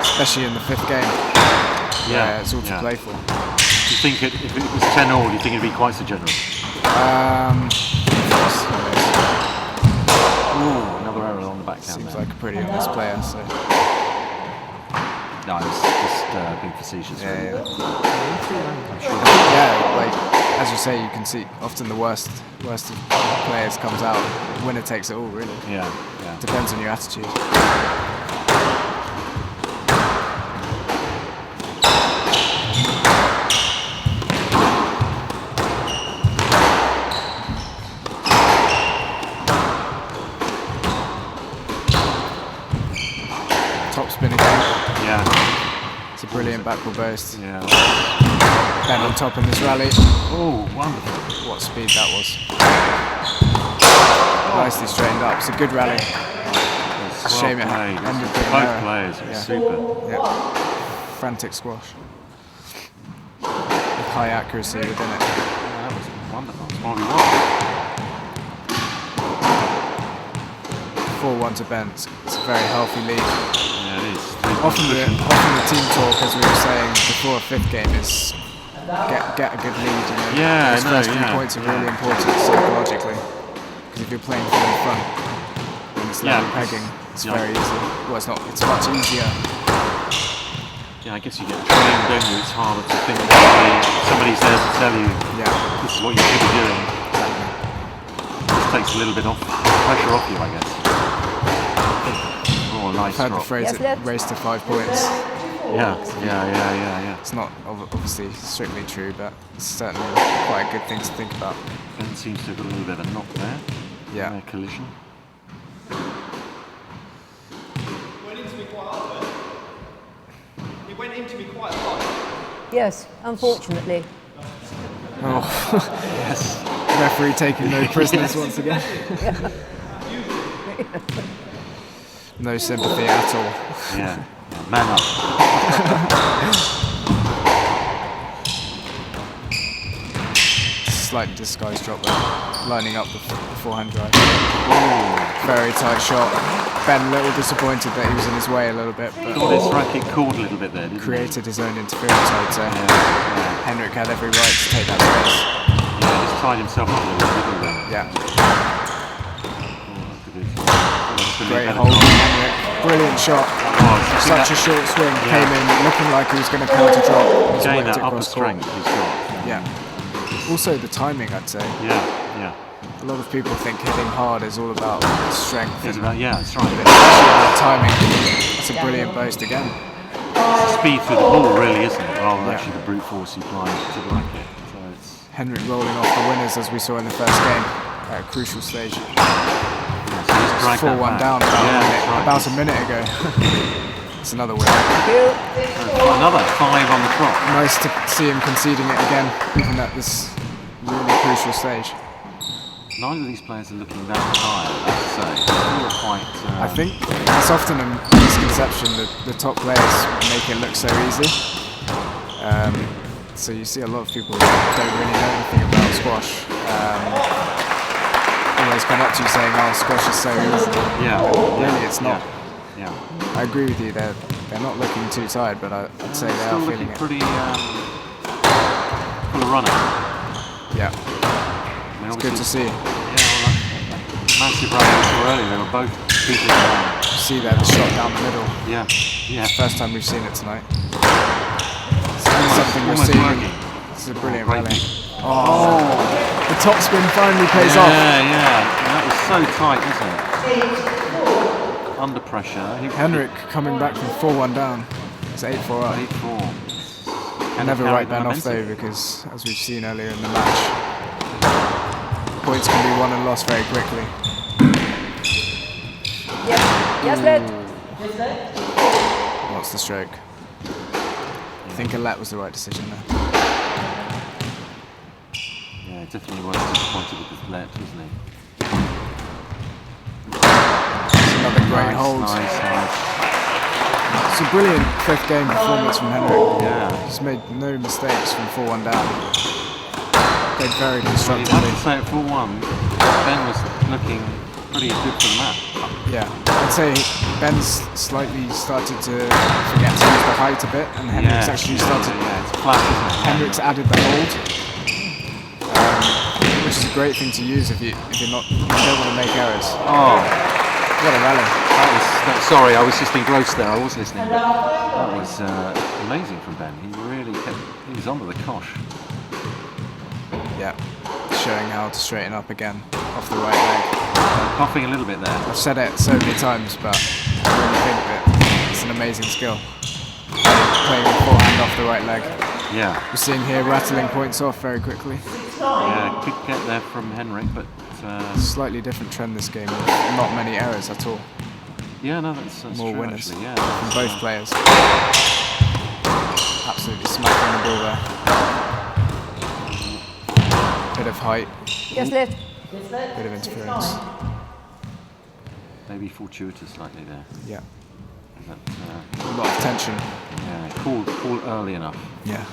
G: see.
F: Especially in the 5th game. Yeah, it's all to play for.
G: Do you think if it was 10-all, do you think it'd be quite so generous? Another error on the backhand.
F: Seems like a pretty honest player, so...
G: No, it's just being facetious.
F: Yeah, like as you say, you can see often the worst of players comes out. The winner takes it all, really.
G: Yeah.
F: Depends on your attitude. Top spin again.
G: Yeah.
F: It's a brilliant backward burst.
G: Yeah.
F: Ben on top in this rally.
G: Oh, wonderful.
F: What speed that was. Nicely straightened up. It's a good rally.
G: It's
F: a shame it ended with an
G: both
F: error.
G: players. It was super.
F: Yeah. Frantic squash. With high accuracy within it.
G: Yeah, that was wonderful. It's what we want.
F: 4-1 to Ben. It's a very healthy lead.
G: Yeah, it is.
F: Often the team talk, as we were saying before a 5th game, is get a good lead. You know?
G: Yeah,
F: those first few points are really important psychologically. Because if you're playing from the front and it's level pegging, it's very easy. Well, it's not. It's much easier.
G: Yeah, I guess you get trained, don't you? It's harder to think that somebody's there to tell you, this is what you should be doing.
F: Exactly.
G: This takes a little bit off pressure off you, I guess. Oh, nice
F: I've heard
G: drop.
F: the phrase race to 5 points.
G: Yeah.
F: It's not obviously strictly true, but it's certainly quite a good thing to think about.
G: Ben seems to have got a little bit of a knock there.
F: Yeah.
G: Collision.
H: It went into me quite hard.
D: Yes, unfortunately.
F: Oh, yes. Referee taking no prisoners once again. No sympathy at all.
G: Yeah. Man up.
F: slightly disguised drop there, lining up the forehand drive. Very tight shot. Ben a little disappointed that he was in his way a little bit, but
G: got his racket caught a little bit there, didn't
F: created his own interference, I would say. Henrik had every right to take that space.
G: Yeah, just tied himself up a little bit, didn't he?
F: Yeah.
G: Oh,
F: great hold from Henrik. Brilliant shot. Such a short swing. Came in looking like he was going to counter drop.
G: Again, that upper strength he's got.
F: Yeah. Also the timing, I'd say.
G: Yeah.
F: A lot of people think hitting hard is all about strength.
G: It's about, that's right.
F: But it's actually about timing. That's a brilliant boast again.
G: It's speed through the ball, really, isn't it? Rather than actually the brute force you apply to the racket. So it's
F: Henrik rolling off the winners as we saw in the first game at a crucial stage.
G: so
F: 4-1 down about a minute ago. It's another win.
G: Another 5 on the trot.
F: Nice to see him conceding it again, even at this really crucial stage.
G: Neither of these players are looking that tired, I have to say. They're all quite...
F: I think it's often a misconception that the top players make it look so easy. So you see a lot of people who don't really know anything about squash. Always come up to you saying, "Oh, squash is so easy." Really, it's not.
G: Yeah.
F: I agree with you. They're not looking too tired, but I'd say they are feeling it.
G: Pretty full of running.
F: Yeah. It's good to see.
G: Massive run so early. They were both keeping around.
F: You see there the shot down the middle.
G: Yeah.
F: It's the first time we've seen it tonight. Something we're seeing. This is a brilliant rally. Oh, the top spin finally pays off.
G: Yeah. That was so tight, wasn't it? Under pressure.
F: Henrik coming back from 4-1 down. It's 8-4 up.
G: 8-4.
F: Never write Ben off though, because as we've seen earlier in the match, points can be won and lost very quickly.
D: Yes, led.
F: What's the stroke? I think a let was the right decision there.
G: Yeah, definitely was disappointed with his let, wasn't he?
F: Another great hold.
G: Nice.
F: It's a brilliant fifth game performance from Henrik.
G: Yeah.
F: He's made no mistakes from 4-1 down. Played very
G: You'd
F: constructively.
G: have to say at 4-1, Ben was looking pretty good for the match.
F: Yeah, I'd say Ben's slightly started to forget to use the height a bit, and Henrik's actually started.
G: Yeah, it's flat, isn't it?
F: Henrik's added the hold, which is a great thing to use if you don't want to make errors.
G: Oh,
F: what a rally!
G: Sorry, I was just engrossed there. I was listening. But that was amazing from Ben. He was onto the cosh.
F: Yeah, showing how to straighten up again off the right leg.
G: Coughing a little bit there.
F: I've said it so many times, but I really think that it's an amazing skill. Playing with forehand off the right leg.
G: Yeah.
F: We're seeing here rattling points off very quickly.
G: Yeah, quick get there from Henrik, but...
F: slightly different trend this game, with not many errors at all.
G: Yeah, no, that's
F: more
G: true,
F: winners
G: actually, yeah.
F: from both players. Absolutely smacking the ball there. Bit of height.
D: Yes, left.
F: Bit of interference.
G: Maybe fortuitous slightly there.
F: Yeah.
G: But,
F: a lot of tension.
G: Yeah, call early enough.
F: Yeah.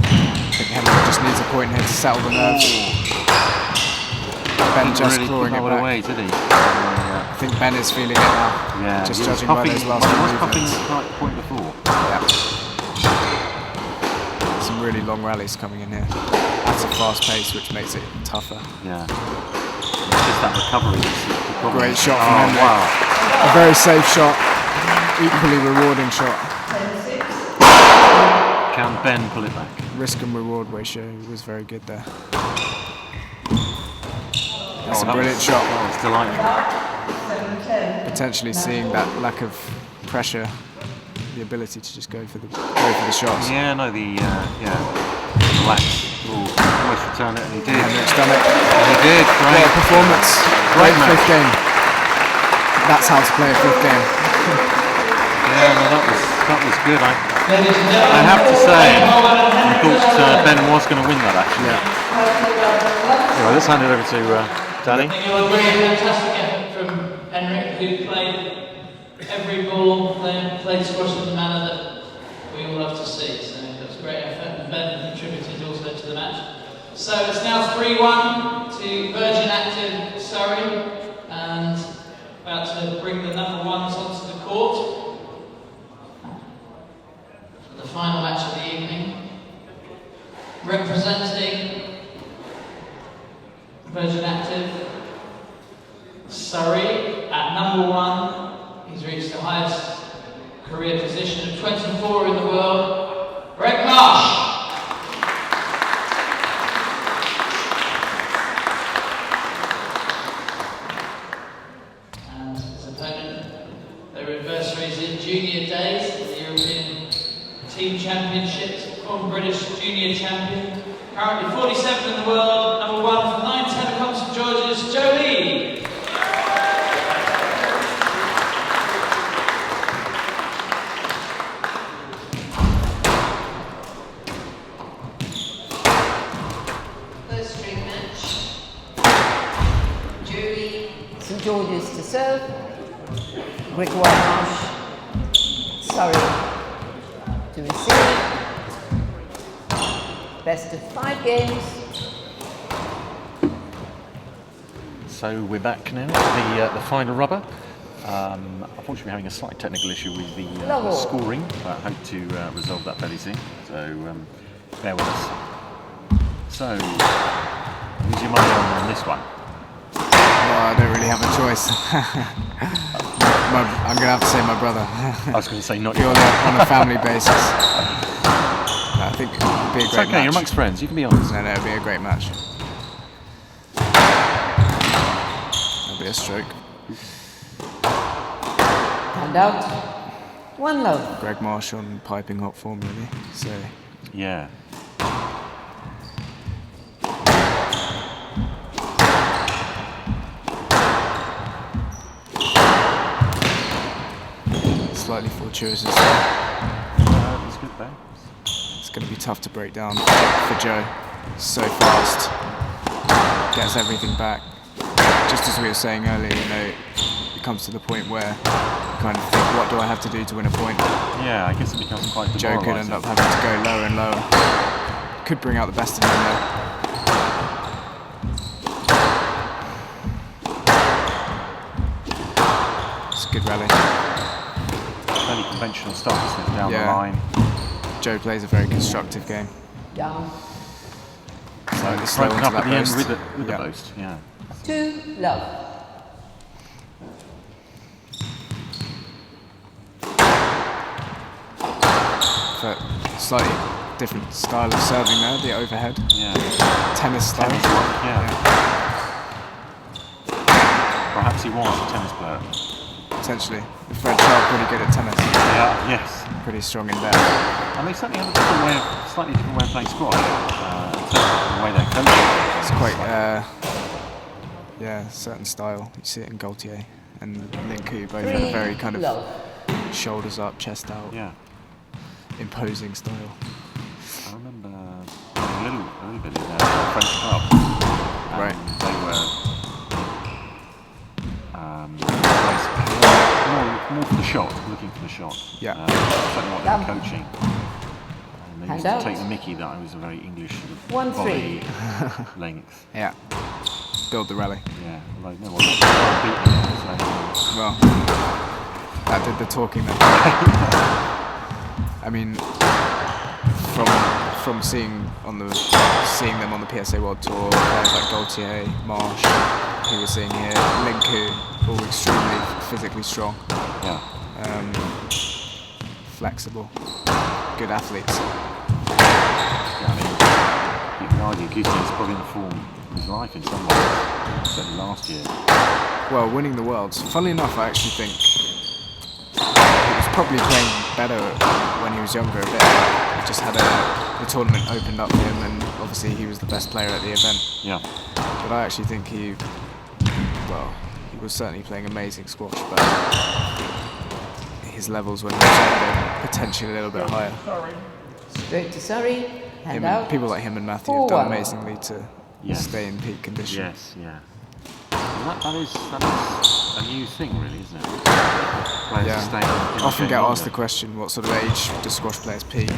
F: I think Henrik just needs a point here to settle the nerves. Ben just
G: really
F: clawing it back.
G: Away, did he?
F: I think Ben is feeling it now.
G: Yeah,
F: just judging by those last few movements.
G: He was puffing the right point before.
F: Yeah. Some really long rallies coming in here. At a fast pace, which makes it tougher.
G: Yeah. It's just that recovery.
F: Great shot from Henrik.
G: Wow.
F: A very safe shot. Equally rewarding shot.
G: Can Ben pull it back?
F: Risk and reward ratio was very good there. That's a brilliant shot.
G: That was delightful.
F: Potentially seeing that lack of pressure, the ability to just go for the shots.
G: Yeah, no, relax. Almost return it, and he did.
F: Henrik's done it.
G: And he did. Great.
F: What a performance. Great fifth game. That's how to play a fifth game.
G: Yeah, no, that was good. I have to say, I thought Ben was going to win that actually.
F: Yeah.
G: Anyway, let's hand it over to Danny.
A: I think it was a really fantastic effort from Henrik, who played every ball, played squash in the manner that we all love to see. So a great effort, and Ben contributed also to the match. So it's now 3-1 to Virgin Active Surrey, and about to bring the number ones onto the court for the final match of the evening. Representing Virgin Active Surrey at number 1, he's reached the highest career position of 24 in the world, Gregoire Marche. And his opponent, their adversaries in junior days, the European Team Championships, former British junior champion, currently 47 in the world, number 1 from 9 Telecom St George's, Jolie.
E: First string match. Jolie.
D: St George's to serve. Gregoire Marche, Surrey to receive. Best of 5 games.
G: So we're back now to the final rubber. Unfortunately, we're having a slight technical issue with the scoring, but I hope to resolve that fairly soon. So bear with us. So, who's your money on this one?
F: Well, I don't really have a choice. I'm going to have to say my brother.
G: I was going to say not
F: purely on a family basis. I think it would be a great match.
G: You're amongst friends, you can be honest.
F: No, it'll be a great match. It'll be a stroke.
D: And out. 1 love.
F: Greg Marche on piping hot form, really. So
G: yeah.
F: slightly fortuitous as well.
G: It's good though.
F: It's going to be tough to break down for Joe. So fast, gets everything back. Just as we were saying earlier, you know, it comes to the point where you kind of think, what do I have to do to win a point?
G: Yeah, I guess it becomes quite
F: Joe could end up having to go lower and lower. Could bring out the best in him though. It's a good rally.
G: Fairly conventional stuff, isn't it, down the line.
F: Joe plays a very constructive game.
D: Down.
G: So it's
F: slow
G: broken
F: onto
G: up at
F: that
G: the end
F: boast.
G: with the boast, yeah.
D: 2 love.
F: But slightly different style of serving there, the overhead.
G: Yeah.
F: Tennis style.
G: Perhaps he was a tennis player.
F: Potentially. Fred Child pretty good at tennis.
G: Yeah, yes.
F: Pretty strong in there.
G: And they certainly have a different way of, slightly different way of playing squash. In terms of the way they're coaching.
F: It's quite, yeah, certain style. You see it in Gaultier and Linku, both have a very kind of shoulders up, chest out.
G: Yeah.
F: Imposing style.
G: I remember a little bit in a French club.
F: Right.
G: They were more for the shot, looking for the shot.
F: Yeah.
G: Certainly what they were coaching. And they used to
D: Hand
G: take
D: out.
G: the mickey that I was a very English sort of
D: 1-3.
G: body length.
F: Yeah. Build the rally.
G: Yeah, like no one beat me, so.
F: Well, that did the talking then. I mean, from seeing them on the PSA World Tour, players like Gaultier, Marche, who we're seeing here, Linku, all extremely physically strong.
G: Yeah.
F: Flexible, good athletes.
G: Yeah, I mean, you can argue Gustin's probably in the form of his life in some ways, certainly last year.
F: Well, winning the Worlds. Funnily enough, I actually think he was probably playing better when he was younger a bit. He just had the tournament opened up for him, and obviously he was the best player at the event.
G: Yeah.
F: But I actually think he was certainly playing amazing squash, but his levels when he was younger, potentially a little bit higher.
D: Straight to Surrey. Hand out.
F: People like him and Matthew have done
D: 4-1.
F: amazingly to stay in peak condition.
G: Yes, yeah. And that is a new thing, really, isn't it? Players staying in
F: Often
G: the
F: get
G: game
F: asked the
G: longer.
F: question, what sort of age do squash players peak?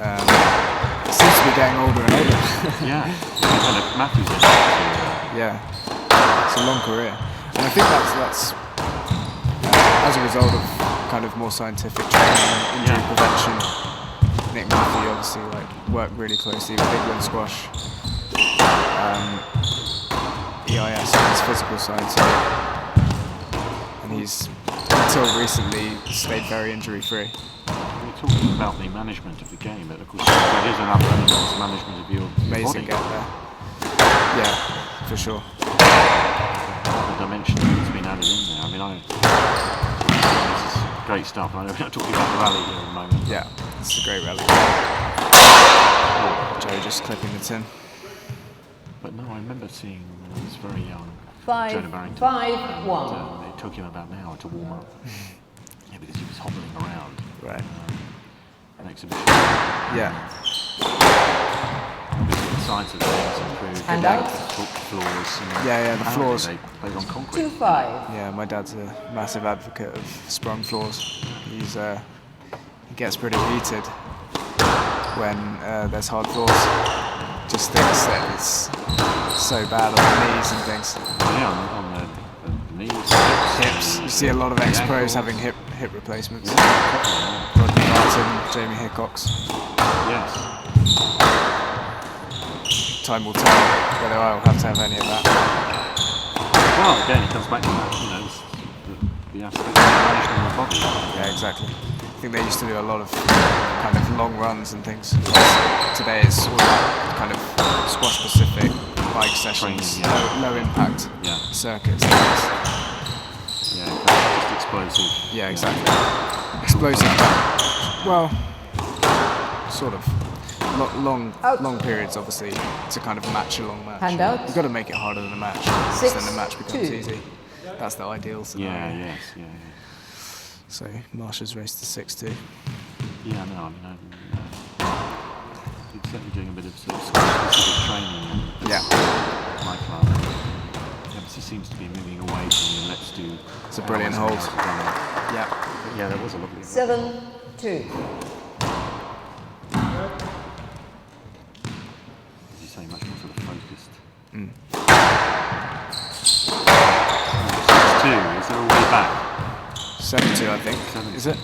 F: Seems to be getting older and older.
G: Yeah, Matthews.
F: Yeah, it's a long career, and I think that's as a result of kind of more scientific training and injury prevention. Nick Matthew obviously worked really closely with Big Win Squash, EIS on his physical side, and he's until recently stayed very injury free.
G: We're talking about the management of the game, but of course there is another element, it's management of your
F: Amazing
G: body.
F: get there. Yeah, for sure.
G: The dimension that's been added in there. I mean, this is great stuff. I'm talking about the rally here at the moment.
F: Yeah, it's a great rally. Joe just clipping the tin.
G: But no, I remember seeing when I was very young,
D: 5-1.
G: It took him about an hour to warm up. Yeah, because he was hobbling around.
F: Right.
G: An exhibition.
F: Yeah.
G: The sides of the things improved.
D: And out.
G: Floors.
F: Yeah, the floors.
G: They played on concrete.
D: 2-5.
F: Yeah, my dad's a massive advocate of sprung floors. He gets pretty heated when there's hard floors. Just thinks that it's so bad on the knees and things.
G: Yeah, on the knees,
F: hips. You see a lot of ex-pros having hip replacements. Robbie, Jamie Hickox.
G: Yes.
F: Time will tell whether I'll have to have any of that.
G: Well, again, it comes back to that, the aspect of management of the body.
F: Yeah, exactly. I think they used to do a lot of kind of long runs and things. Today it's all about kind of squash-specific bike sessions,
G: training,
F: low impact circuits.
G: Yeah, just explosive.
F: Yeah, exactly. Explosive, well, sort of. Long periods, obviously, to kind of match a long match.
D: Hand out.
F: You've got to make it harder than a match, because then the match becomes
D: 6-2.
F: easy. That's the ideal scenario.
G: Yeah.
F: So Marche has raced to 6-2.
G: Yeah, no, I mean, he's certainly doing a bit of sort of specific training.
F: Yeah.
G: My club. He seems to be moving away from the let's do.
F: It's a brilliant hold. Yeah.
G: But yeah, that was a lovely.
D: 7-2.
G: As you say, much more sort of focused. 6-2. Is there a way back?
F: 7-2, I think.
G: 7-2.
F: Is it?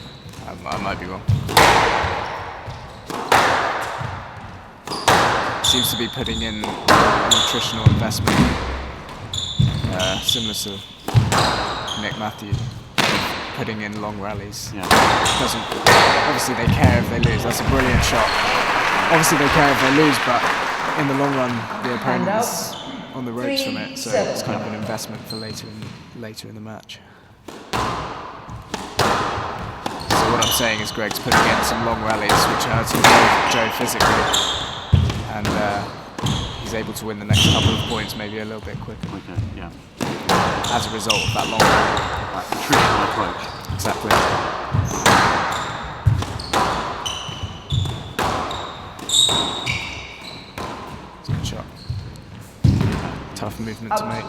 F: I might be wrong. Seems to be putting in a nutritional investment, similar to Nick Matthew, putting in long rallies.
G: Yeah.
F: Obviously they care if they lose. That's a brilliant shot. Obviously they care if they lose, but in the long run, the opponent is on the ropes from it, so it's kind of an investment for later in the match. So what I'm saying is Greg's putting in some long rallies, which hurts Joe physically, and he's able to win the next couple of points maybe a little bit quicker.
G: Yeah.
F: As a result of that long rally.
G: Like the traditional approach.
F: Exactly. It's a good shot. Tough movement to make.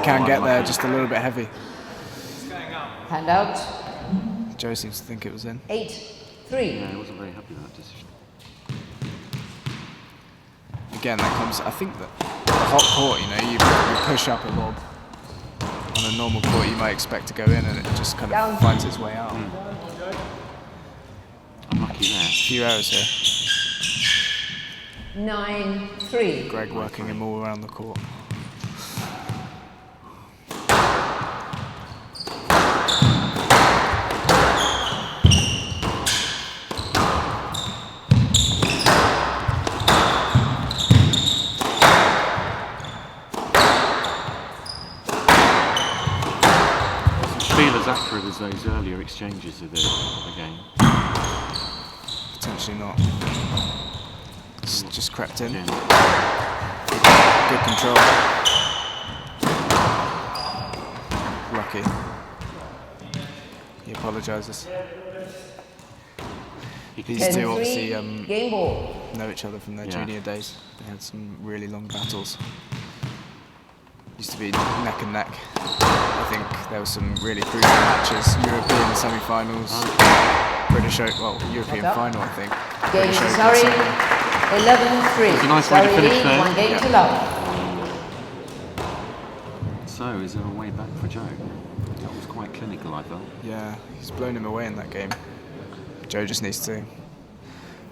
F: Can get there, just a little bit heavy.
D: Hand out.
F: Joe seems to think it was in.
D: 8-3.
G: Yeah, I wasn't very happy with that decision.
F: Again, that comes, I think that the hot court, you push up a lob. On a normal court, you might expect to go in and it just kind of finds its way out.
G: Unlucky there.
F: A few errors here.
D: 9-3.
F: Greg working him all around the court.
G: As accurate as those earlier exchanges of the game.
F: Potentially not. It's just crept in.
G: Yeah.
F: Good control. Lucky. He apologises. These two obviously
D: game ball.
F: know each other from their junior days. They had some really long battles. Used to be neck and neck. I think there were some really crucial matches. European semi-finals, British European
D: Up.
F: final, I think.
D: Game
F: British
D: to
F: Open
D: Surrey,
F: semi.
D: 11-3.
G: It's a nice way to
D: Surrey
G: finish
D: lead,
G: there.
D: 1 game
F: Yeah.
D: to love.
G: So is there a way back for Joe? That was quite clinical, I felt.
F: Yeah, he's blown him away in that game. Joe just needs to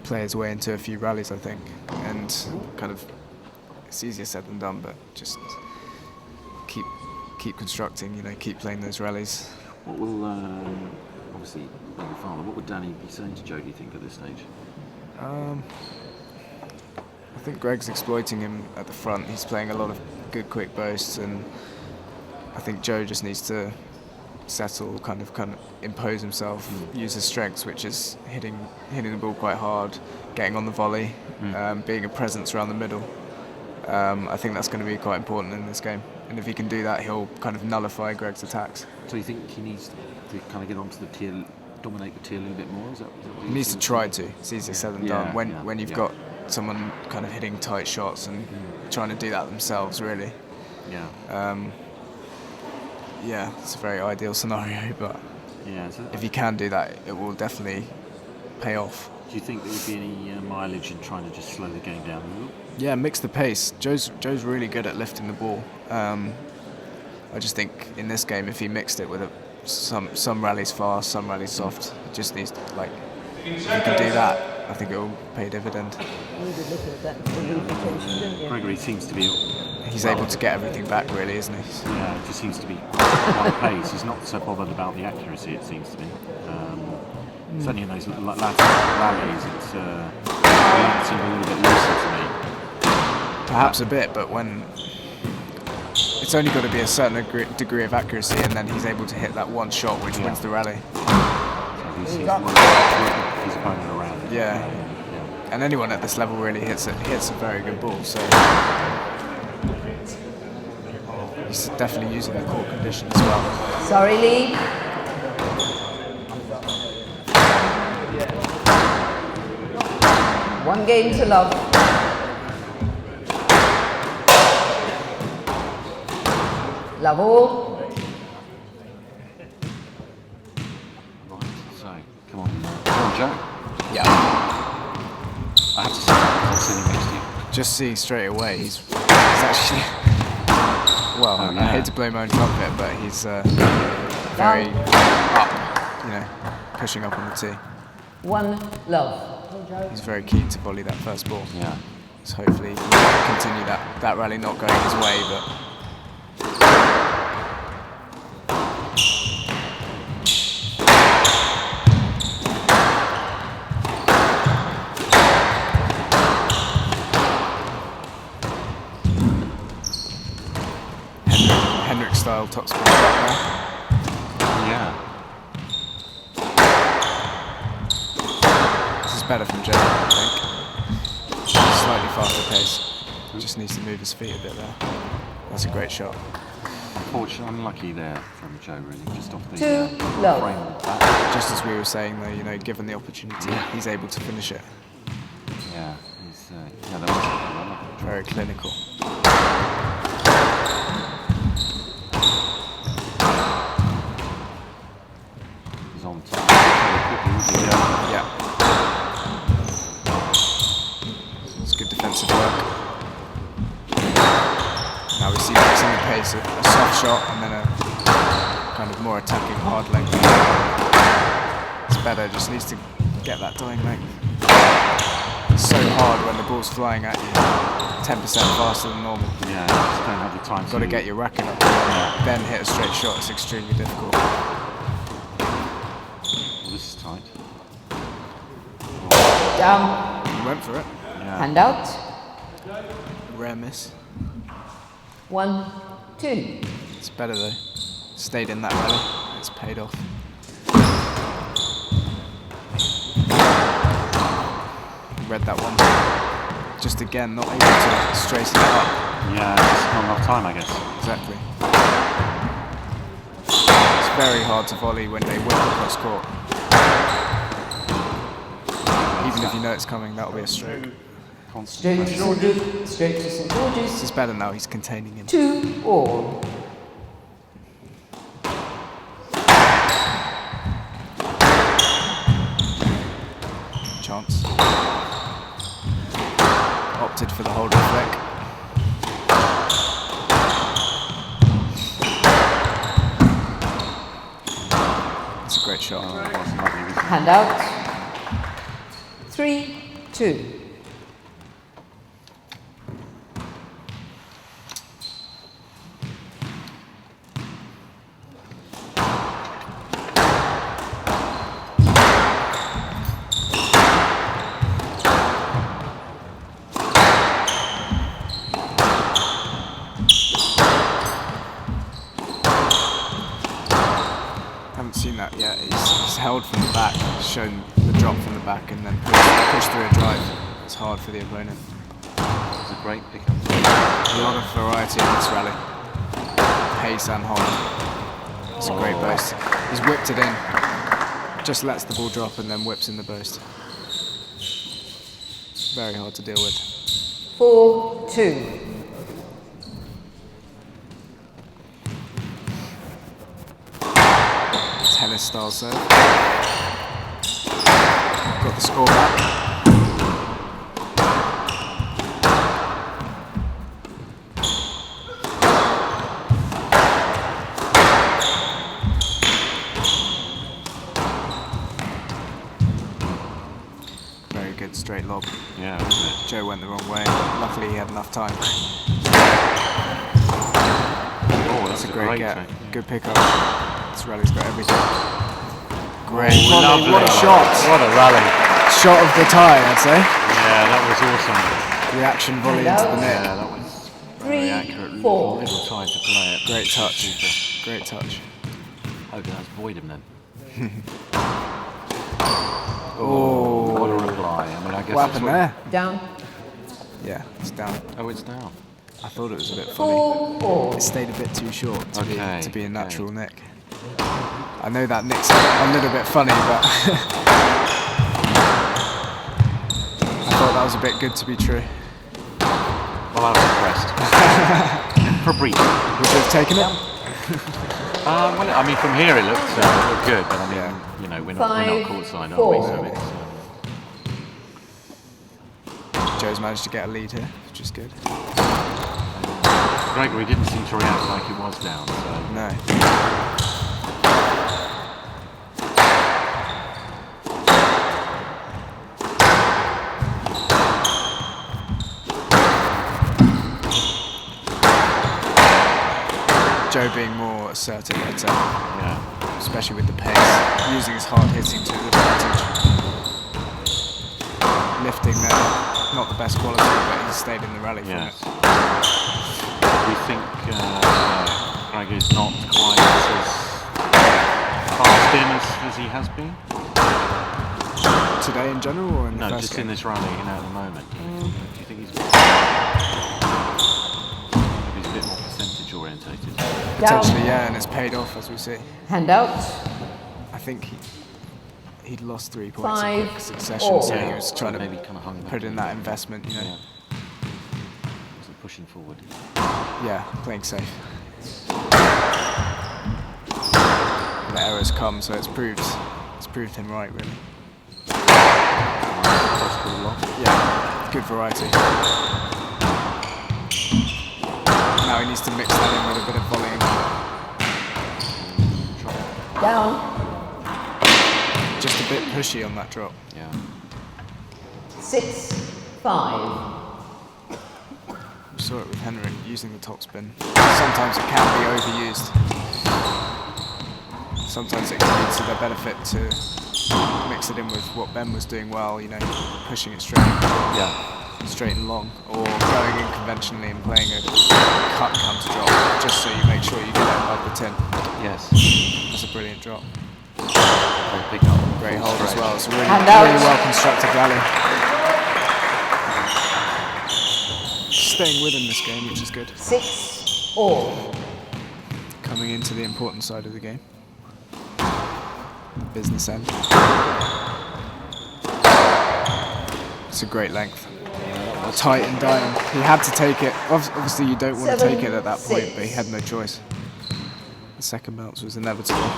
F: play his way into a few rallies, I think, and kind of, it's easier said than done, but just keep constructing, you know, keep playing those rallies.
G: What will, obviously, being a father, what would Danny be saying to Joe, do you think, at this stage?
F: I think Greg's exploiting him at the front. He's playing a lot of good quick bursts, and I think Joe just needs to settle, kind of impose himself, use his strengths, which is hitting the ball quite hard, getting on the volley, being a presence around the middle. I think that's going to be quite important in this game, and if he can do that, he'll kind of nullify Greg's attacks.
G: So you think he needs to kind of get onto the tier, dominate the tier a little bit more? Is that what
F: He needs to try to. It's easier said than done. When you've
G: yeah.
F: got someone kind of hitting tight shots and trying to do that themselves, really.
G: Yeah.
F: Yeah, it's a very ideal scenario, but
G: Yeah. So
F: if you can do that, it will definitely pay off.
G: do you think there would be any mileage in trying to just slow the game down a little?
F: Yeah, mix the pace. Joe's really good at lifting the ball. I just think in this game, if he mixed it with some rallies fast, some rallies soft, it just needs to, like, if you can do that, I think it will pay dividend.
G: Gregory seems to be.
F: He's able to get everything back, really, isn't he?
G: Yeah, it just seems to be on pace. He's not so bothered about the accuracy, it seems to be. Certainly in those last rallies, it's a little bit looser to me.
F: Perhaps a bit, but when it's only got to be a certain degree of accuracy, and then he's able to hit that one shot which wins the rally.
G: So he's working his opponent around.
F: Yeah. And anyone at this level really hits a very good ball. So he's definitely using the court condition as well.
D: Surrey lead. One game to love. Love all.
G: Right, so come on, Joe.
F: Yeah.
G: I have to say that I'm sitting next to you.
F: Just seeing straight away, he's actually. Well,
G: Oh,
F: I
G: yeah.
F: hate to blow my own trumpet, but he's very up, you know, pushing up on the tee.
D: One love.
F: He's very keen to volley that first ball.
G: Yeah.
F: So hopefully he can continue that rally not going his way, but. Henrik style topspin back
G: Yeah.
F: there. This is better from Joe, I think. Slightly faster pace. Just needs to move his feet a bit there. That's a great shot.
G: Unfortunately, unlucky there from Joe, really, just off the
D: Two love.
G: frame of the bat.
F: Just as we were saying, though, you know, given the opportunity, he's able to finish it.
G: Yeah, he's that was
F: Very clinical.
G: he's on top. Quickly, isn't he?
F: Yeah. It's good defensive work. Now we see mixing the pace, a soft shot and then a kind of more attacking hard length. It's better, just needs to get that dying length. It's so hard when the ball's flying at you 10% faster than normal.
G: Yeah, you just don't have the time
F: You've got to get your racket up, then hit a straight shot. It's extremely difficult.
G: Well, this is tight.
D: Down.
F: He went for it.
G: Yeah.
D: Hand out.
F: Rare miss.
D: 1, 2.
F: It's better though. Stayed in that rally. It's paid off. Read that one. Just again, not able to straighten it up.
G: Yeah, just not enough time, I guess.
F: Exactly. It's very hard to volley when they whip across court. Even if you know it's coming, that'll be a stroke.
G: Constant
D: Stroke to
G: pressure.
D: St. George's. Stroke to St. George's.
F: This is better now, he's containing him.
D: 2 all.
F: shots. Opted for the hold of flick. It's a great shot.
D: Hand out. 3-2.
F: Seen that yet. He's held from the back, shown the drop from the back, and then pushed through a drive. It's hard for the opponent.
G: It's a great pickup.
F: A lot of variety in this rally. Pace and hold. It's a great burst. He's whipped it in. Just lets the ball drop and then whips in the burst. Very hard to deal with.
D: 4-2.
F: Tennis style serve. Got the score back. Very good straight lob.
G: Yeah, wasn't it?
F: Joe went the wrong way. Luckily he had enough time.
G: Oh, that's
F: a great get.
G: take.
F: Good pickup. This rally's got everything. Great.
G: Oh, lovely.
F: What a shot.
G: What a rally.
F: Shot of the tie, I'd say.
G: Yeah, that was awesome.
F: Reaction volley into the net.
G: Yeah, that was very accurate.
D: 3-4.
G: Little time to play it.
F: Great touch. Great touch.
G: Hope that's void him then.
F: Oh.
G: What a reply. I mean, I guess
F: What happened there?
D: Down.
F: Yeah, it's down.
G: Oh, it's down.
F: I thought it was a bit funny.
D: 4-4.
F: It stayed a bit too short to be a natural
G: okay.
F: nick. I know that nick's a little bit funny, but I thought that was a bit good to be true.
G: Well, I was impressed. For a brief.
F: Would you have taken it?
G: Well, I mean, from here it looked good, but I mean, you know, we're not courtside, are we? So it's,
F: Joe's managed to get a lead here, which is good.
G: Gregoire didn't seem to react like it was down. So.
F: No. Joe being more assertive, I'd say.
G: Yeah.
F: Especially with the pace, using his hard hitting to his advantage. Lifting there, not the best quality, but he stayed in the rally from it.
G: We think Greg is not quite as fast in as he has been.
F: Today in general, or in the
G: No,
F: first
G: just
F: game?
G: in this rally, you know, at the moment. Do you think he's a bit more percentage orientated?
F: Potentially, yeah, and it's paid off as we see.
D: Hand out.
F: I think he'd lost 3 points in
D: 5-4.
F: quick succession, so he was trying
G: maybe
F: to
G: kind of hung back
F: put in that investment, you know.
G: Yeah. Wasn't pushing forward.
F: Yeah, playing safe. And the errors come, so it's proved him right, really. Yeah, good variety. Now he needs to mix that in with a bit of volume.
D: Down.
F: Just a bit pushy on that drop.
G: Yeah.
D: 6-5.
F: We saw it with Henrik using the topspin. Sometimes it can be overused. Sometimes it can be to their benefit to mix it in with what Ben was doing well, you know, pushing it straight.
G: Yeah.
F: Straight and long, or going in conventionally and playing a cut counter drop, just so you make sure you get it above the tin.
G: Yes.
F: That's a brilliant drop.
G: Great pick up.
F: Great hold as well. It's a really,
D: Hand out.
F: really well constructed rally. Staying within this game, which is good.
D: 6-all.
F: Coming into the important side of the game. Business end. It's a great length. Tight and dying. He had to take it. Obviously you don't want to take it at that point, but he had no choice. The second bounce was inevitable.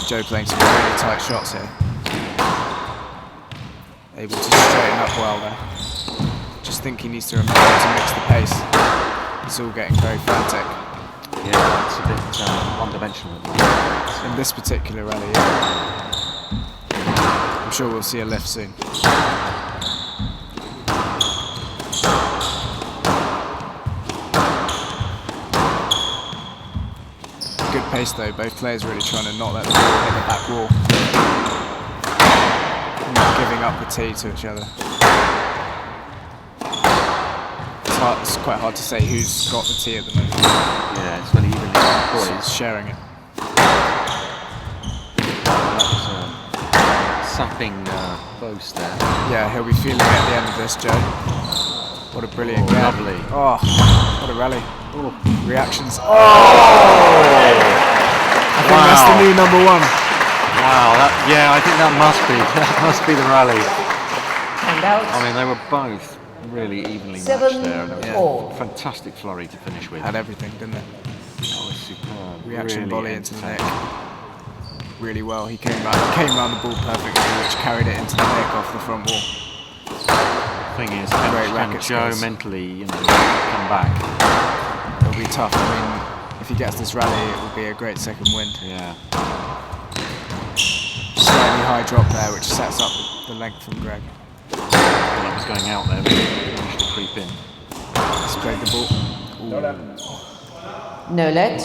F: Joe playing some really tight shots here. Able to straighten up well there. Just think he needs to remember to mix the pace. It's all getting very frantic.
G: Yeah, it's a bit one-dimensional at the moment.
F: In this particular rally, yeah. I'm sure we'll see a lift soon. Good pace though, both players really trying to not let the ball hit the back wall. Not giving up the tee to each other. It's quite hard to say who's got the tee at the moment.
G: Yeah, it's very evenly poised.
F: It's sharing it.
G: That was sapping boast there.
F: Yeah, he'll be feeling it at the end of this, Joe. What a brilliant game.
G: Lovely.
F: Oh, what a rally. Oh. Reactions. Oh! I think that's the new number one.
G: Wow, I think that must be the rally.
D: And out.
G: I mean, they were both really evenly
D: 7-4.
G: matched there. And it was a fantastic flurry to finish with.
F: Had everything, didn't it?
G: That was superb.
F: Reaction
G: really
F: volley into the neck.
G: entertaining.
F: Really well. He came round the ball perfectly, which carried it into the neck off the front wall.
G: The thing is, can Joe mentally, come back?
F: It'll be tough. I mean, if he gets this rally, it will be a great second wind.
G: Yeah.
F: Slightly high drop there, which sets up the length from Greg.
G: Well, it was going out there, but he managed to creep in.
F: He's played the ball.
D: No let.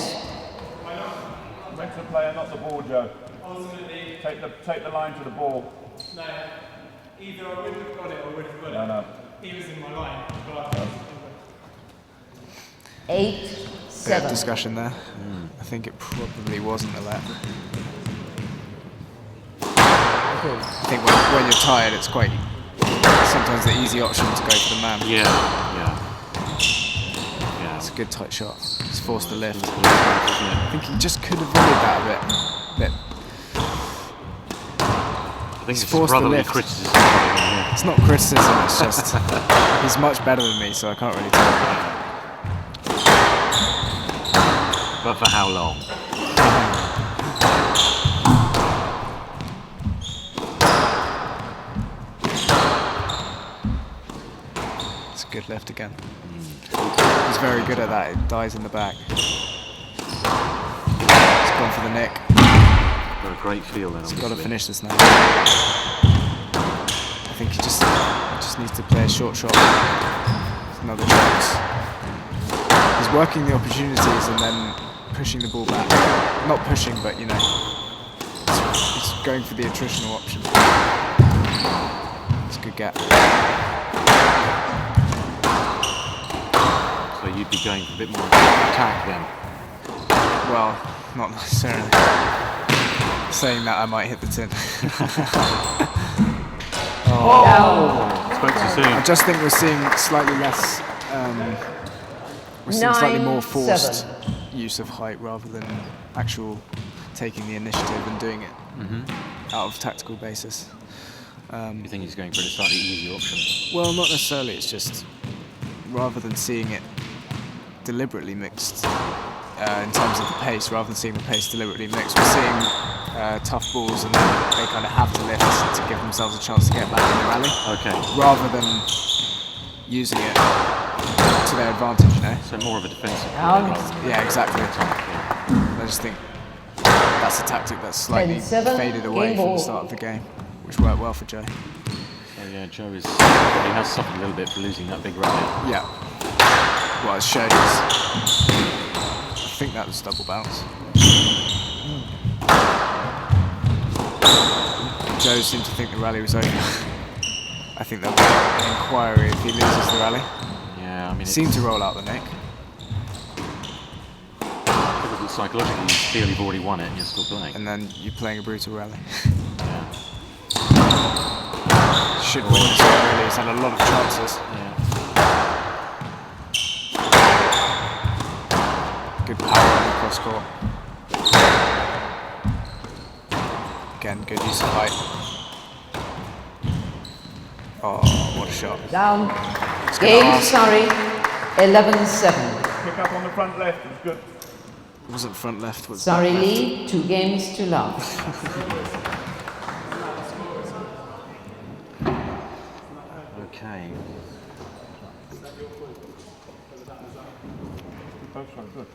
H: Went to the player, not the ball, Joe. Take the line to the ball.
I: No, either I wouldn't have got it or I would have got it.
H: No.
I: He was in my line.
D: 8-7.
F: Bit of discussion there. I think it probably wasn't a let. I think when you're tired, it's quite sometimes the easy option to go for the man.
G: Yeah.
F: It's a good tight shot. He's forced the lift. I think he just could have volleyed that a bit.
G: I think
F: He's
G: it's
F: forced the lift.
G: criticism.
F: It's not criticism, it's just he's much better than me, so I can't really tell.
G: But for how long?
F: It's a good lift again. He's very good at that. It dies in the back. He's gone for the nick.
G: Got a great feel then.
F: He's got to finish this now. I think he just needs to play a short shot. Another chance. He's working the opportunities and then pushing the ball back. Not pushing, but he's going for the attritional option. It's a good gap.
G: So you'd be going for a bit more attack then?
F: Well, not necessarily. Saying that, I might hit the tin.
G: Spoke too soon.
F: I just think we're seeing slightly less. We're seeing slightly more forced use of height rather than actual taking the initiative and doing it out of tactical basis.
G: You think he's going for a slightly easier option?
F: Well, not necessarily. It's just rather than seeing it deliberately mixed in terms of the pace, rather than seeing the pace deliberately mixed, we're seeing tough balls and they kind of have to lift to give themselves a chance to get back in the rally.
G: Okay.
F: Rather than using it to their advantage,
G: So more of a defensive.
F: Yeah, exactly. I just think that's a tactic that's slightly faded away from the start of the game, which worked well for Joe.
G: So yeah, Joe he has suffered a little bit for losing that big rally.
F: Yeah. Well, it showed us. I think that was double bounce. Joe seemed to think the rally was over. I think there'll be an inquiry if he loses the rally.
G: Yeah, I mean,
F: seemed to roll out the neck.
G: Typical psychologically, you feel you've already won it and you're still playing.
F: And then you're playing a brutal rally.
G: Yeah.
F: Should win this one, really. He's had a lot of chances.
G: Yeah.
F: Good power on the cross court. Again, good use of height. Oh, what a shot.
D: Down. Game, Surrey, 11-7.
H: Pick up on the front left, it's good.
F: It wasn't front left. Was
E: Surrey
F: back left.
E: lead, 2 games to love.
G: Okay.
H: Both so good.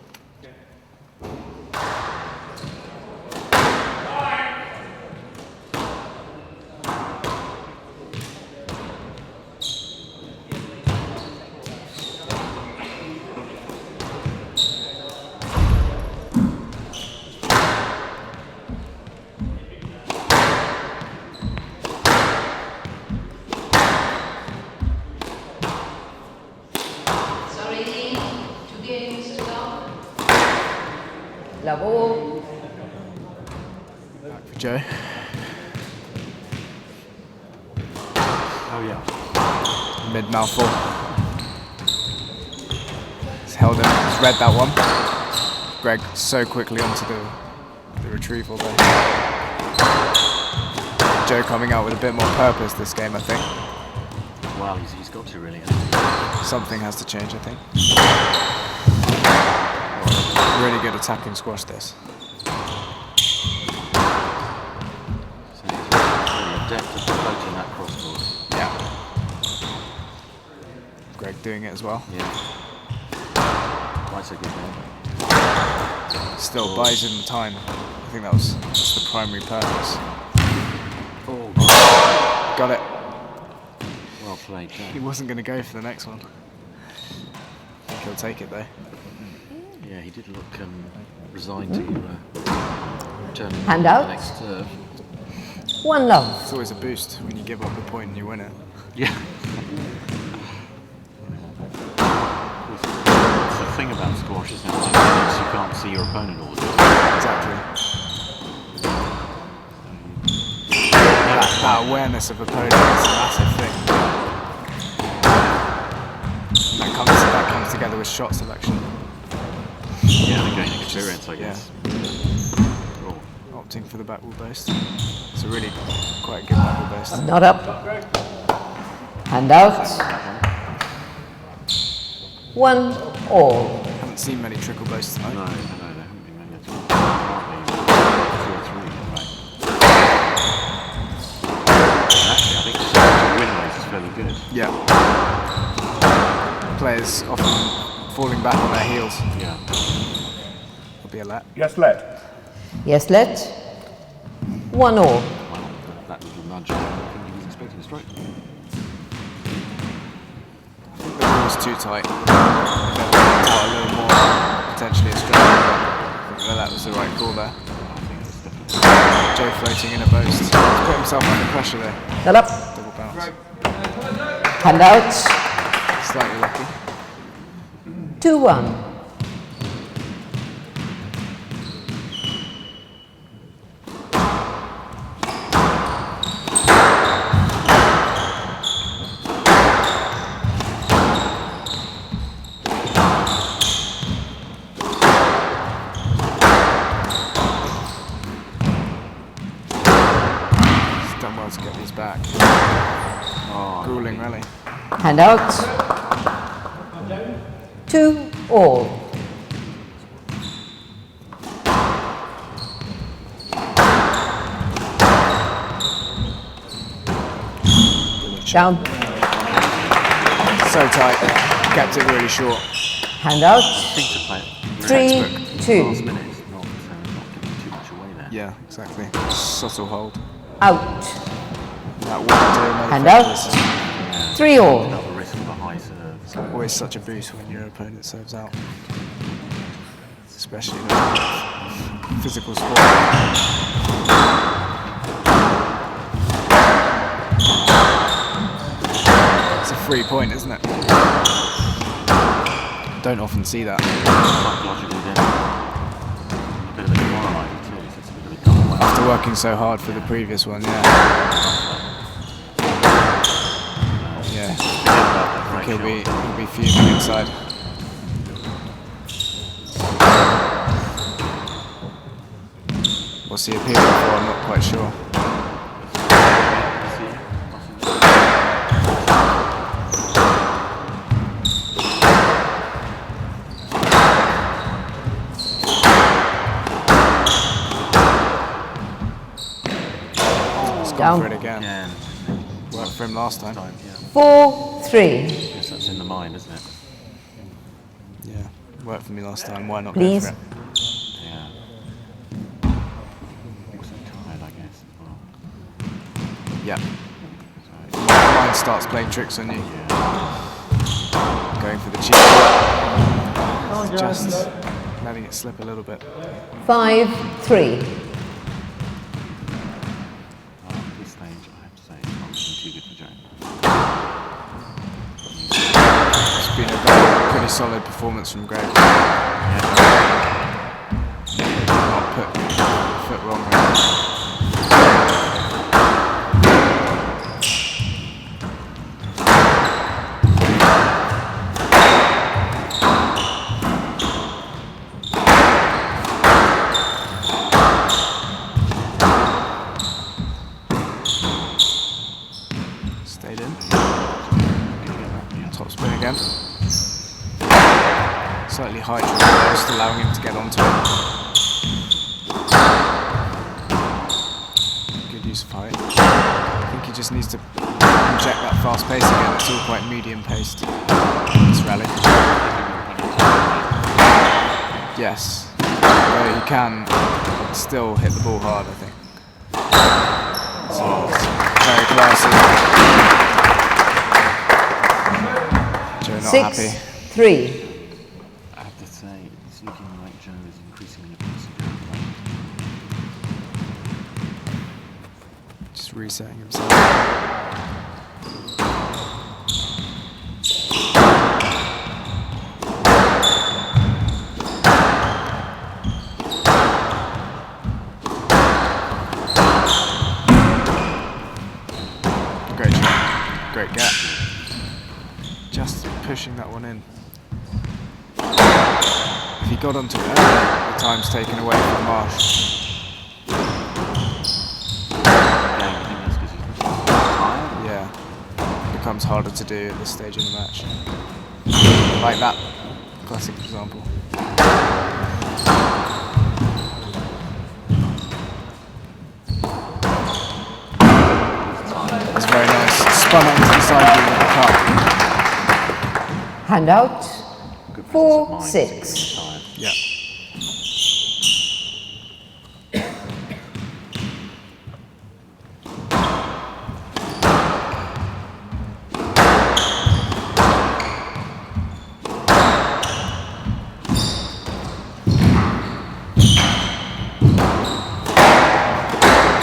E: Surrey lead, 2 games to love.
D: Love all.
F: Back for Joe.
G: Oh yeah.
F: Mid mouthful. He's held him. He's read that one. Greg so quickly onto the retrieval there. Joe coming out with a bit more purpose this game, I think.
G: Well, he's got to really.
F: Something has to change, I think. Really good attacking squash this.
G: So he's really adept at floating that crossboard.
F: Yeah. Greg doing it as well.
G: Yeah. That's a good game.
F: Still buys him time. I think that's the primary purpose.
G: Oh,
F: Got it.
G: well played, Joe.
F: He wasn't going to go for the next one. I think he'll take it though.
G: Yeah, he did look resigned to turn
D: Hand
G: the
D: out.
G: next serve.
D: 1 love.
F: It's always a boost when you give up the point and you win it.
G: Yeah. It's the thing about squash, isn't it? Sometimes you can't see your opponent all the time.
F: Exactly. That awareness of opponent is a massive thing. And that comes together with shot selection.
G: Yeah, they gain experience, I guess. Oh.
F: Opting for the back wall boast. It's a really quite good back wall boast.
D: Not up. Hand out. 1 all.
F: Haven't seen many trickle boasts tonight.
G: No, there haven't been many at all. Two or three, right. Actually, I think the win rate is fairly good.
F: Yeah. Players often falling back on their heels.
G: Yeah.
F: Will be a let.
H: Yes, let.
D: Yes, let. 1 all.
G: Well, that little nudge, I don't think he was expecting a strike.
F: The ball's too tight. If they went out a little more, potentially a strike. I think that was the right call there. Joe floating in a boast. He's put himself under pressure there.
D: Not up.
F: Double bounce.
D: Hand out.
F: Slightly lucky.
D: 2-1.
F: He's done well to get these back.
G: Oh,
F: Grueling rally.
D: Hand out. 2 all. Down.
F: So tight. Kept it really short.
D: Hand out.
G: think to play it.
D: 3-2.
G: Last minute, not giving too much away there.
F: Yeah, exactly. Subtle hold.
D: Out.
F: That one
D: Hand out. 3 all.
G: Another risk of a high serve.
F: It's always such a boost when your opponent serves out. Especially in a physical sport. It's a free point, isn't it? Don't often see that.
G: Psychologically, then a bit of a demoralising too. It's a bit of a double whammy.
F: After working so hard for the previous one, yeah. Yeah. I think he'll be fuming inside. What's he appealing for? I'm not quite sure. gone for it again.
G: Yeah.
F: Worked for him last time.
D: 4-3.
G: Yes, that's in the mind, isn't it?
F: Yeah, worked for me last time. Why not
D: Please.
F: go for it?
G: Yeah. Also tired, I guess. Well,
F: Yeah. Mind starts playing tricks on you. Going for the cheek. Just letting it slip a little bit.
D: 5-3.
G: at this stage, I have to say, it's not looking too good for Joe.
F: It's been a pretty solid performance from Greg. Not put foot wrong really. Stayed in. Top spin again. Slightly high triple there, just allowing him to get onto it. Good use of height. I think he just needs to inject that fast pace again. It's all quite medium paced. This rally. Yes. Though he can still hit the ball hard, I think. So it's very classy. Joe not happy.
D: 6-3.
G: I have to say, it's looking like Joe is increasingly considering.
F: Just resetting himself. Great shot. Great gap. Just pushing that one in. If he got onto it earlier, the time's taken away from Marche. Yeah, becomes harder to do at this stage in the match. Like that classic example. That's very nice. Spun it into the side with the cup.
D: Hand out. 4-6.
F: Yeah.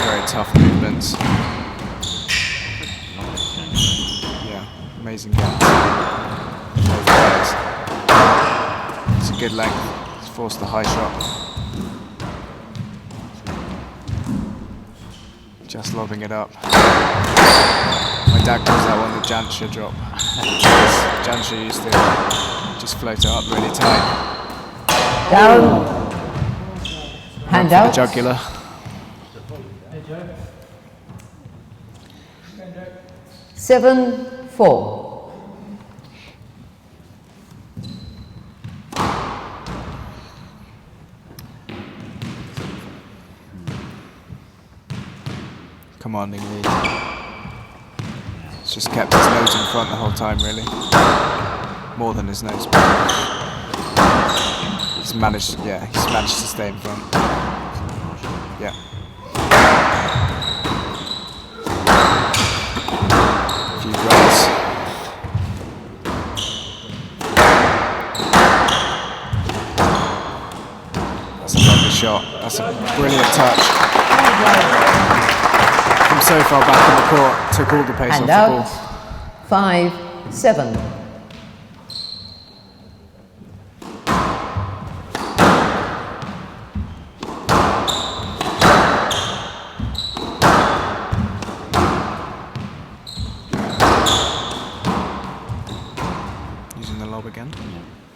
F: Very tough movements. Yeah, amazing gaps. It's a good length. It's forced the high shot. Just lobbing it up. My dad calls that one the Jantsha drop. Jantsha used to just float it up really tight.
D: Down. Hand
F: The
D: out.
F: jugular.
D: Seven, 4.
F: Commanding lead. It's just kept his nose in front the whole time, really. More than his nose. He's managed to stay in front. Yeah. A few grabs. That's a lovely shot. That's a brilliant touch. From so far back in the court, took all the pace
D: Hand
F: off the
D: out.
F: ball.
D: 5-7.
F: Using the lob again.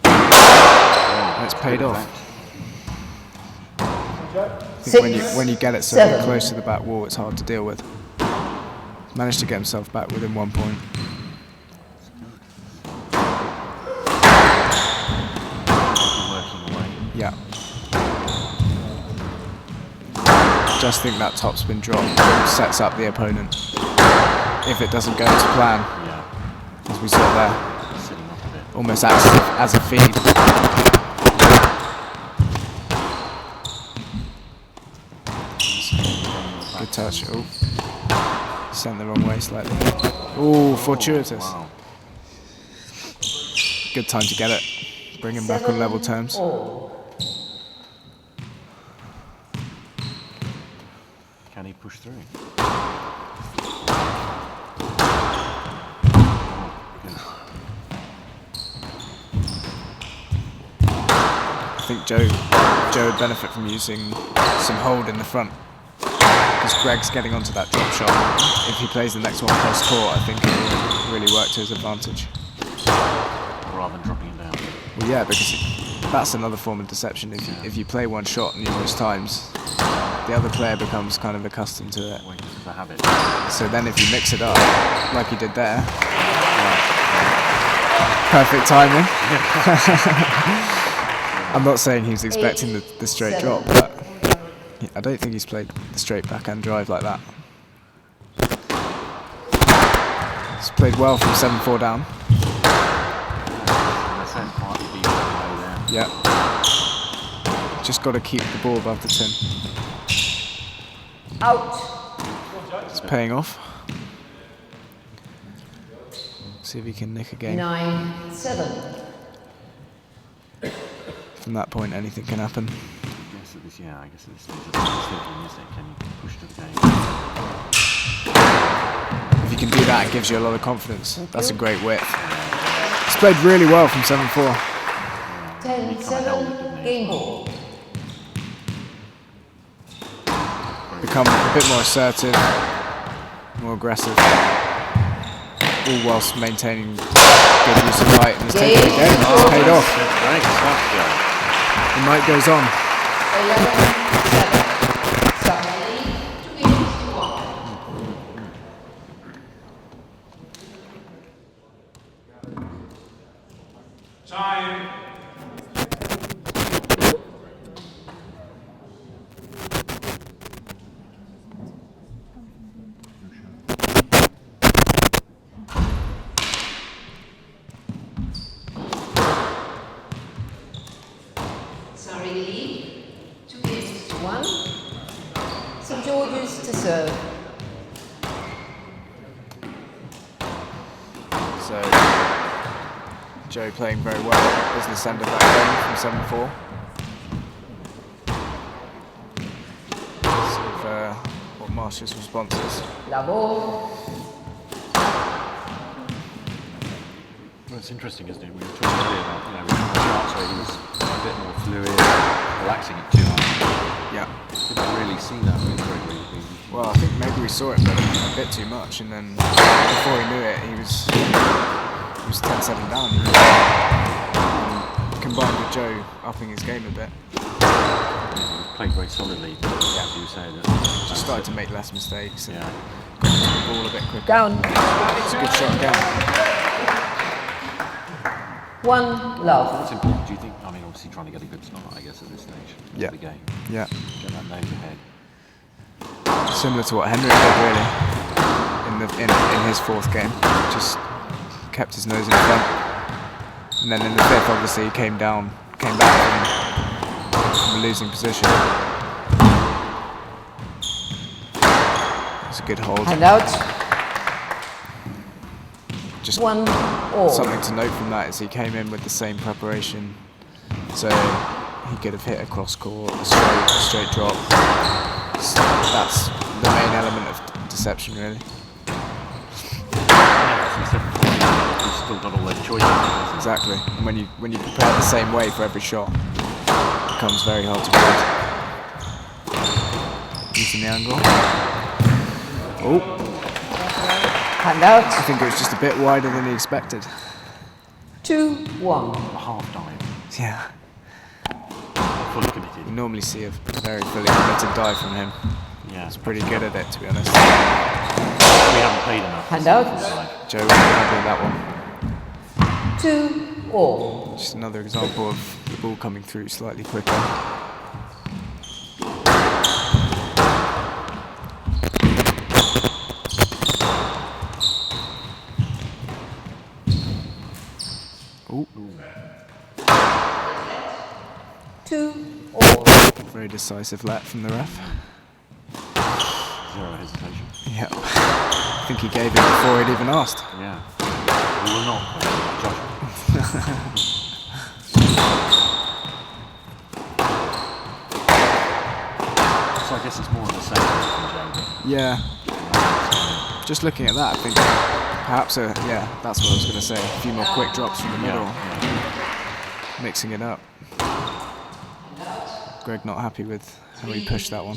F: And it's paid off. I think when you get it so close to the back wall, it's hard to deal with. He's managed to get himself back within 1 point. Yeah. just think that topspin drop sets up the opponent if it doesn't go to plan, as we saw there. Almost acts as a feed. Good touch. Oh, sent the wrong way slightly. Oh, fortuitous.
G: Wow.
F: Good time to get it. Bring him back on level terms.
G: Can he push through?
F: I think Joe would benefit from using some hold in the front, because Greg's getting onto that drop shot. If he plays the next one cross court, I think it will really work to his advantage.
G: Rather than dropping him down.
F: Well, yeah, because that's another form of deception. If you play one shot numerous times, the other player becomes kind of accustomed to it.
G: The habit.
F: So then if you mix it up, like he did there, perfect timing. I'm not saying he was expecting the straight drop, but I don't think he's played the straight backhand drive like that. He's played well from 7-4 down. Yeah. Just got to keep the ball above the tin.
D: Out.
F: It's paying off. See if he can nick again.
E: 9-7.
F: From that point, anything can happen.
G: I guess at this stage, it's thinking, is it? Can you push to the game?
F: If you can do that, it gives you a lot of confidence. That's a great width. He's played really well from 7-4.
E: 10-7, game ball.
F: Become a bit more assertive, more aggressive, all whilst maintaining good use of height, and has taken the game. It's paid off. The night goes on.
E: 11-7.
H: Time.
E: Surrey lead. 2-1.
D: St George's to serve.
F: So Joe playing very well at the business end of that game from 7-4. See if, what Marche's response is.
D: La ball.
G: Well, it's interesting, isn't it? We were talking earlier about, shots where he was a bit more fluid, relaxing it too hard.
F: Yeah.
G: Didn't really see that with Gregoire.
F: Well, I think maybe we saw it a bit too much, and then before he knew it, he was 10-7 down. Combined with Joe upping his game a bit.
G: He played very solidly, as you say.
F: Just started to make less mistakes and
G: yeah.
F: got to the ball a bit quicker.
D: Down.
F: It's a good shot again.
D: 1 love.
G: It's important, do you think? I mean, obviously trying to get a good start, I guess, at this stage of the game.
F: Yeah.
G: Get that nose ahead.
F: Similar to what Henrik did, really, in his fourth game. Just kept his nose in front. And then in the fifth, obviously, he came back from a losing position. It's a good hold.
D: Hand out.
F: Just
D: 1-1.
F: Something to note from that is he came in with the same preparation, so he could have hit a cross court, a straight drop. So that's the main element of deception, really.
G: He's still got all those choices.
F: Exactly. And when you prepare the same way for every shot, it becomes very hard to read. Using the angle. Oh.
D: Hand out.
F: I think it was just a bit wider than he expected.
D: 2-1.
G: Half dive.
F: Yeah.
G: Fully committed.
F: You normally see a very fully committed dive from him.
G: Yeah.
F: He's pretty good at it, to be honest.
G: We haven't played enough.
D: Hand out.
F: Joe will be happy with that one.
D: 2-2.
F: Just another example of the ball coming through slightly quicker. decisive let from the ref.
G: Zero hesitation.
F: Yeah. I think he gave it before he'd even asked.
G: Yeah. We will not judge. So I guess it's more of the same.
F: Yeah. Just looking at that, I think perhaps, yeah, that's what I was going to say. A few more quick drops from the middle. Mixing it up. Greg not happy with how he pushed that one.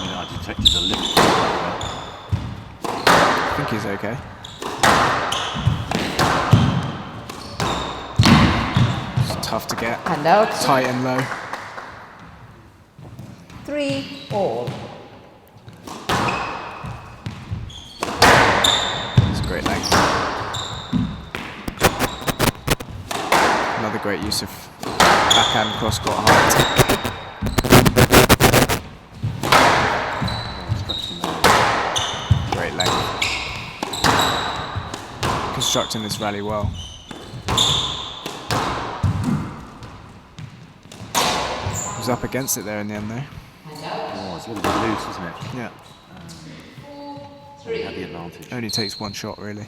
G: I detected a lift.
F: I think he's okay. It's tough to get.
D: Hand out.
F: Tight and low.
D: 3-all.
F: It's a great length. Another great use of backhand cross-court height. Great length. Constructing this rally well. Was up against it there in the end though.
G: Oh, it's a little bit loose, isn't it?
F: Yeah.
G: He had the advantage.
F: Only takes one shot really.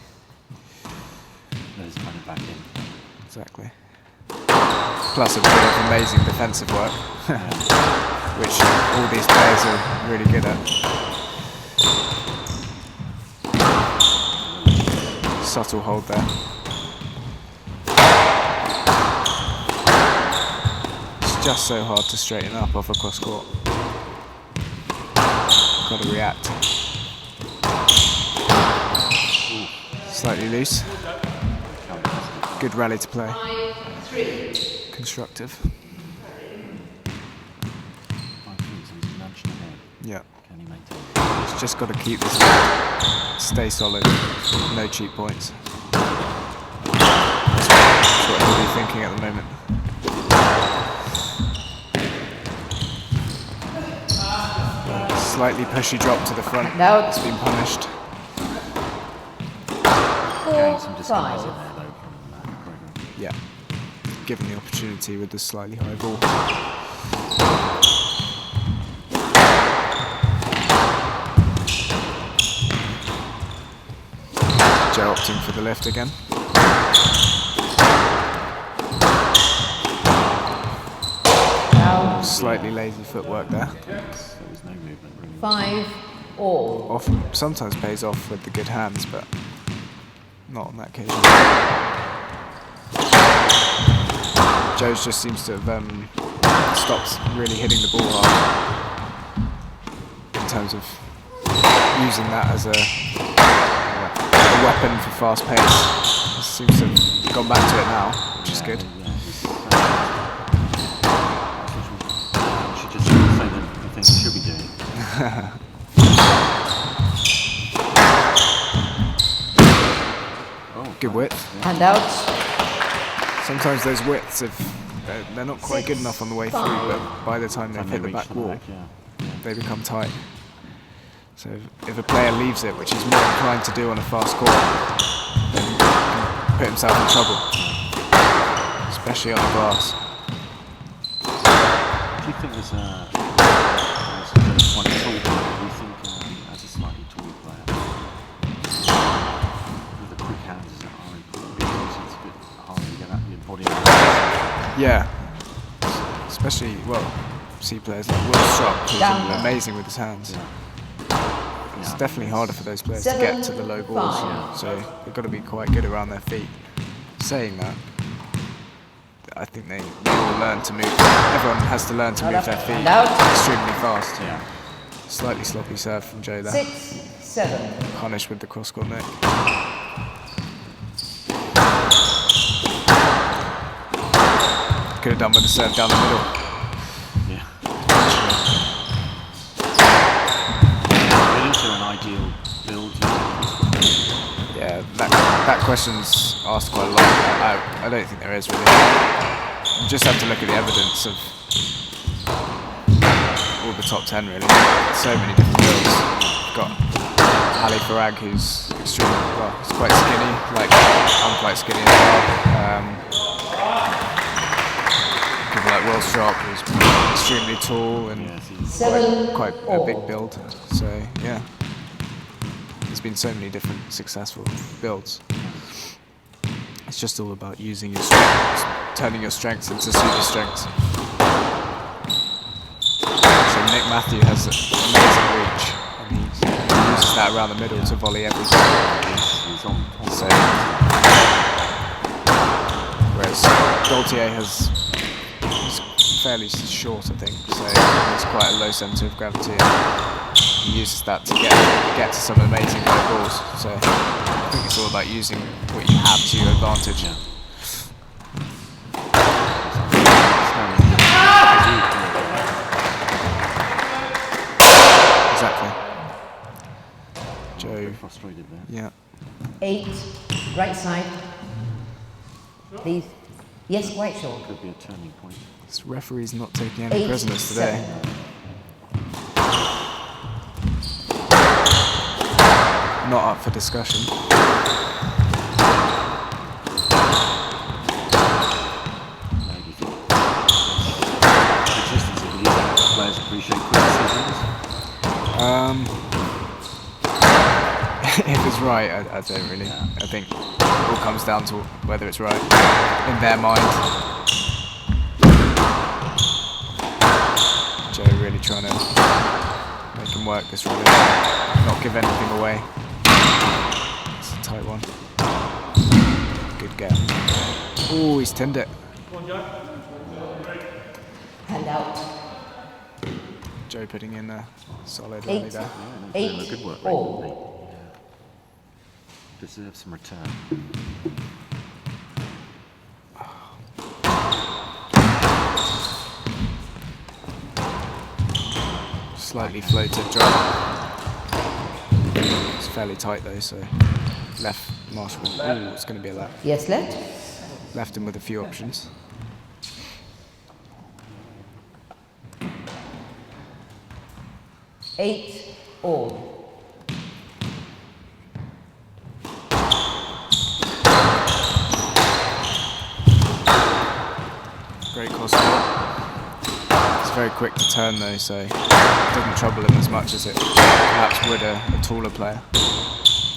G: There's kind of back in.
F: Exactly. Plus a bit of amazing defensive work, which all these players are really good at. Subtle hold there. It's just so hard to straighten up off a cross court. Got to react. Slightly loose. Good rally to play. Constructive. Yeah. It's just got to keep this lead. Stay solid. No cheap points. That's what he'll be thinking at the moment. Slightly pushy drop to the front.
D: Now
F: it's been punished.
D: 4-5.
F: Yeah. Given the opportunity with the slightly high ball. Joe opting for the lift again.
D: Now
F: Slightly lazy footwork there.
D: 5-all.
F: Often, sometimes pays off with the good hands, but not on that occasion. Joe's just seems to have stopped really hitting the ball hard in terms of using that as a weapon for fast pace. He seems to have gone back to it now, which is good.
G: You should just say the things you should be doing.
F: Good width.
D: Hand out.
F: Sometimes those widths, they're not quite good enough on the way through, but by the time they've hit the back wall, they become tight. So if a player leaves it, which he's more inclined to do on a fast court, then he can put himself in trouble, especially on the glass.
G: Do you think there's quite tall player? Do you think as a slightly taller player, with the quick hands that are important because it's a bit harder to get at the body?
F: Yeah, especially, well, see players like Will Strop, who's amazing with his hands. It's definitely harder for those players to get to the low balls, so they've got to be quite good around their feet. Saying that, I think they all learn to move. Everyone has to learn to move their feet extremely fast. Slightly sloppy serve from Joe there.
D: 6-7.
F: Punished with the cross-court neck. Could have done with the serve down the middle.
G: An ideal build?
F: Yeah, that question's asked quite a lot. I don't think there is really. You just have to look at the evidence of all the top 10 really. So many different builds. You've got Ali Farag, who's extremely, well, he's quite skinny, like I'm quite skinny as well. People like Will Sharp, who's extremely tall and quite a big build. So yeah, there's been so many different successful builds. It's just all about using your strengths, turning your strengths into super strengths. So Nick Matthew has amazing reach, and he uses that around the middle to volley everything. So, whereas Gaultier he's fairly short, I think, so he's quite a low centre of gravity. And he uses that to get to some amazing high balls. So I think it's all about using what you have to your advantage. Exactly. Joe.
G: Frustrated there.
F: Yeah.
E: 8, right side. Please. Yes, quite short.
G: Could be a turning point.
F: This referee's not taking any prisoners today.
E: 7.
F: Not up for discussion.
G: Players appreciate criticisms.
F: If it's right, I don't really. I think it all comes down to whether it's right in their mind. Joe really trying to make him work this rally, not give anything away. It's a tight one. Good get. Oh, he's tinned it.
E: Hand out.
F: Joe putting in a solid rally there.
E: 8,
G: Good work,
E: all.
G: Deserves some return.
F: Slightly floated drop. It's fairly tight though, so left Marshall. Oh, it's going to be a lap.
E: Yes, left.
F: Left him with a few options.
E: Eight, all.
F: Great cross court. It's very quick to turn though, so it doesn't trouble him as much as it perhaps would a taller player.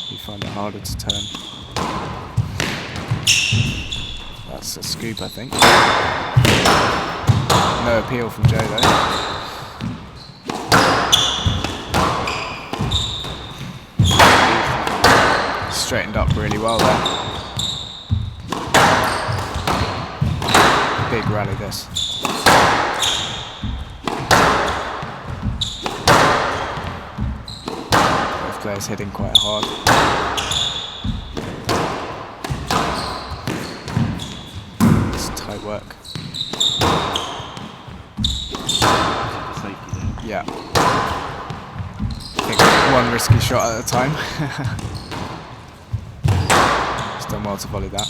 F: You find it harder to turn. That's a scoop, I think. No appeal from Joe though. Straightened up really well there. Big rally this. Both players hitting quite hard. It's tight work. Yeah. I think one risky shot at a time. He's done well to volley that.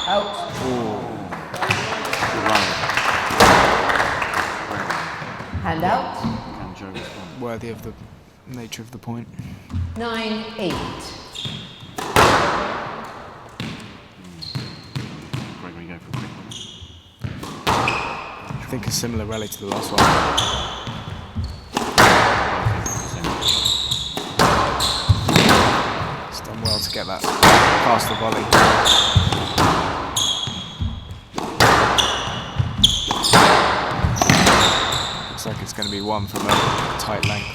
E: Out. Hand out.
F: Worthy of the nature of the point.
E: 9, 8.
G: Gregoire, go for a quick one.
F: I think a similar rally to the last one. It's done well to get that past the volley. Looks like it's going to be one from a tight length.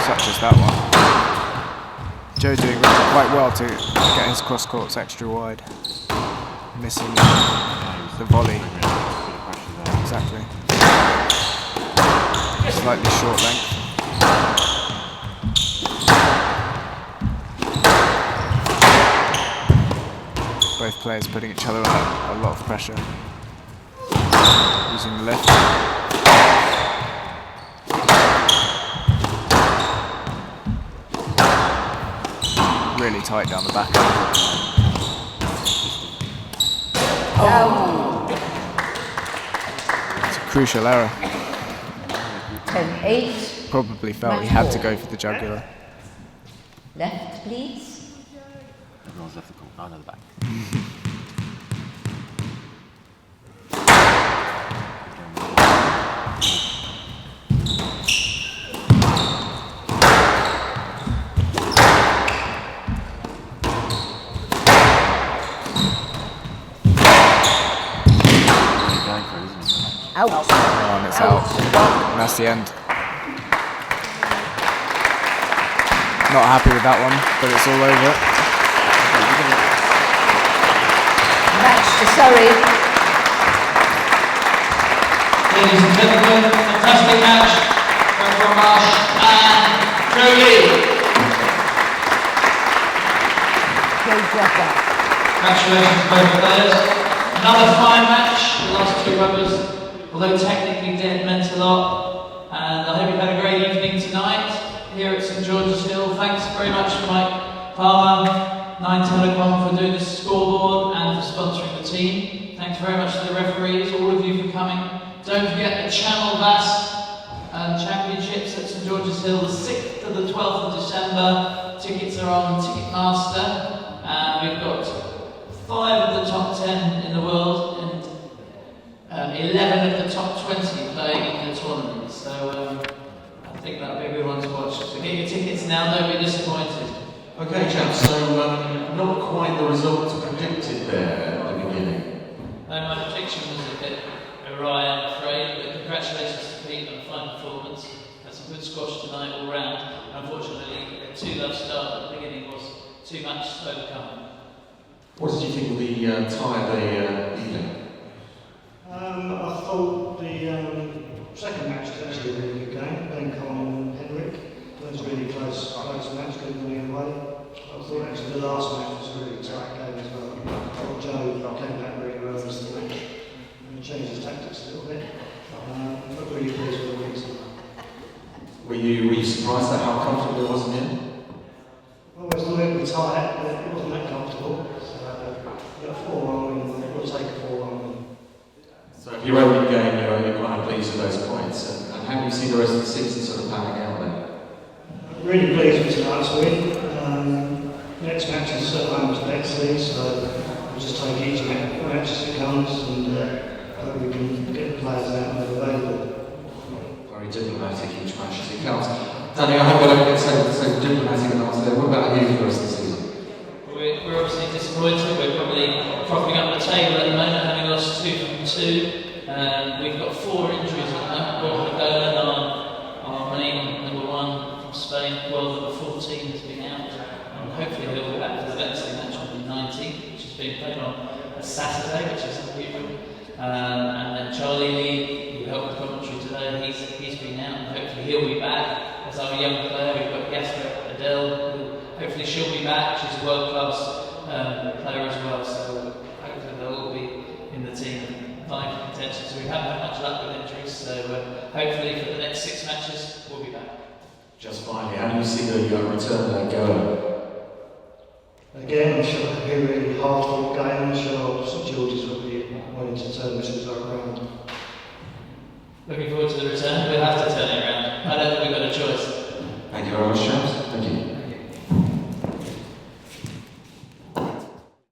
F: Such as that one. Joe doing quite well to get his cross courts extra wide. Missing the volley. Exactly. Slightly short length. Both players putting each other under a lot of pressure. Using the lift. Really tight down the back end. It's a crucial error.
D: 10-8.
F: Probably felt he had to go for the jugular.
D: Left, please.
G: Everyone's left the court. I know the back.
D: Out.
F: Oh, and it's out. And that's the end. Not happy with that one, but it's all over.
D: Match to Surrey.
A: Ladies and gentlemen, fantastic match. Gregoire Marche and Robbie.
D: Great job there.
A: Congratulations to both players. Another fine match. The last two rubbers, although technically dead, meant a lot. And I hope you've had a great evening tonight here at St George's Hill. Thanks very much to Mike Palmer, 9 Telecom for doing the scoreboard and for sponsoring the team. Thanks very much to the referees, all of you for coming. Don't forget the Channel Vass Championships at St George's Hill, the 6th to the 12th of December. Tickets are on Ticketmaster, and we've got 5 of the top 10 in the world and 11 of the top 20 playing in the tournament. So I think that'll be a good one to watch. So get your tickets now, don't be disappointed.
J: Okay, chaps, so not quite the result predicted there at the beginning.
A: No, my prediction was a bit awry, I'm afraid, but congratulations to Pete on a fine performance. Had some good squash tonight all round. Unfortunately, a 2-love start at the beginning was too much to overcome.
J: What did you think of the tie of the evening?
B: I thought the second match was actually a really good game. Ben Coleman and Henrik. It was a really close match, couldn't go either way. I thought actually the last match was a really tight game as well. I thought Joe came back really well as the match and changed his tactics a little bit. But really pleased with the wins.
J: Were you surprised at how comfortable it was in the end?
B: Well, it was a little bit tight, but it wasn't that comfortable. So we got a 4-1 win, we'll take a 4-1 win.
J: So if you're opening game, you're quite pleased with those points. And how do you see the rest of the season sort of panning out then?
B: Really pleased with tonight's win. Next match is at home to Bexley, so we'll just take each match as it comes and hope we can get the players out and they're available.
J: Very diplomatic each match as it comes. Danny, I hope I don't get so diplomatic an answer there. What about you for the rest of the season?
A: We're obviously disappointed. We're probably propping up the table at the moment, having lost 2 from 2. We've got 4 injuries at the moment. Coleman, our main number 1 from Spain, world number 14, has been out. And hopefully he'll be back for the Bexley match on the 19th, which is being played on a Saturday, which is unusual. And then Charlie Lee, who helped with commentary today, he's been out, and hopefully he'll be back. As our young player, we've got Yasra Adele, hopefully she'll be back. She's a world-class player as well, so hopefully they'll all be in the team and vying for contention. So we haven't had much luck with injuries, so hopefully for the next 6 matches we'll be back.
J: Just finally, how do you see the return going?
B: Again, I'm sure it'll be a really hard-fought game. I'm sure St George's will be wanting to turn this result around.
A: Looking forward to the return. We'll have to turn it around. I don't think we've got a choice.
J: Thank you very much,